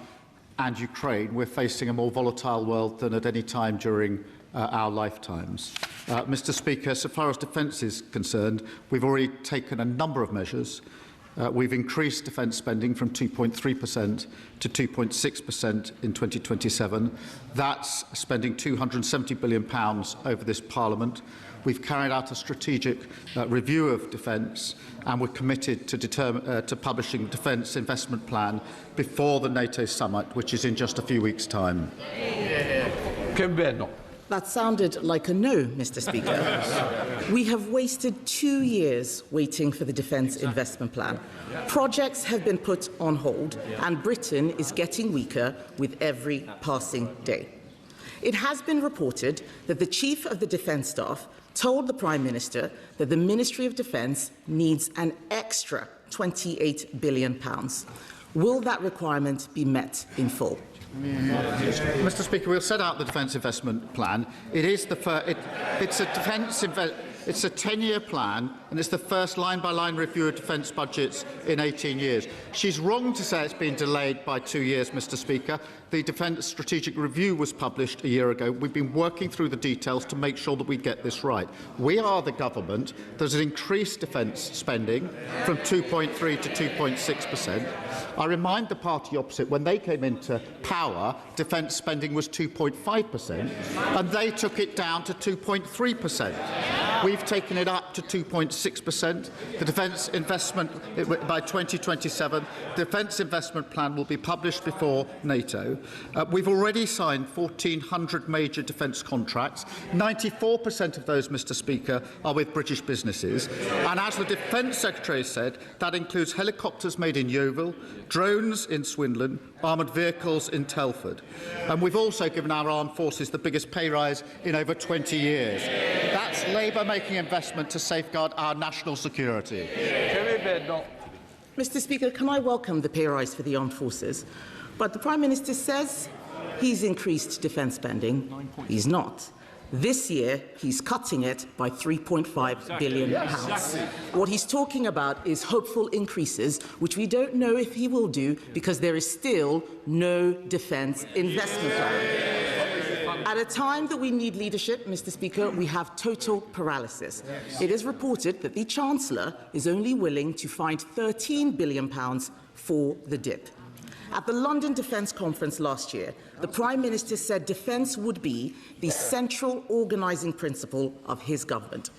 and Ukraine, we're facing a more volatile world than at any time during our lifetimes. Mr. Speaker, so far as defence is concerned, we've already taken a number of measures. We've increased defence spending from 2.3% to 2.6% in 2027. That's spending £270 billion over this Parliament. We've carried out a strategic review of defence, and we're committed to publishing the Defence Investment Plan before the NATO summit, which is in just a few weeks' time. That sounded like a no, Mr. Speaker. We have wasted 2 years waiting for the Defence Investment Plan. Projects have been put on hold, and Britain is getting weaker with every passing day. It has been reported that the Chief of the Defence Staff told the Prime Minister that the Ministry of Defence needs an extra £28 billion. Will that requirement be met in full? Mr. Speaker, we'll set out the Defence Investment Plan. It is it's a 10-year plan, and it's the first line-by-line review of defence budgets in 18 years. She's wrong to say it's been delayed by 2 years, Mr. Speaker. The Defence Strategic Review was published a year ago. We've been working through the details to make sure that we get this right. We are the government that has increased defence spending from 2.3 to 2.6%. I remind the party opposite, when they came into power, defence spending was 2.5%, and they took it down to 2.3%. We've taken it up to 2.6%. The defence investment, by 2027, the Defence Investment Plan will be published before NATO. We've already signed 1,400 major defence contracts. 94% of those, Mr. Speaker, are with British businesses. And as the Defence Secretary said, that includes helicopters made in Yeovil, drones in Swindon, armoured vehicles in Telford. And we've also given our armed forces the biggest pay rise in over 20 years. That's Labour making investment to safeguard our national security. Mr. Speaker, can I welcome the pay rise for the armed forces? But the Prime Minister says he's increased defence spending. He's not. This year, he's cutting it by £3.5 billion. What he's talking about is hopeful increases, which we don't know if he will do because there is still no defence investment plan. At a time that we need leadership, Mr. Speaker, we have total paralysis. It is reported that the Chancellor is only willing to find £13 billion for the dip. At the London Defence Conference last year, the Prime Minister said defence would be the central organising principle of his government.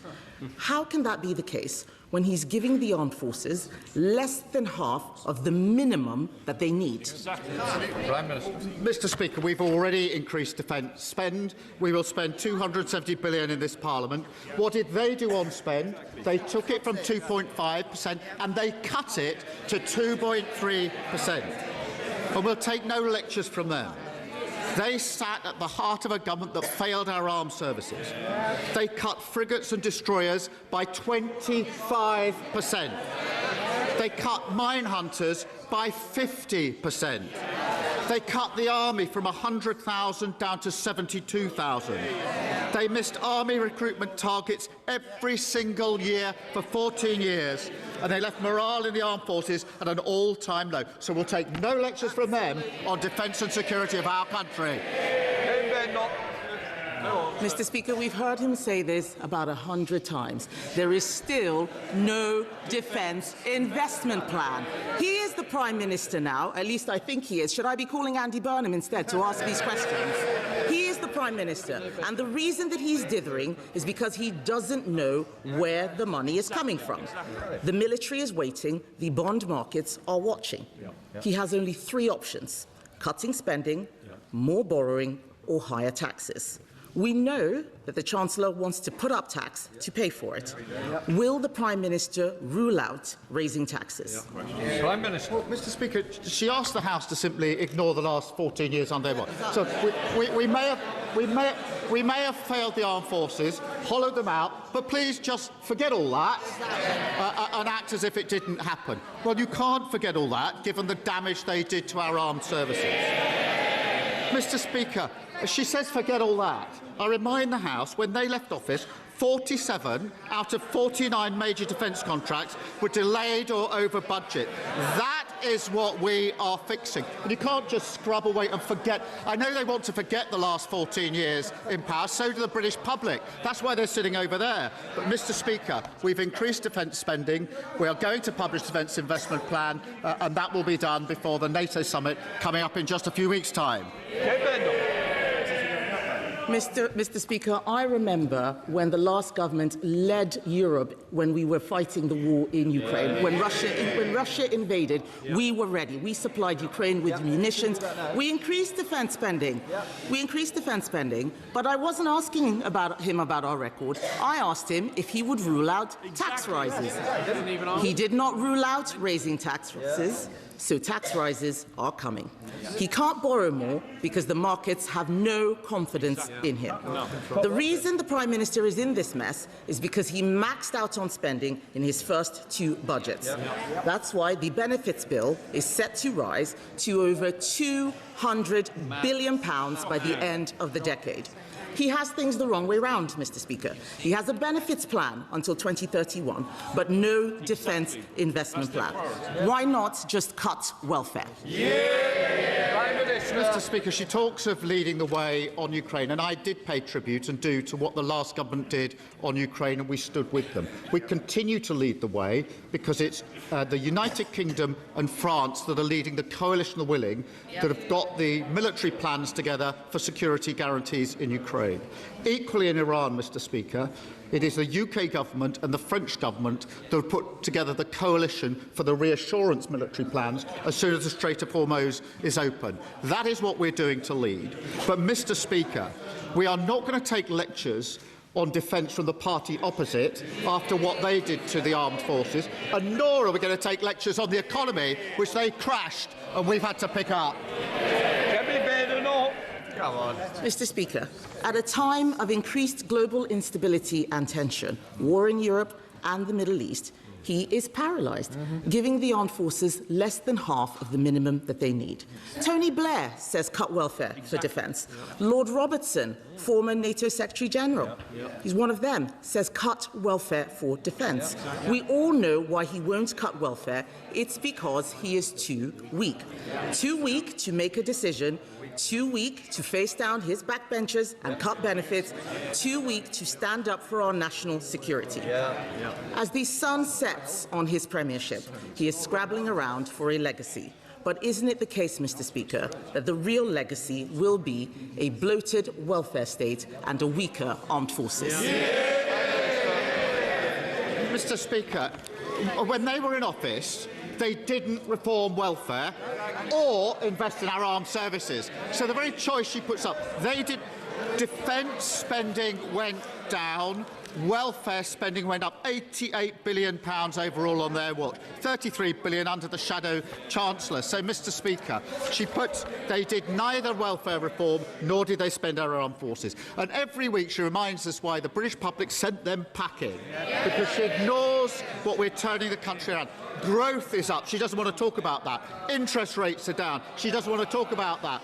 How can that be the case when he's giving the armed forces less than half of the minimum that they need? Prime Minister. Mr. Speaker, we've already increased defence spend. We will spend £270 billion in this Parliament. What did they do on spend? They took it from 2.5% and they cut it to 2.3%. And we'll take no lectures from them. They sat at the heart of a government that failed our armed services. They cut frigates and destroyers by 25%. They cut mine hunters by 50%. They cut the army from 100,000 down to 72,000. They missed army recruitment targets every single year for 14 years. And they left morale in the armed forces at an all-time low. So we'll take no lectures from them on defence and security of our country. Mr. Speaker, we've heard him say this about 100 times. There is still no defence investment plan. He is the Prime Minister now, at least I think he is. Should I be calling Andy Burnham instead to ask these questions? He is the Prime Minister, and the reason that he's dithering is because he doesn't know where the money is coming from. The military is waiting, the bond markets are watching. He has only three options: cutting spending, more borrowing, or higher taxes. We know that the Chancellor wants to put up tax to pay for it. Will the Prime Minister rule out raising taxes? Prime Minister. Well, Mr. Speaker, she asked the House to simply ignore the last 14 years under Labour. So we may have failed the armed forces, hollowed them out, but please just forget all that and act as if it didn't happen. Well, you can't forget all that, given the damage they did to our armed services. Mr. Speaker, she says forget all that. I remind the House, when they left office, 47 out of 49 major defence contracts were delayed or over budget. That is what we are fixing. And you can't just scrub away and forget. I know they want to forget the last 14 years in power. So do the British public. That's why they're sitting over there. But, Mr. Speaker, we've increased defence spending. We are going to publish the Defence Investment Plan, and that will be done before the NATO summit coming up in just a few weeks' time. Mr. Speaker, I remember when the last government led Europe when we were fighting the war in Ukraine. When Russia invaded, we were ready. We supplied Ukraine with munitions. We increased defence spending. But I wasn't asking him about our record. I asked him if he would rule out tax rises. He did not rule out raising taxes. So tax rises are coming. He can't borrow more because the markets have no confidence in him. The reason the Prime Minister is in this mess is because he maxed out on spending in his first two budgets. That's why the benefits bill is set to rise to over £200 billion by the end of the decade. He has things the wrong way round, Mr. Speaker. He has a benefits plan until 2031, but no defence investment plan. Why not just cut welfare? Mr. Speaker, she talks of leading the way on Ukraine, and I did pay tribute and do to what the last government did on Ukraine, and we stood with them. We continue to lead the way because it's the United Kingdom and France that are leading the coalition of the willing that have got the military plans together for security guarantees in Ukraine. Equally in Iran, Mr. Speaker, it is the UK government and the French government that have put together the coalition for the reassurance military plans as soon as the Strait of Hormuz is open. That is what we're doing to lead. But, Mr. Speaker, we are not going to take lectures on defence from the party opposite after what they did to the armed forces, and nor are we going to take lectures on the economy, which they crashed and we've had to pick up. Can be better or not? Come on. Mr. Speaker, at a time of increased global instability and tension, war in Europe and the Middle East, he is paralysed, giving the armed forces less than half of the minimum that they need. Tony Blair says cut welfare for defence. Lord Robertson, former NATO Secretary-General, he's one of them, says cut welfare for defence. We all know why he won't cut welfare. It's because he is too weak. Too weak to make a decision, too weak to face down his backbenchers and cut benefits, too weak to stand up for our national security. As the sun sets on his premiership, he is scrabbling around for a legacy. But isn't it the case, Mr. Speaker, that the real legacy will be a bloated welfare state and a weaker armed forces? Mr. Speaker, when they were in office, they didn't reform welfare or invest in our armed services. So the very choice she puts up, they did. Defence spending went down, welfare spending went up £88 billion overall on their watch, £33 billion under the shadow chancellor. So, Mr. Speaker, they did neither welfare reform nor did they spend our armed forces. And every week she reminds us why the British public sent them packing, because she ignores what we're turning the country around. Growth is up. She doesn't want to talk about that. Interest rates are down. She doesn't want to talk about that.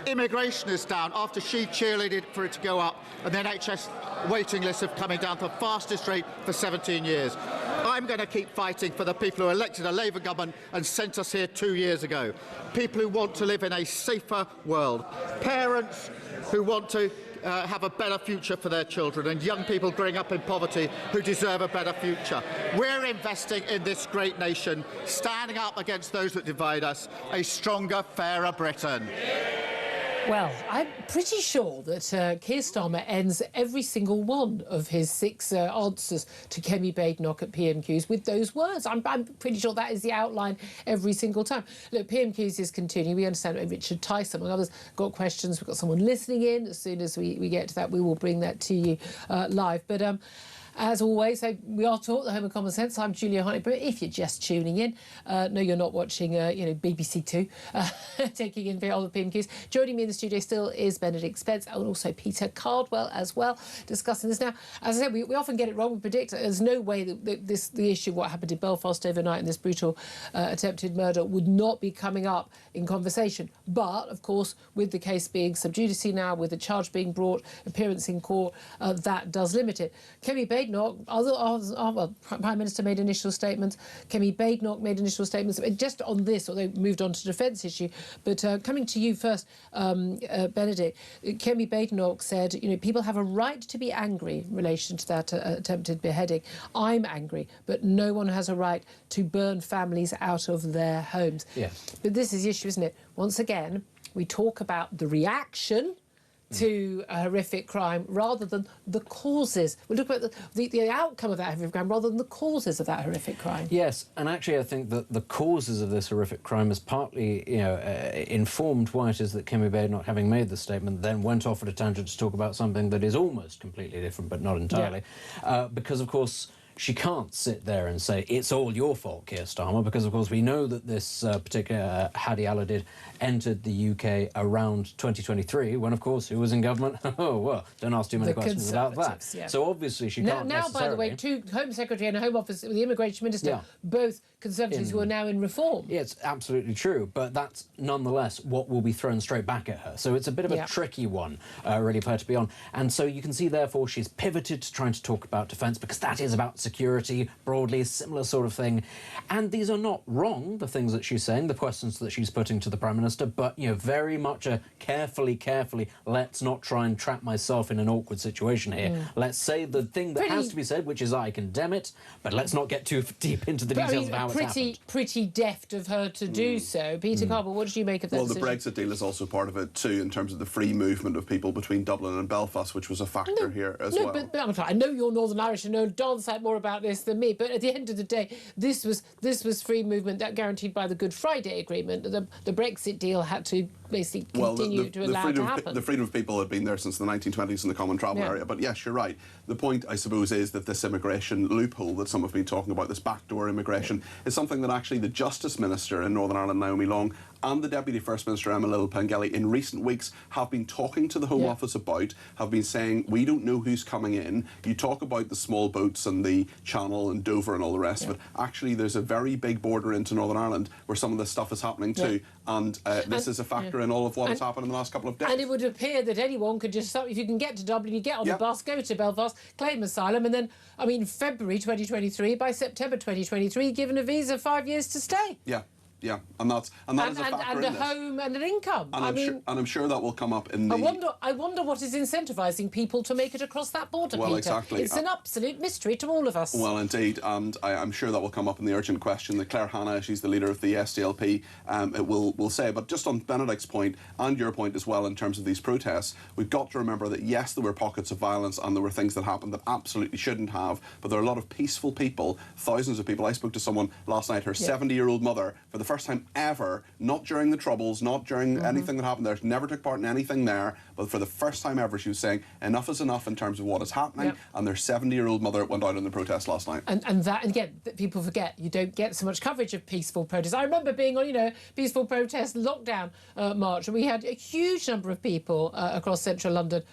Immigration is down after she cheerleaded for it to go up, and the NHS waiting lists have coming down to the fastest rate for 17 years. I'm going to keep fighting for the people who elected a Labour government and sent us here 2 years ago. People who want to live in a safer world. Parents who want to have a better future for their children, and young people growing up in poverty who deserve a better future. We're investing in this great nation, standing up against those that divide us, a stronger, fairer Britain. Well, I'm pretty sure that Keir Starmer ends every single one of his 6 answers to Kemi Badenoch at PMQs with those words. I'm pretty sure that is the outline every single time. Look, PMQs is continuing. We understand that Richard Tice, among others, got questions. We've got someone listening in. As soon as we get to that, we will bring that to you live. But as always, we are taught the home of common sense. I'm Julia Hartley-Brewer. If you're just tuning in, no, you're not watching, BBC Two, taking in all the PMQs. Joining me in the studio still is Benedict Spence and also Peter Cardwell as well, discussing this now. As I said, we often get it wrong. We predict there's no way that the issue of what happened in Belfast overnight and this brutal attempted murder would not be coming up in conversation. But, of course, with the case being sub judice now, with the charge being brought, appearance in court, that does limit it. Kemi Badenoch, Prime Minister made initial statements. Kemi Badenoch made initial statements just on this, although moved on to the defence issue. But coming to you first, Benedict, Kemi Badenoch said, people have a right to be angry in relation to that attempted beheading. I'm angry, but no one has a right to burn families out of their homes. Yes. But this is the issue, isn't it? Once again, we talk about the reaction to a horrific crime rather than the causes. We look at the outcome of that horrific crime rather than the causes of that horrific crime. Yes, and actually I think that the causes of this horrific crime has partly, informed why it is that Kemi Badenoch, having made the statement, then went off at a tangent to talk about something that is almost completely different, but not entirely. Yeah. Because, of course, she can't sit there and say, it's all your fault, Keir Starmer, because, of course, we know that this particular Hadi Alodid entered the UK around 2023, when, of course, who was in government? Oh, well, don't ask too many questions about that. Yeah. So, obviously, she can't necessarily... Now, by the way, 2 Home Secretary and a Home Office, the Immigration Minister, both Conservatives who are now in reform. Yeah, it's absolutely true, but that's nonetheless what will be thrown straight back at her. So it's a bit of a tricky one, really, for her to be on. And so you can see, therefore, she's pivoted to trying to talk about defence, because that is about security, broadly, similar sort of thing. And these are not wrong, the things that she's saying, the questions that she's putting to the Prime Minister, but, very much a carefully, let's not try and trap myself in an awkward situation here. Let's say the thing that has to be said, which is I condemn it, but let's not get too deep into the details of how it's happened. Pretty deft of her to do so. Peter Cardwell, what did you make of that decision? Well, the Brexit deal is also part of it too, in terms of the free movement of people between Dublin and Belfast, which was a factor here as well. But I know you're Northern Irish and know Don's had more about this than me, but at the end of the day, this was free movement that guaranteed by the Good Friday Agreement. The Brexit deal had to basically continue to allow it to happen. The freedom of people had been there since the 1920s in the common travel area. But yes, you're right. The point, I suppose, is that this immigration loophole that some have been talking about, this backdoor immigration, is something that actually the Justice Minister in Northern Ireland, Naomi Long, and the Deputy First Minister, Emma Little-Pengelly, in recent weeks have been talking to the Home Office about, have been saying, we don't know who's coming in. You talk about the small boats and the Channel and Dover and all the rest of it. Actually, there's a very big border into Northern Ireland where some of this stuff is happening too. And this is a factor in all of what has happened in the last couple of days. And it would appear that anyone could just, if you can get to Dublin, you get on the bus, go to Belfast, claim asylum, and then, I mean, February 2023, by September 2023, given a visa 5 years to stay. Yeah, and that is a factor and in a home and an income. And I'm sure that will come up in the... I wonder what is incentivising people to make it across that border, well, Peter. Exactly. It's an absolute mystery to all of us. Well, indeed, and I'm sure that will come up in the urgent question that Claire Hanna, she's the leader of the SDLP, will say. But just on Benedict's point, and your point as well in terms of these protests, we've got to remember that, yes, there were pockets of violence and there were things that happened that absolutely shouldn't have, but there are a lot of peaceful people, thousands of people. I spoke to someone last night, her 70-year-old mother, for the first time ever, not during the Troubles, not during anything that happened there, she never took part in anything there, but for the first time ever she was saying enough is enough in terms of what is happening, and their 70-year-old mother went out in the protest last night. And again, people forget, you don't get so much coverage of peaceful protests. I remember being on, peaceful protest lockdown march, and we had a huge number of people across central London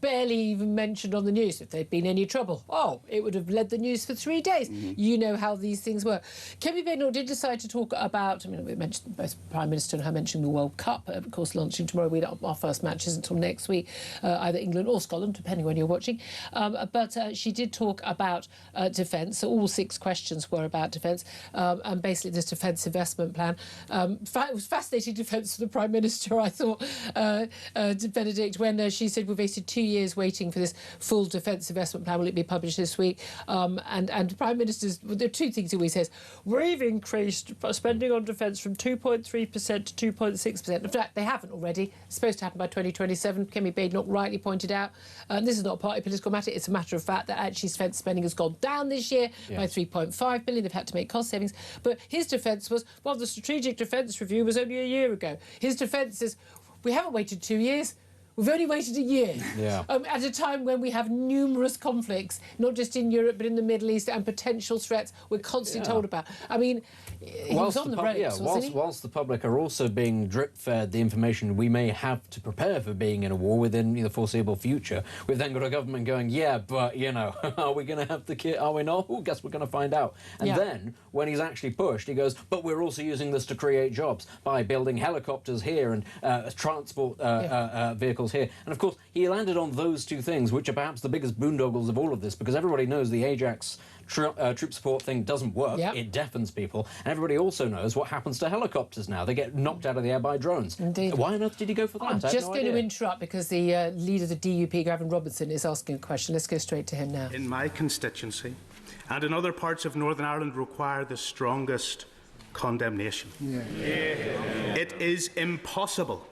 barely even mentioned on the news. If there'd been any trouble, it would have led the news for 3 days. You know how these things work. Kemi Badenoch did decide to talk about, we mentioned both Prime Minister and her mentioning the World Cup, of course, launching tomorrow. Our first match isn't until next week, either England or Scotland, depending when you're watching. But she did talk about defence. So all 6 questions were about defence, and basically this defence investment plan. It was fascinating defence for the Prime Minister, I thought, Benedict, when she said we've wasted 2 years waiting for this full defence investment plan. Will it be published this week? And Prime Minister's, there are 2 things he always says. We've increased spending on defence from 2.3% to 2.6%. In fact, they haven't already. It's supposed to happen by 2027. Kemi Badenoch rightly pointed out. This is not a party political matter. It's a matter of fact that actually defence spending has gone down this year by 3.5 billion. They've had to make cost savings. But his defence was, the strategic defence review was only a year ago. His defence is, we haven't waited 2 years. We've only waited a year, at a time when we have numerous conflicts, not just in Europe, but in the Middle East, and potential threats we're constantly told about. I mean, he was on the ropes, wasn't he? Whilst the public are also being drip-fed the information we may have to prepare for being in a war within the foreseeable future, we've then got a government going, but, are we going to have the kit? Are we not? Oh, guess we're going to find out. And then, when he's actually pushed, he goes, but we're also using this to create jobs by building helicopters here and transport vehicles here. And of course, he landed on those 2 things, which are perhaps the biggest boondoggles of all of this, because everybody knows the Ajax troop support thing doesn't work. It deafens people. And everybody also knows what happens to helicopters now. They get knocked out of the air by drones. Indeed. Why on earth did he go for that? I'm just going to interrupt because the leader of the DUP, Gavin Robertson, is asking a question. Let's go straight to him now. In my constituency and in other parts of Northern Ireland require the strongest condemnation. It is impossible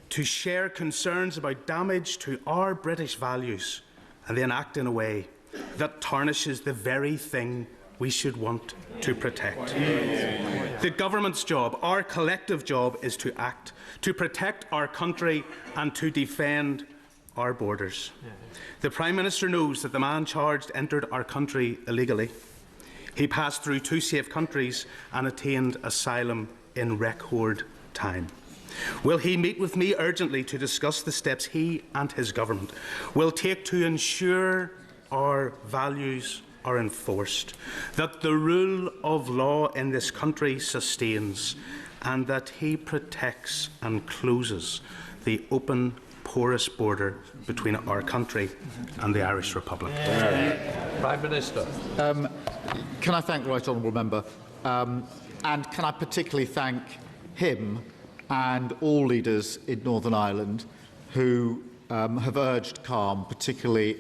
to share concerns about damage to our British values and then act in a way that tarnishes the very thing we should want to protect. The government's job, our collective job, is to act, to protect our country and to defend our borders. The Prime Minister knows that the man charged entered our country illegally. He passed through 2 safe countries and attained asylum in record time. Will he meet with me urgently to discuss the steps he and his government will take to ensure our values are enforced, that the rule of law in this country sustains, and that he protects and closes the open, porous border between our country and the Irish Republic? Prime Minister. Can I thank the Right Honourable Member, and can I particularly thank him and all leaders in Northern Ireland who have urged calm, particularly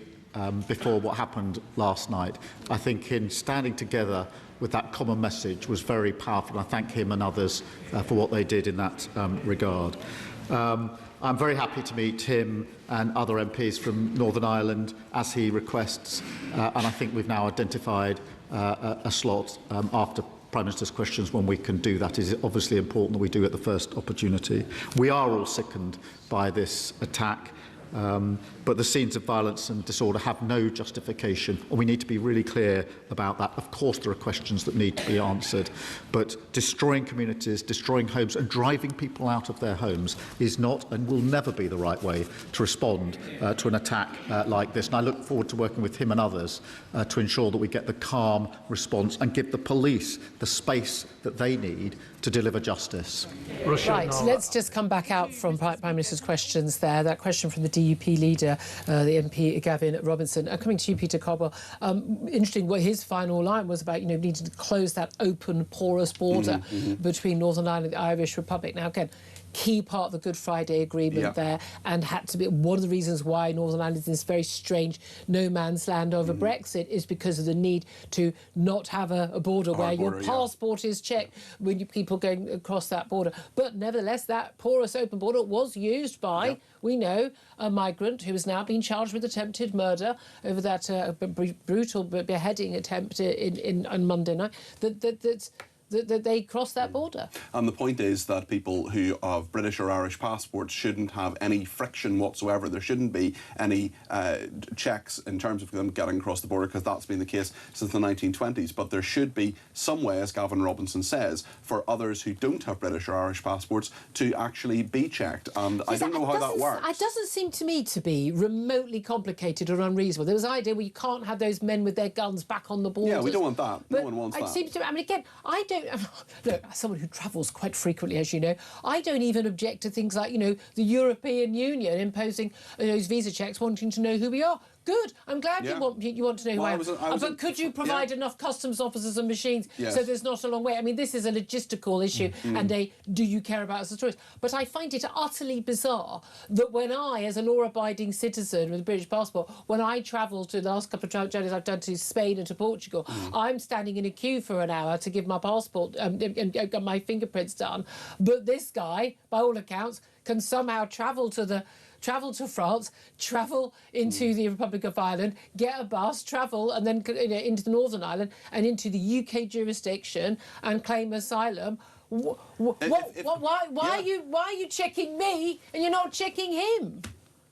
before what happened last night. I think in standing together with that common message was very powerful, and I thank him and others for what they did in that regard. I'm very happy to meet him and other MPs from Northern Ireland as he requests, and I think we've now identified a slot after Prime Minister's questions when we can do that. It is obviously important that we do at the first opportunity. We are all sickened by this attack. But the scenes of violence and disorder have no justification, and we need to be really clear about that. Of course, there are questions that need to be answered, but destroying communities, destroying homes and driving people out of their homes is not and will never be the right way to respond to an attack like this. And I look forward to working with him and others to ensure that we get the calm response and give the police the space that they need to deliver justice. Right, let's just come back out from Prime Minister's questions there. That question from the DUP leader, the MP Gavin Robinson. Coming to you, Peter Cobwell. Interesting what his final line was about, needing to close that open, porous border between Northern Ireland and the Irish Republic. Now, again, key part of the Good Friday Agreement there, and had to be one of the reasons why Northern Ireland is in this very strange no man's land over Brexit is because of the need to not have a border where your passport is checked when people going across that border. But nevertheless, that porous open border was used by, we know, a migrant who has now been charged with attempted murder over that brutal beheading attempt on Monday night. That they cross that border. And the point is that people who have British or Irish passports shouldn't have any friction whatsoever. There shouldn't be any checks in terms of them getting across the border, because that's been the case since the 1920s. But there should be some way, as Gavin Robinson says, for others who don't have British or Irish passports to actually be checked. And I don't know how that works. It doesn't seem to me to be remotely complicated or unreasonable. There was an idea where you can't have those men with their guns back on the border. Yeah, we don't want that. But no one wants that. It seems to me, I mean, again, I don't... Look, as someone who travels quite frequently, as you know, I don't even object to things like, the European Union imposing those visa checks, wanting to know who we are. Good. I'm glad you want to know who I am. But could you provide enough customs officers and machines so there's not a long wait? I mean, this is a logistical issue and do you care about us as tourists? But I find it utterly bizarre that when I, as a law-abiding citizen with a British passport, when I travel to the last couple of journeys I've done to Spain and to Portugal, I'm standing in a queue for an hour to give my passport and get my fingerprints done. But this guy, by all accounts, can somehow travel to France, travel into the Republic of Ireland, get a bus, travel, and then into the Northern Ireland and into the UK jurisdiction and claim asylum. Why are you checking me and you're not checking him?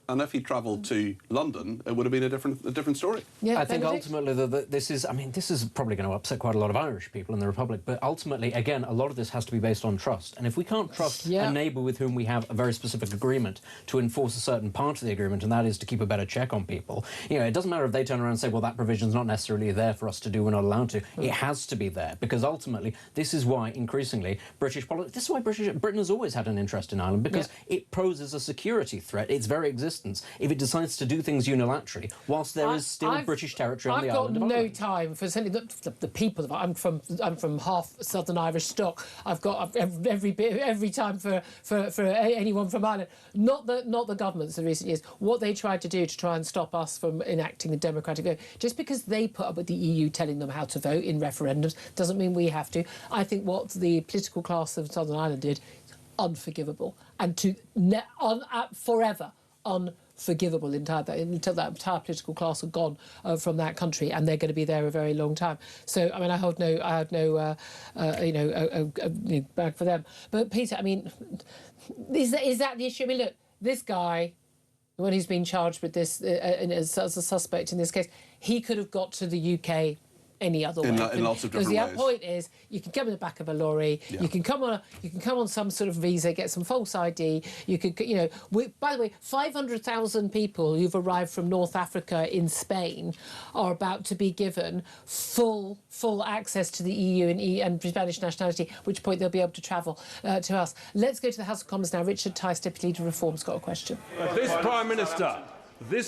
And if he travelled to London, it would have been a different story. Yeah, I think ultimately this is probably going to upset quite a lot of Irish people in the Republic, but ultimately, again, a lot of this has to be based on trust. And if we can't trust a neighbour with whom we have a very specific agreement to enforce a certain part of the agreement, and that is to keep a better check on people, it doesn't matter if they turn around and say, well, that provision's not necessarily there for us to do, we're not allowed to. It has to be there, because ultimately, this is why, increasingly, Britain has always had an interest in Ireland, because it poses a security threat. Its very existence, if it decides to do things unilaterally, whilst there is still British territory on the island of Ireland. I've got no time for certainly the people. I'm from half Southern Irish stock. I've got every time for anyone from Ireland. Not the governments in recent years. What they tried to do to try and stop us from enacting the democratic vote, just because they put up with the EU telling them how to vote in referendums, doesn't mean we have to. I think what the political class of Southern Ireland did, unforgivable, and forever unforgivable until that entire political class are gone from that country, and they're going to be there a very long time. So, I mean, I have no bag for them. But Peter, I mean, is that the issue? I mean, look, this guy, when he's been charged with this as a suspect in this case, he could have got to the UK any other way. In lots of different ways. Because the point is, you can come in the back of a lorry, you can come on some sort of visa, get some false ID. You could, by the way, 500,000 people who've arrived from North Africa in Spain are about to be given full access to the EU and Spanish nationality, at which point they'll be able to travel to us. Let's go to the House of Commons now. Richard Tice, Deputy Leader of Reform's got a question. This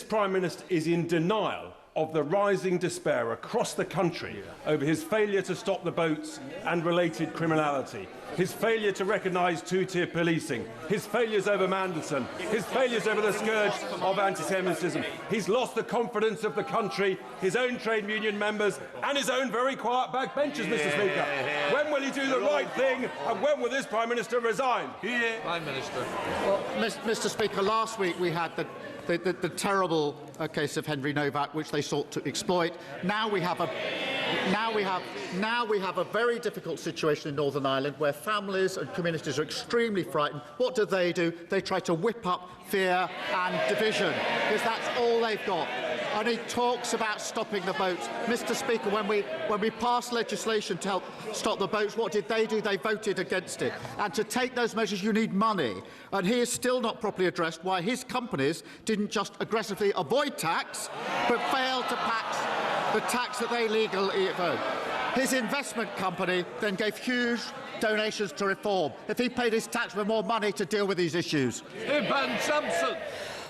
Prime Minister is in denial of the rising despair across the country over his failure to stop the boats and related criminality, his failure to recognise two-tier policing, his failures over Mandelson, his failures over the scourge of anti-Semitism. He's lost the confidence of the country, his own trade union members and his own very quiet backbenchers, Mr. Speaker. When will he do the right thing, and when will this Prime Minister resign? Prime Minister. Well, Mr. Speaker, last week we had the terrible case of Henry Novak, which they sought to exploit. Now we have a Now we have a very difficult situation in Northern Ireland where families and communities are extremely frightened. What do? They try to whip up fear and division because that's all they've got. And he talks about stopping the boats. Mr. Speaker, when we passed legislation to help stop the boats, what did? They voted against it. And to take those measures, you need money. And he is still not properly addressed why his companies didn't just aggressively avoid tax, but failed to pay the tax that they legally owed. His investment company then gave huge donations to reform. If he paid his tax with more money to deal with these issues. Ivan Sampson.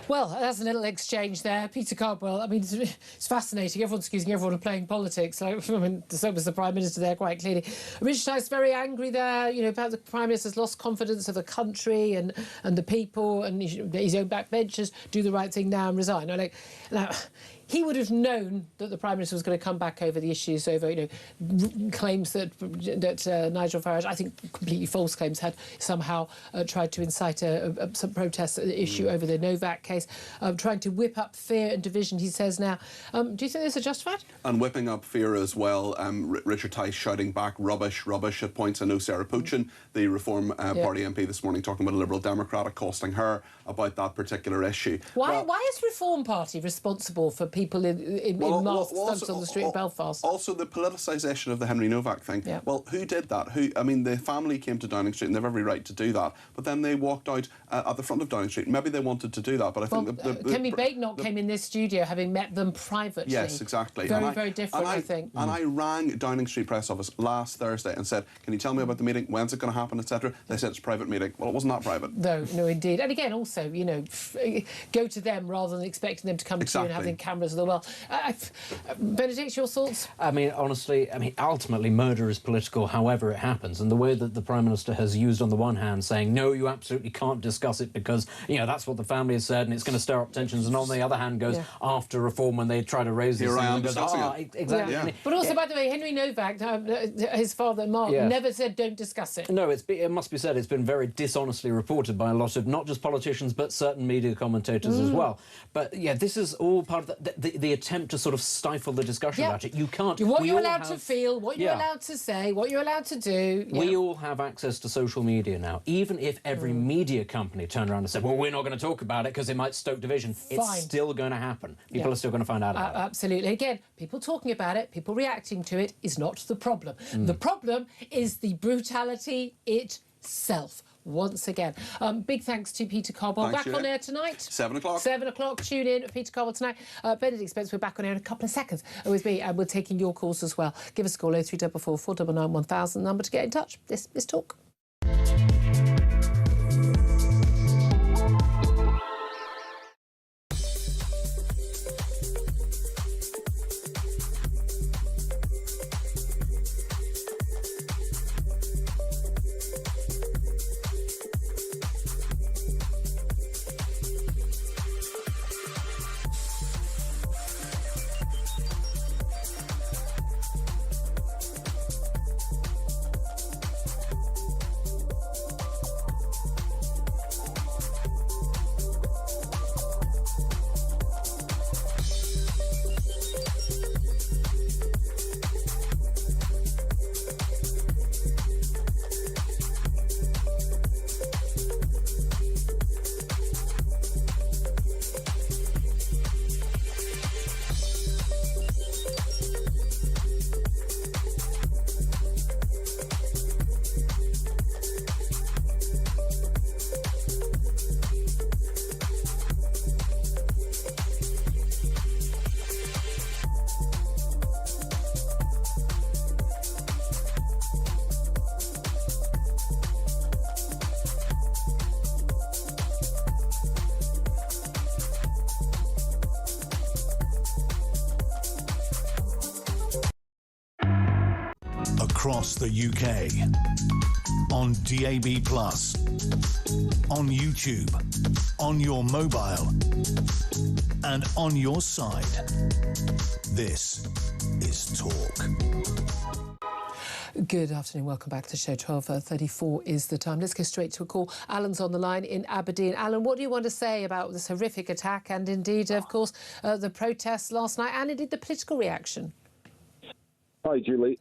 Well, that's a little exchange there. Peter Cardwell, I mean, it's fascinating. Everyone's accusing everyone of playing politics. I mean, so was the Prime Minister there, quite clearly. Richard Tice's very angry there. You know, about the Prime Minister's lost confidence of the country and the people, and his own backbenchers do the right thing now and resign. Now, he would have known that the Prime Minister was going to come back over the issues, over, you know, claims that Nigel Farage, I think completely false claims, had somehow tried to incite some protests issue over the Novak case, trying to whip up fear and division, he says now. Do you think this is justified? And whipping up fear as well. Richard Tice shouting back rubbish at points. I know Sarah Puchin, the Reform Party MP this morning, talking about a Liberal Democrat accosting her about that particular issue. Why is Reform Party responsible for people in masks dumped on the street of Belfast? Also, the politicisation of the Henry Novak thing. Yeah. Well, who did that? I mean, the family came to Downing Street and they have every right to do that. But then they walked out at the front of Downing Street. Maybe they wanted to do that, but I think... Kemi Baignock came in this studio having met them privately. Yes, exactly. Very different, I think. And I rang Downing Street Press Office last Thursday and said, can you tell me about the meeting? When's it going to happen, etc.? They said it's a private meeting. Well, it wasn't that private. No, indeed. And again, also, you know, go to them rather than expecting them to come to you and having cameras of the well. Benedict, your thoughts? I mean, honestly, ultimately murder is political however it happens, and the way that the Prime Minister has used on the one hand saying, no, you absolutely can't discuss it because, you know, that's what the family has said and it's going to stir up tensions, and on the other hand goes, after reform when they try to raise these things, exactly. Yeah. But also, by the way, Henry Novak, his father, Mark, never said don't discuss it. No, it must be said, it's been very dishonestly reported by a lot of, not just politicians, but certain media commentators as well. But, yeah, this is all part of the attempt to sort of stifle the discussion about it. You can't... What you're allowed to feel, what you're allowed to say, what you're allowed to do. We all have access to social media now. Even if every media company turned around and said, well, we're not going to talk about it because it might stoke division, it's still going to happen. People are still going to find out about it. Absolutely. Again, people talking about it, people reacting to it is not the problem. The problem is the brutality itself. Once again. Big thanks to Peter Cardwell. Back on air tonight. 7 o'clock. 7 o'clock. Tune in. Peter Cardwell tonight. Benedict Spence, we're back on air in a couple of seconds with me, and we're taking your calls as well. Give us a call, 0344 499 1000, number to get in touch. This is Talk. Across the UK, on DAB+, on YouTube, on your mobile, and on your side. This is Talk. Good afternoon, welcome back to the show. 12:34 is the time. Let's go straight to a call. Alan's on the line in Aberdeen. Alan, what do you want to say about this horrific attack and indeed, of course, the protests last night and indeed the political reaction? Hi, Julie.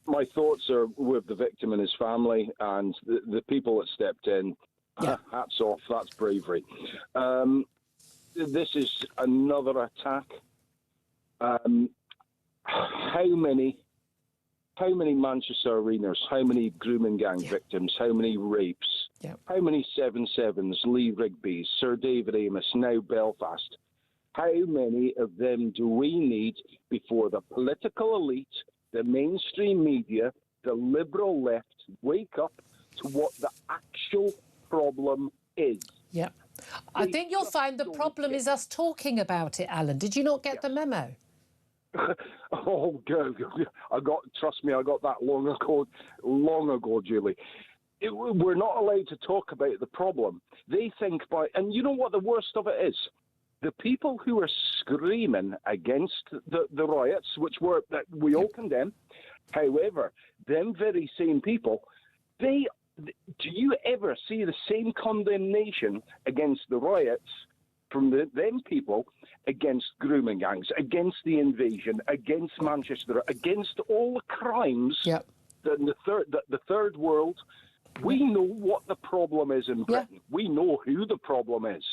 My thoughts are with the victim and his family and the people that stepped in. Yeah. Hats off. That's bravery. This is another attack. How many Manchester arenas, how many grooming gang victims, how many rapes, how many 7-7s, Lee Rigby's, Sir David Amos, now Belfast? How many of them do we need before the political elite, the mainstream media, the liberal left wake up to what the actual problem is? Yeah. I think you'll find the problem is us talking about it, Alan. Did you not get the memo? Oh, trust me, I got that long ago, Julie. We're not allowed to talk about the problem. They think and you know what the worst of it is? The people who are screaming against the riots, that we all condemn, however, them very same people, do you ever see the same condemnation against the riots from them people against grooming gangs, against the invasion, against Manchester, against all the crimes that in the third world? We know what the problem is in Britain. We know who the problem is.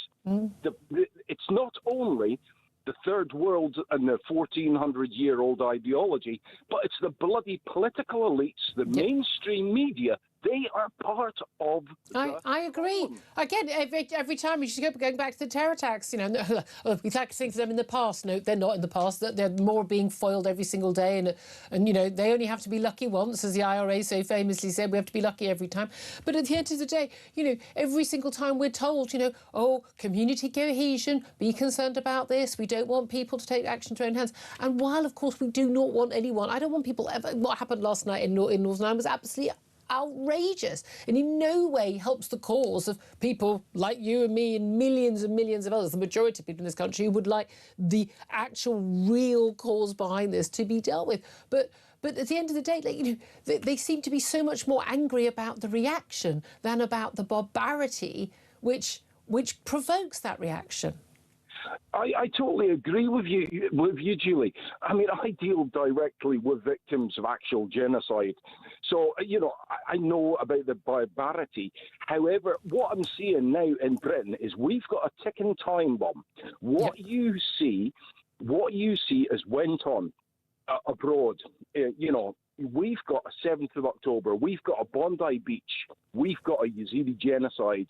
It's not only the third world and their 1,400-year-old ideology, but it's the bloody political elites, the mainstream media. They are part of I agree. Again, every time you should go going back to the terror attacks, we like to think of them in the past. No, they're not in the past. They're more being foiled every single day. And they only have to be lucky once, as the IRA so famously said. We have to be lucky every time. But at the end of the day, every single time we're told, community cohesion, be concerned about this. We don't want people to take action to their own hands. And while, of course, we do not want anyone, I don't want people ever... What happened last night in Northern Ireland was absolutely outrageous and in no way helps the cause of people like you and me and millions of others, the majority of people in this country who would like the actual real cause behind this to be dealt with. But at the end of the day, they seem to be so much more angry about the reaction than about the barbarity which provokes that reaction. I totally agree with you, Julie. I mean, I deal directly with victims of actual genocide. So, I know about the barbarity. However, what I'm seeing now in Britain is we've got a ticking time bomb. What you see as went on abroad, we've got a 7th of October, we've got a Bondi Beach, we've got a Yazidi genocide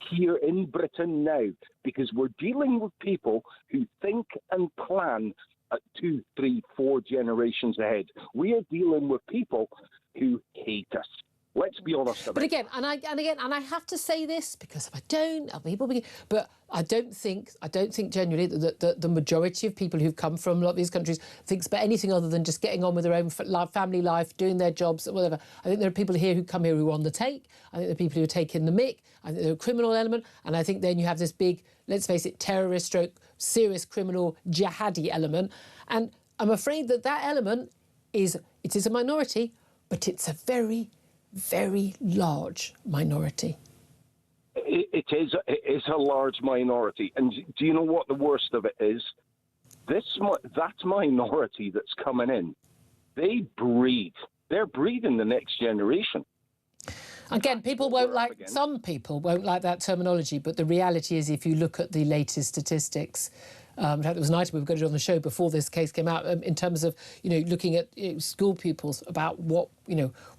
here in Britain now, because we're dealing with people who think and plan 2, 3, 4 generations ahead. We are dealing with people who hate us. Let's be honest about it. But I have to say this, because if I don't, but I don't think genuinely that the majority of people who've come from a lot of these countries thinks about anything other than just getting on with their own family life, doing their jobs, whatever. I think there are people here who come here who are on the take. I think there are people who are taking the mick. I think there's a criminal element. And I think then you have this big, let's face it, terrorist stroke, serious criminal, jihadi element. And I'm afraid that element is a minority, but it's a very, very large minority. It is a large minority. And do you know what the worst of it is? That minority that's coming in, they breed. They're breeding the next generation. Again, some people won't like that terminology, but the reality is if you look at the latest statistics, in fact, there was an item we've got it on the show before this case came out in terms of, looking at school pupils about what,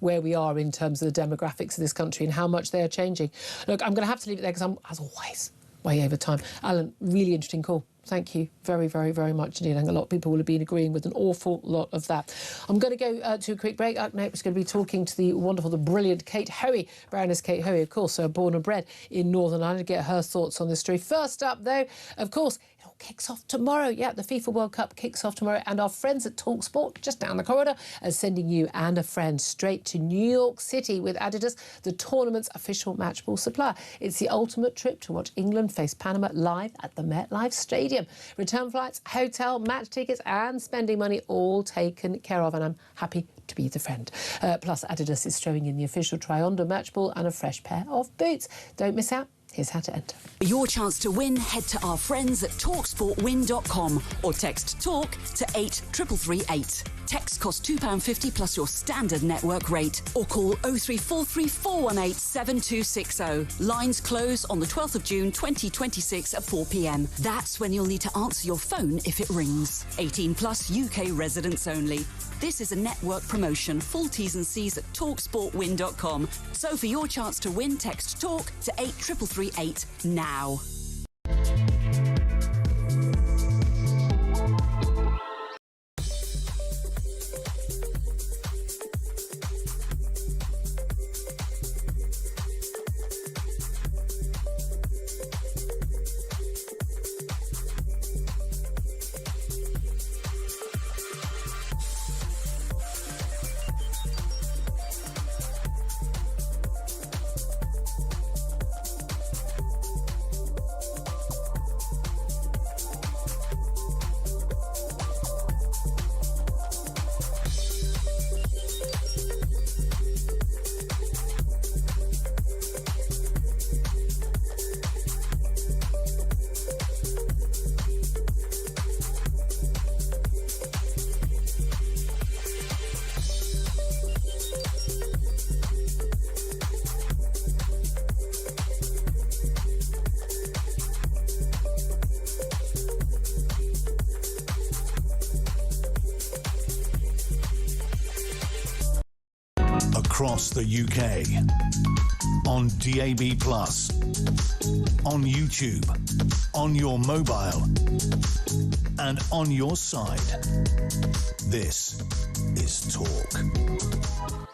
where we are in terms of the demographics of this country and how much they are changing. Look, I'm going to have to leave it there because I'm, as always, way over time. Alan, really interesting call. Thank you very, very, very much indeed. And a lot of people will have been agreeing with an awful lot of that. I'm going to go to a quick break. Up next, we're going to be talking to the wonderful, the brilliant Kate Hoey, Baroness Kate Hoey, of course, born and bred in Northern Ireland, to get her thoughts on this story. First up, though, of course, it all kicks off tomorrow. Yeah, the FIFA World Cup kicks off tomorrow. And our friends at TalkSport, just down the corridor, are sending you and a friend straight to New York City with Adidas, the tournament's official match ball supplier. It's the ultimate trip to watch England face Panama live at the MetLife Stadium. Return flights, hotel, match tickets and spending money all taken care of, and I'm happy to be the friend. Plus, Adidas is throwing in the official try-on match ball and a fresh pair of boots. Don't miss out. Here's how to enter. For your chance to win, head to our friends at talksportwin.com or text TALK to 83338. Text costs £2.50 plus your standard network rate. Or call 0343 418 7260. Lines close on the 12th of June 2026 at 4 p.m. That's when you'll need to answer your phone if it rings. 18 plus UK residents only. This is a network promotion. Full T's and C's at talksportwin.com. So for your chance to win, text TALK to 83338 now. Across the UK, on DAB+, on YouTube, on your mobile, and on your side. This is Talk.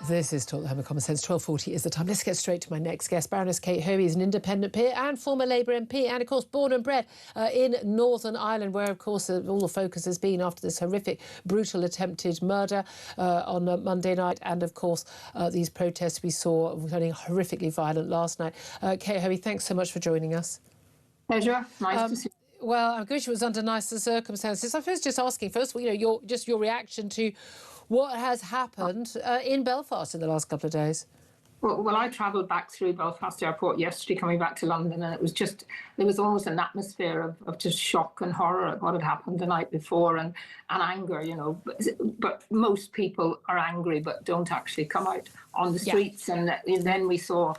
This is Talk, the Home of Common Sense. 12:40 is the time. Let's get straight to my next guest. Baroness Kate Hoey is an independent peer and former Labour MP, and of course born and bred in Northern Ireland, where of course all the focus has been after this horrific, brutal attempted murder on Monday night, and of course these protests we saw turning horrifically violent last night. Kate Hoey, thanks so much for joining us. Pleasure. Nice to see you. Well, I wish it was under nicer circumstances. I was just asking, first of all, your reaction to what has happened in Belfast in the last couple of days. Well, I travelled back through Belfast Airport yesterday, coming back to London, and it was just, there was almost an atmosphere of just shock and horror at what had happened the night before, and anger, But most people are angry, but don't actually come out on the streets. Yeah. And then we saw,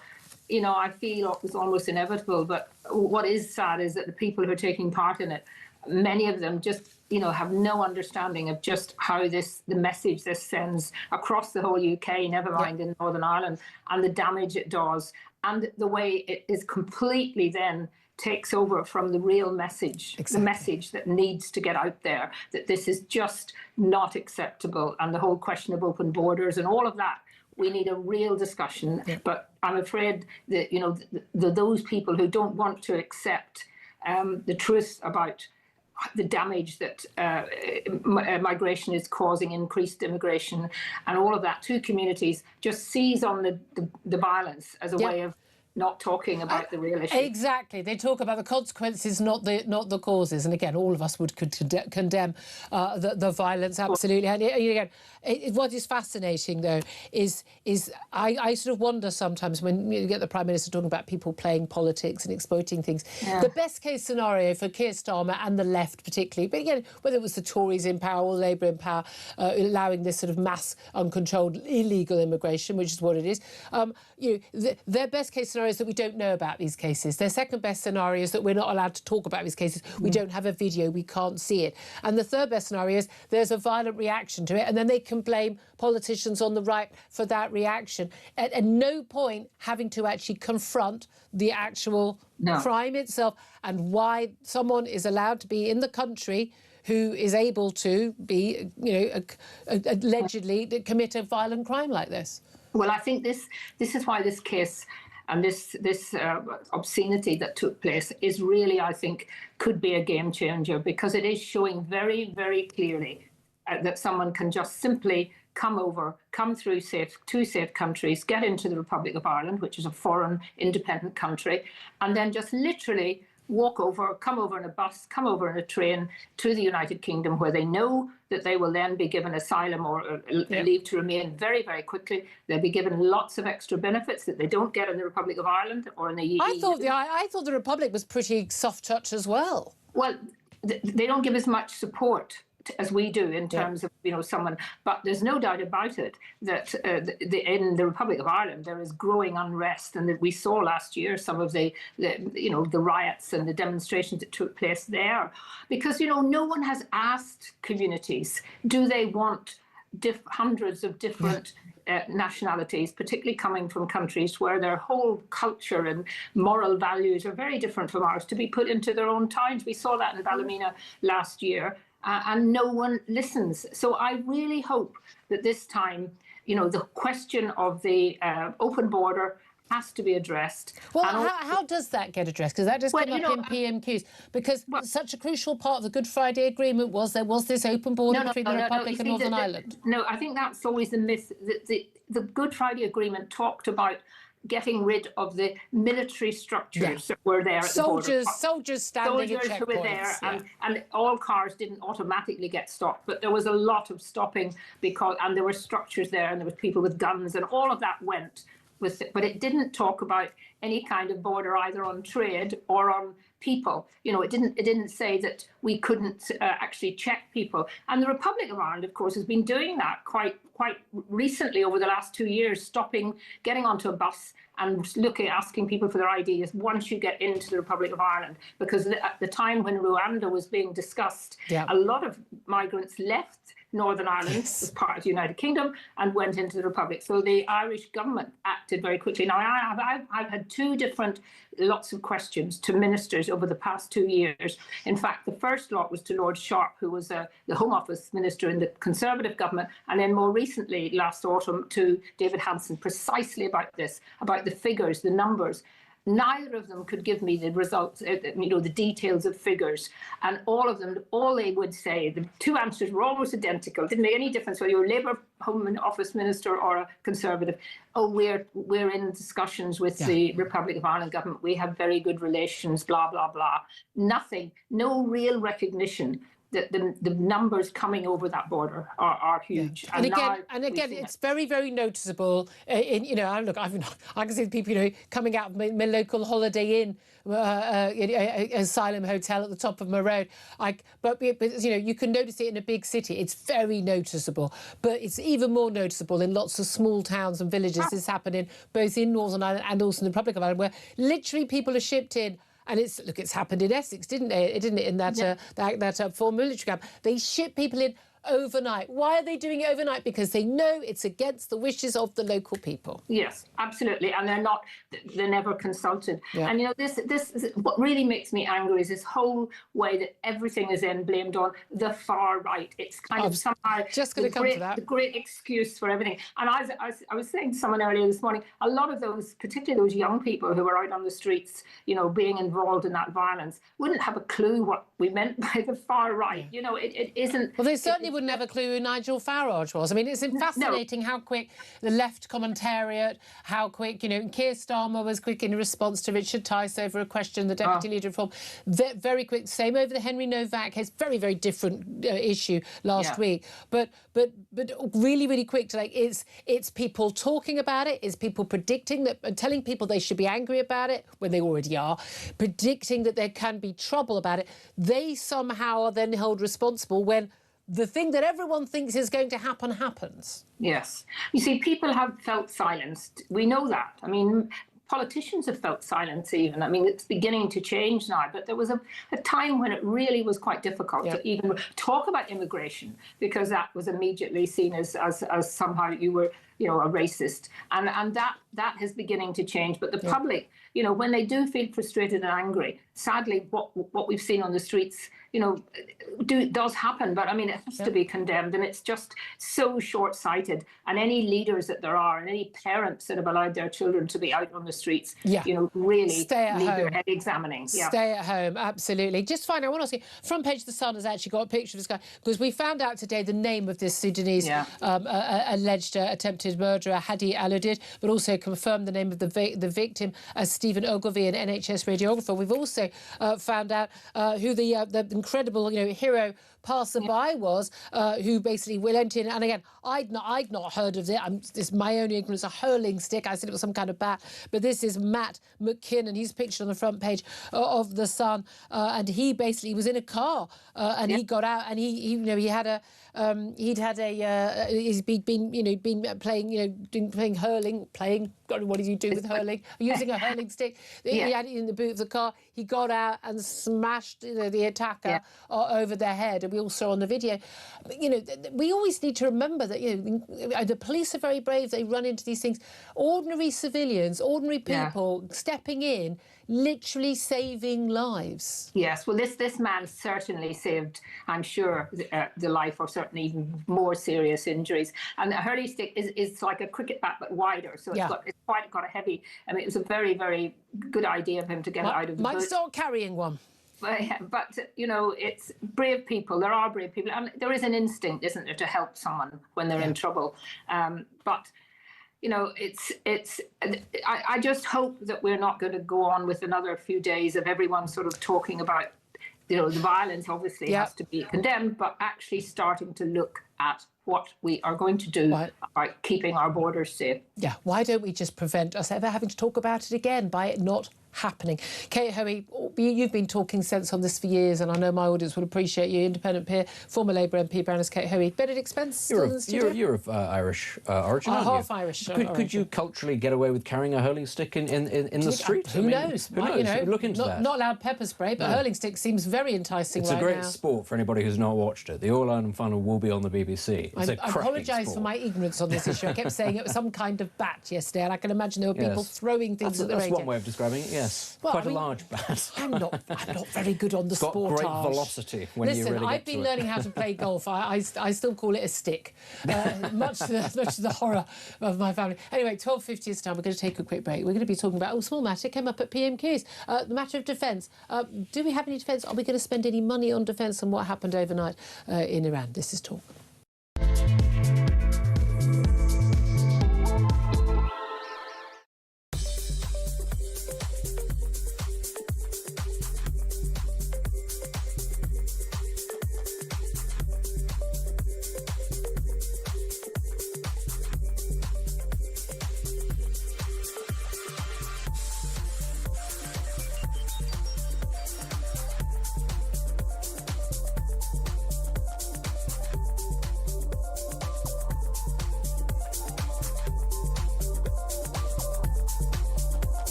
I feel it was almost inevitable. But what is sad is that the people who are taking part in it, many of them just, have no understanding of just how the message this sends across the whole UK, never mind in Northern Ireland, and the damage it does, and the way it is completely then takes over from the real message, the message that needs to get out there, that this is just not acceptable, and the whole question of open borders and all of that. We need a real discussion, but I'm afraid that, those people who don't want to accept the truth about the damage that migration is causing, increased immigration, and all of that to communities, just seize on the violence as a way of not talking about the real issue. Exactly. They talk about the consequences, not the causes. And again, all of us would condemn the violence, absolutely. And again, what is fascinating, though, is I sort of wonder sometimes when you get the Prime Minister talking about people playing politics and exploiting things. Yeah. The best case scenario for Keir Starmer and the left particularly, but again, whether it was the Tories in power or Labour in power, allowing this sort of mass, uncontrolled, illegal immigration, which is what it is, their best case scenario is that we don't know about these cases. Their second best scenario is that we're not allowed to talk about these cases. We don't have a video, we can't see it. And the third best scenario is there's a violent reaction to it, and then they can blame politicians on the right for that reaction. At no point having to actually confront the actual crime itself and why someone is allowed to be in the country who is able to be, allegedly commit a violent crime like this. Well, I think this is why this case and this obscenity that took place is really, I think, could be a game changer, because it is showing very, very clearly that someone can just simply come through two safe countries, get into the Republic of Ireland, which is a foreign independent country, and then just literally come over in a bus, come over in a train to the United Kingdom, where they know that they will then be given asylum or leave to remain very, very quickly. They'll be given lots of extra benefits that they don't get in the Republic of Ireland or in the EU. I thought the Republic was pretty soft touch as well. Well, they don't give as much support as we do in terms of, you know, someone. But there's no doubt about it that in the Republic of Ireland there is growing unrest, and that we saw last year some of the you know, the riots and the demonstrations that took place there, because, you know, no one has asked communities, do they want hundreds of different nationalities, particularly coming from countries where their whole culture and moral values are very different from ours, to be put into their own towns. We saw that in Ballymena last year, and no one listens. So I really hope that this time, you know, the question of the open border has to be addressed. Well, how does that get addressed? Because that just came up in PMQs. Because such a crucial part of the Good Friday Agreement was there was this open border between the Republic and Northern Ireland. No, I think that's always the myth. The Good Friday Agreement talked about getting rid of the military structures that were there at the border. Soldiers standing at checkpoints. Who were there, and all cars didn't automatically get stopped, but there was a lot of stopping and there were structures there, and there was people with guns, and all of that went with it. But it didn't talk about any kind of border either on trade or on people. You know, it didn't say that we couldn't actually check people. And the Republic of Ireland, of course, has been doing that quite recently over the last 2 years, getting onto a bus and asking people for their IDs once you get into the Republic of Ireland. Because at the time when Rwanda was being discussed, a lot of migrants left Northern Ireland as part of the United Kingdom and went into the Republic. So the Irish government acted very quickly. Now, I've had two different lots of questions to ministers over the past 2 years. In fact, the first lot was to Lord Sharp, who was the Home Office Minister in the Conservative government, and then more recently, last autumn, to David Hanson, precisely about this, about the figures, the numbers. Neither of them could give me the results, you know, the details of figures. And all they would say, the two answers were almost identical. It didn't make any difference whether you were a Labour Home Office Minister or a Conservative. Oh, we're in discussions with the Republic of Ireland government. We have very good relations, blah, blah, blah. Nothing, no real recognition that the numbers coming over that border are huge. And again, it's very, very noticeable. You know, look, I can see people, you know, coming out of my local Holiday Inn, Asylum Hotel at the top of my road. But you know, you can notice it in a big city. It's very noticeable. But it's even more noticeable in lots of small towns and villages. This happening both in Northern Ireland and also in the Republic of Ireland, where literally people are shipped in. And it's happened in Essex, didn't it? In that former military camp. They ship people in overnight. Why are they doing it overnight? Because they know it's against the wishes of the local people. Yes, absolutely. And they're never consulted. Yeah. And, you know, this what really makes me angry is this whole way that everything is then blamed on the far right. It's kind of somehow just going to come to that. The great excuse for everything. And I was saying to someone earlier this morning, a lot of those, particularly those young people who were out on the streets, you know, being involved in that violence, wouldn't have a clue what we meant by the far right. You know, it isn't. Well, they certainly wouldn't have a clue who Nigel Farage was. I mean, it's fascinating how quick the left commentariat, how quick, you know, Keir Starmer was quick in response to Richard Tice over a question, the Deputy Leader of Reform. Very quick. Same over the Henry Novak case. Very, very different issue last week. But really, really quick to it's people talking about it. It's people predicting that, telling people they should be angry about it when they already are, predicting that there can be trouble about it. They somehow are then held responsible when the thing that everyone thinks is going to happen happens. Yes. You see, people have felt silenced. We know that. I mean, politicians have felt silence even. I mean, it's beginning to change now, but there was a time when it really was quite difficult to even talk about immigration, because that was immediately seen as somehow you were, you know, a racist. And that is beginning to change. But the public, you know, when they do feel frustrated and angry, sadly, what we've seen on the streets, you know, does happen. But I mean, it has to be condemned, and it's just so short-sighted. And any leaders that there are, and any parents that have allowed their children to be out on the streets, you know, really need their head examining. Stay at home, absolutely. Just finally, I want to ask you, front page of The Sun has actually got a picture of this guy, because we found out today the name of this Sudanese alleged attempted murderer, Hadi Alodid, but also confirmed the name of the victim as Stephen Ogilvie, an NHS radiographer. We've also found out who the incredible, you know, hero hero passerby was, who basically went in, and again, I'd not heard of it. This is my own ignorance, a hurling stick. I said it was some kind of bat, but this is Matt McKinnon. He's pictured on the front page of The Sun, and he basically was in a car, and he got out, and he'd been playing hurling, God, what did you do with hurling? Using a hurling stick. He had it in the boot of the car. He got out and smashed the attacker over their head, and we all saw on the video. But, we always need to remember that the police are very brave. They run into these things. Ordinary civilians, ordinary people stepping in, literally saving lives. Yes, well, this man certainly saved, I'm sure, the life, or certainly even more serious injuries. And the hurley stick is like a cricket bat but wider, so it's quite got a heavy. I mean, it was a very, very good idea of him to get it out of the boot. Might start carrying one. But it's brave people. There are brave people, and there is an instinct, isn't there, to help someone when they're in trouble. But I just hope that we're not going to go on with another few days of everyone sort of talking about, the violence obviously has to be condemned, but actually starting to look at what we are going to do about keeping our borders safe. Yeah, why don't we just prevent us ever having to talk about it again by it not happening? Kate Hoey, you've been talking sense on this for years, and I know my audience would appreciate you. Independent peer, former Labour MP Baroness Kate Hoey. Benedict Spence. You're of Irish origin, aren't you? Half Irish. Could you culturally get away with carrying a hurling stick in the street? Who knows? Who knows? Look into that. Not allowed pepper spray, but hurling stick seems very enticing right now. It's a great sport for anybody who's not watched it. The All-Ireland final will be on the BBC. I apologise for my ignorance on this issue. I kept saying it was some kind of bat yesterday, and I can imagine there were people throwing things at the radio. That's one way of describing it, yes. Well, Quite a large bat. I'm not very good on the sport. It's got great velocity when you really get to it. Listen, I've been learning how to play golf. I still call it a stick, much to the horror of my family. Anyway, 12:50 is time. We're going to take a quick break. We're going to be talking about a small matter came up at PMQs. The matter of defence. Do we have any defence? Are we going to spend any money on defence, and what happened overnight in Iran? This is Talk.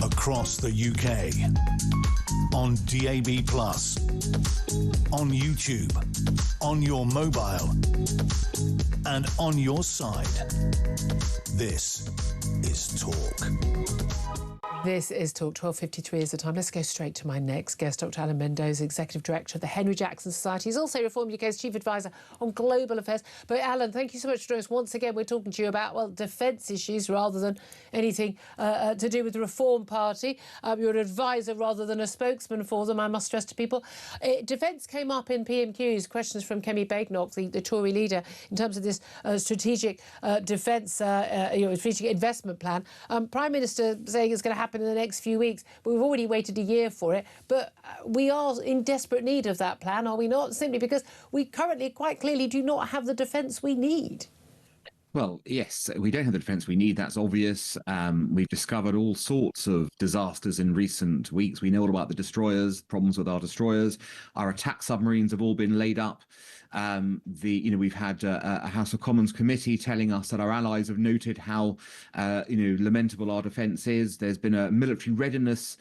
Across the UK, on DAB+, on YouTube, on your mobile, and on your side. This is Talk. This is Talk. 12:53 is the time. Let's go straight to my next guest, Dr. Alan Mendoza, Executive Director of the Henry Jackson Society. He's also Reform UK's Chief Advisor on Global Affairs. But Alan, thank you so much for joining us. Once again, we're talking to you about, defence issues rather than anything to do with the Reform Party. You're an advisor rather than a spokesman for them, I must stress to people. Defence came up in PMQs, questions from Kemi Badenoch, the Tory leader, in terms of this strategic defence, strategic investment plan. Prime Minister saying it's going to happen in the next few weeks, but we've already waited a year for it. But we are in desperate need of that plan, are we not? Simply because we currently quite clearly do not have the defence we need. Well, yes, we don't have the defence we need. That's obvious. We've discovered all sorts of disasters in recent weeks. We know all about the destroyers, problems with our destroyers. Our attack submarines have all been laid up. We've had a House of Commons committee telling us that our allies have noted how, lamentable our defence is. There's been a military readiness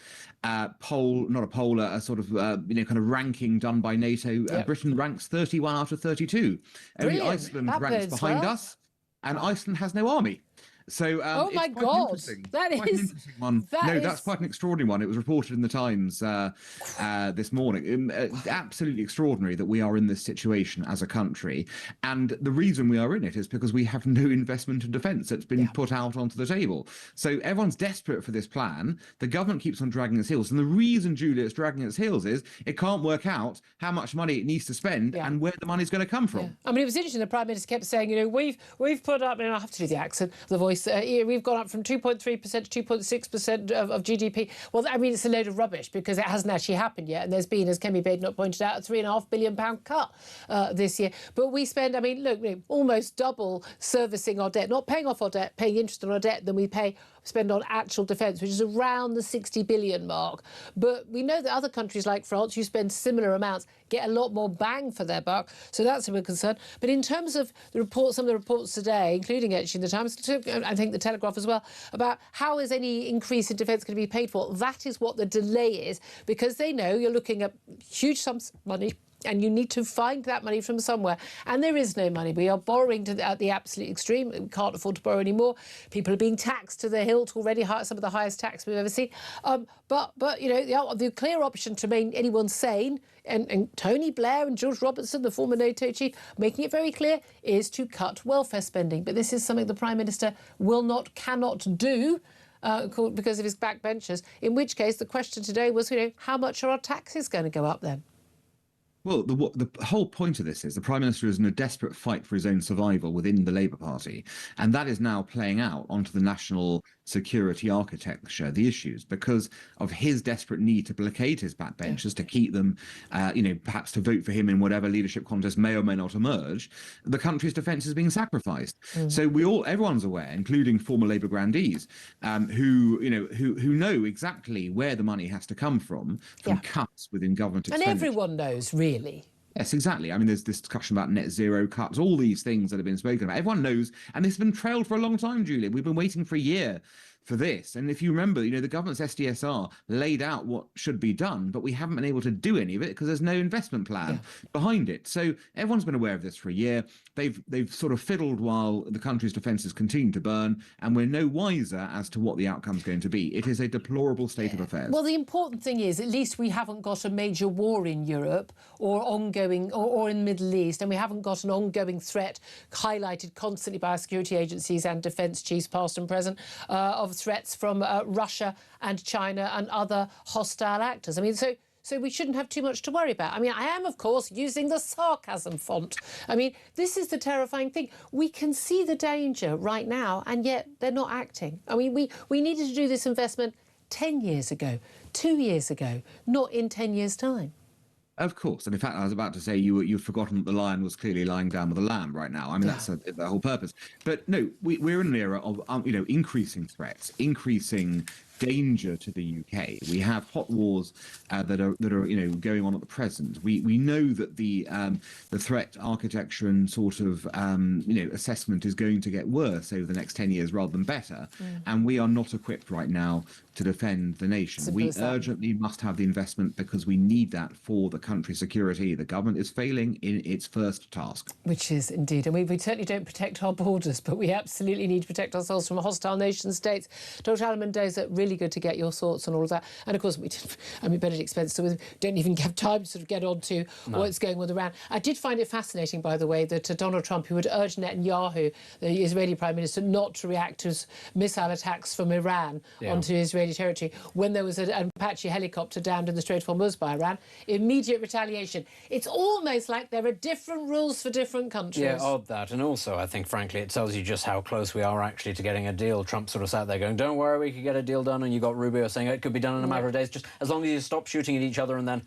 poll, not a poll, a sort of, kind of ranking done by NATO. Britain ranks 31 out of 32. Only Iceland ranks behind us. And Iceland has no army. So, oh my God, that is quite an interesting one. That's quite an extraordinary one. It was reported in the Times this morning. Absolutely extraordinary that we are in this situation as a country, and the reason we are in it is because we have no investment in defence that's been put out onto the table. So everyone's desperate for this plan. The government keeps on dragging its heels, and the reason, Julia, it's dragging its heels is it can't work out how much money it needs to spend and where the money's going to come from. I mean, it was interesting. The Prime Minister kept saying, we've put up, and I have to do the accent, the voice. We've gone up from 2.3% to 2.6% of GDP. Well, I mean, it's a load of rubbish because it hasn't actually happened yet, and there's been, as Kemi Badenoch pointed out, a £3.5 billion cut this year. But we spend, I mean, look, almost double servicing our debt, not paying off our debt, paying interest on our debt than we spend on actual defence, which is around the 60 billion mark. But we know that other countries like France, who spend similar amounts, get a lot more bang for their buck. So that's a big concern. But in terms of the reports, some of the reports today, including actually the Times, I think the Telegraph as well, about how is any increase in defence going to be paid for, that is what the delay is, because they know you're looking at huge sums of money, and you need to find that money from somewhere. And there is no money. We are borrowing at the absolute extreme. We can't afford to borrow anymore. People are being taxed to the hilt already, some of the highest tax we've ever seen. But the clear option to make anyone sane, and Tony Blair and George Robertson, the former NATO chief, making it very clear, is to cut welfare spending. But this is something the Prime Minister cannot do because of his backbenchers, in which case the question today was, how much are our taxes going to go up then? Well, the whole point of this is the Prime Minister is in a desperate fight for his own survival within the Labour Party, and that is now playing out onto the national security architecture, the issues, because of his desperate need to placate his backbenchers, to keep them, perhaps to vote for him in whatever leadership contest may or may not emerge. The country's defence is being sacrificed. So everyone's aware, including former Labour grandees, who know exactly where the money has to come from cuts within government expenditure. And everyone knows, really. Yes, exactly. I mean, there's this discussion about net zero cuts, all these things that have been spoken about. Everyone knows, and this has been trailed for a long time, Julia. We've been waiting for a year for this. And if you remember, the government's SDSR laid out what should be done, but we haven't been able to do any of it because there's no investment plan behind it. So everyone's been aware of this for a year. They've sort of fiddled while the country's defences continue to burn, and we're no wiser as to what the outcome's going to be. It is a deplorable state of affairs. Well, the important thing is at least we haven't got a major war in Europe or ongoing or in the Middle East, and we haven't got an ongoing threat highlighted constantly by our security agencies and defence chiefs, past and present, of threats from Russia and China and other hostile actors. I mean, so we shouldn't have too much to worry about. I mean, I am, of course, using the sarcasm font. I mean, this is the terrifying thing. We can see the danger right now, and yet they're not acting. I mean, we needed to do this investment 10 years ago, 2 years ago, not in 10 years' time. Of course. And in fact, I was about to say you've forgotten that the lion was clearly lying down with the lamb right now. I mean, that's the whole purpose. But no, we're in an era of, increasing threats, increasing danger to the UK. We have hot wars that are going on at the present. We know that the threat architecture and sort of assessment is going to get worse over the next 10 years rather than better, and we are not equipped right now to defend the nation. We urgently must have the investment because we need that for the country's security. The government is failing in its first task. Which is indeed. And we certainly don't protect our borders, but we absolutely need to protect ourselves from hostile nation states. Dr. Alan Mendoza, really good to get your thoughts on all of that. And of course, Benedict Spencer, don't even have time to sort of get on to what's going on around. I did find it fascinating, by the way, that Donald Trump, who had urged Netanyahu, the Israeli Prime Minister, not to react to missile attacks from Iran onto Israeli territory when there was an Apache helicopter downed in the Strait of Hormuz by Iran. Immediate retaliation. It's almost like there are different rules for different countries. Yeah, odd that. And also, I think, frankly, it tells you just how close we are actually to getting a deal. Trump sort of sat there going, don't worry, we could get a deal done. And you got Rubio saying it could be done in a matter of days, just as long as you stop shooting at each other, and then,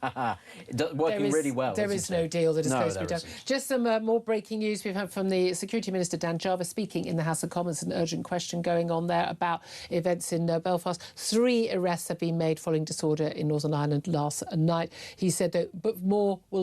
working really well. There is no deal that is supposed to be done. Just some more breaking news we've had from the Security Minister, Dan Jarvis, speaking in the House of Commons, an urgent question going on there about events in Belfast. 3 arrests have been made following disorder in Northern Ireland last night. He said that more will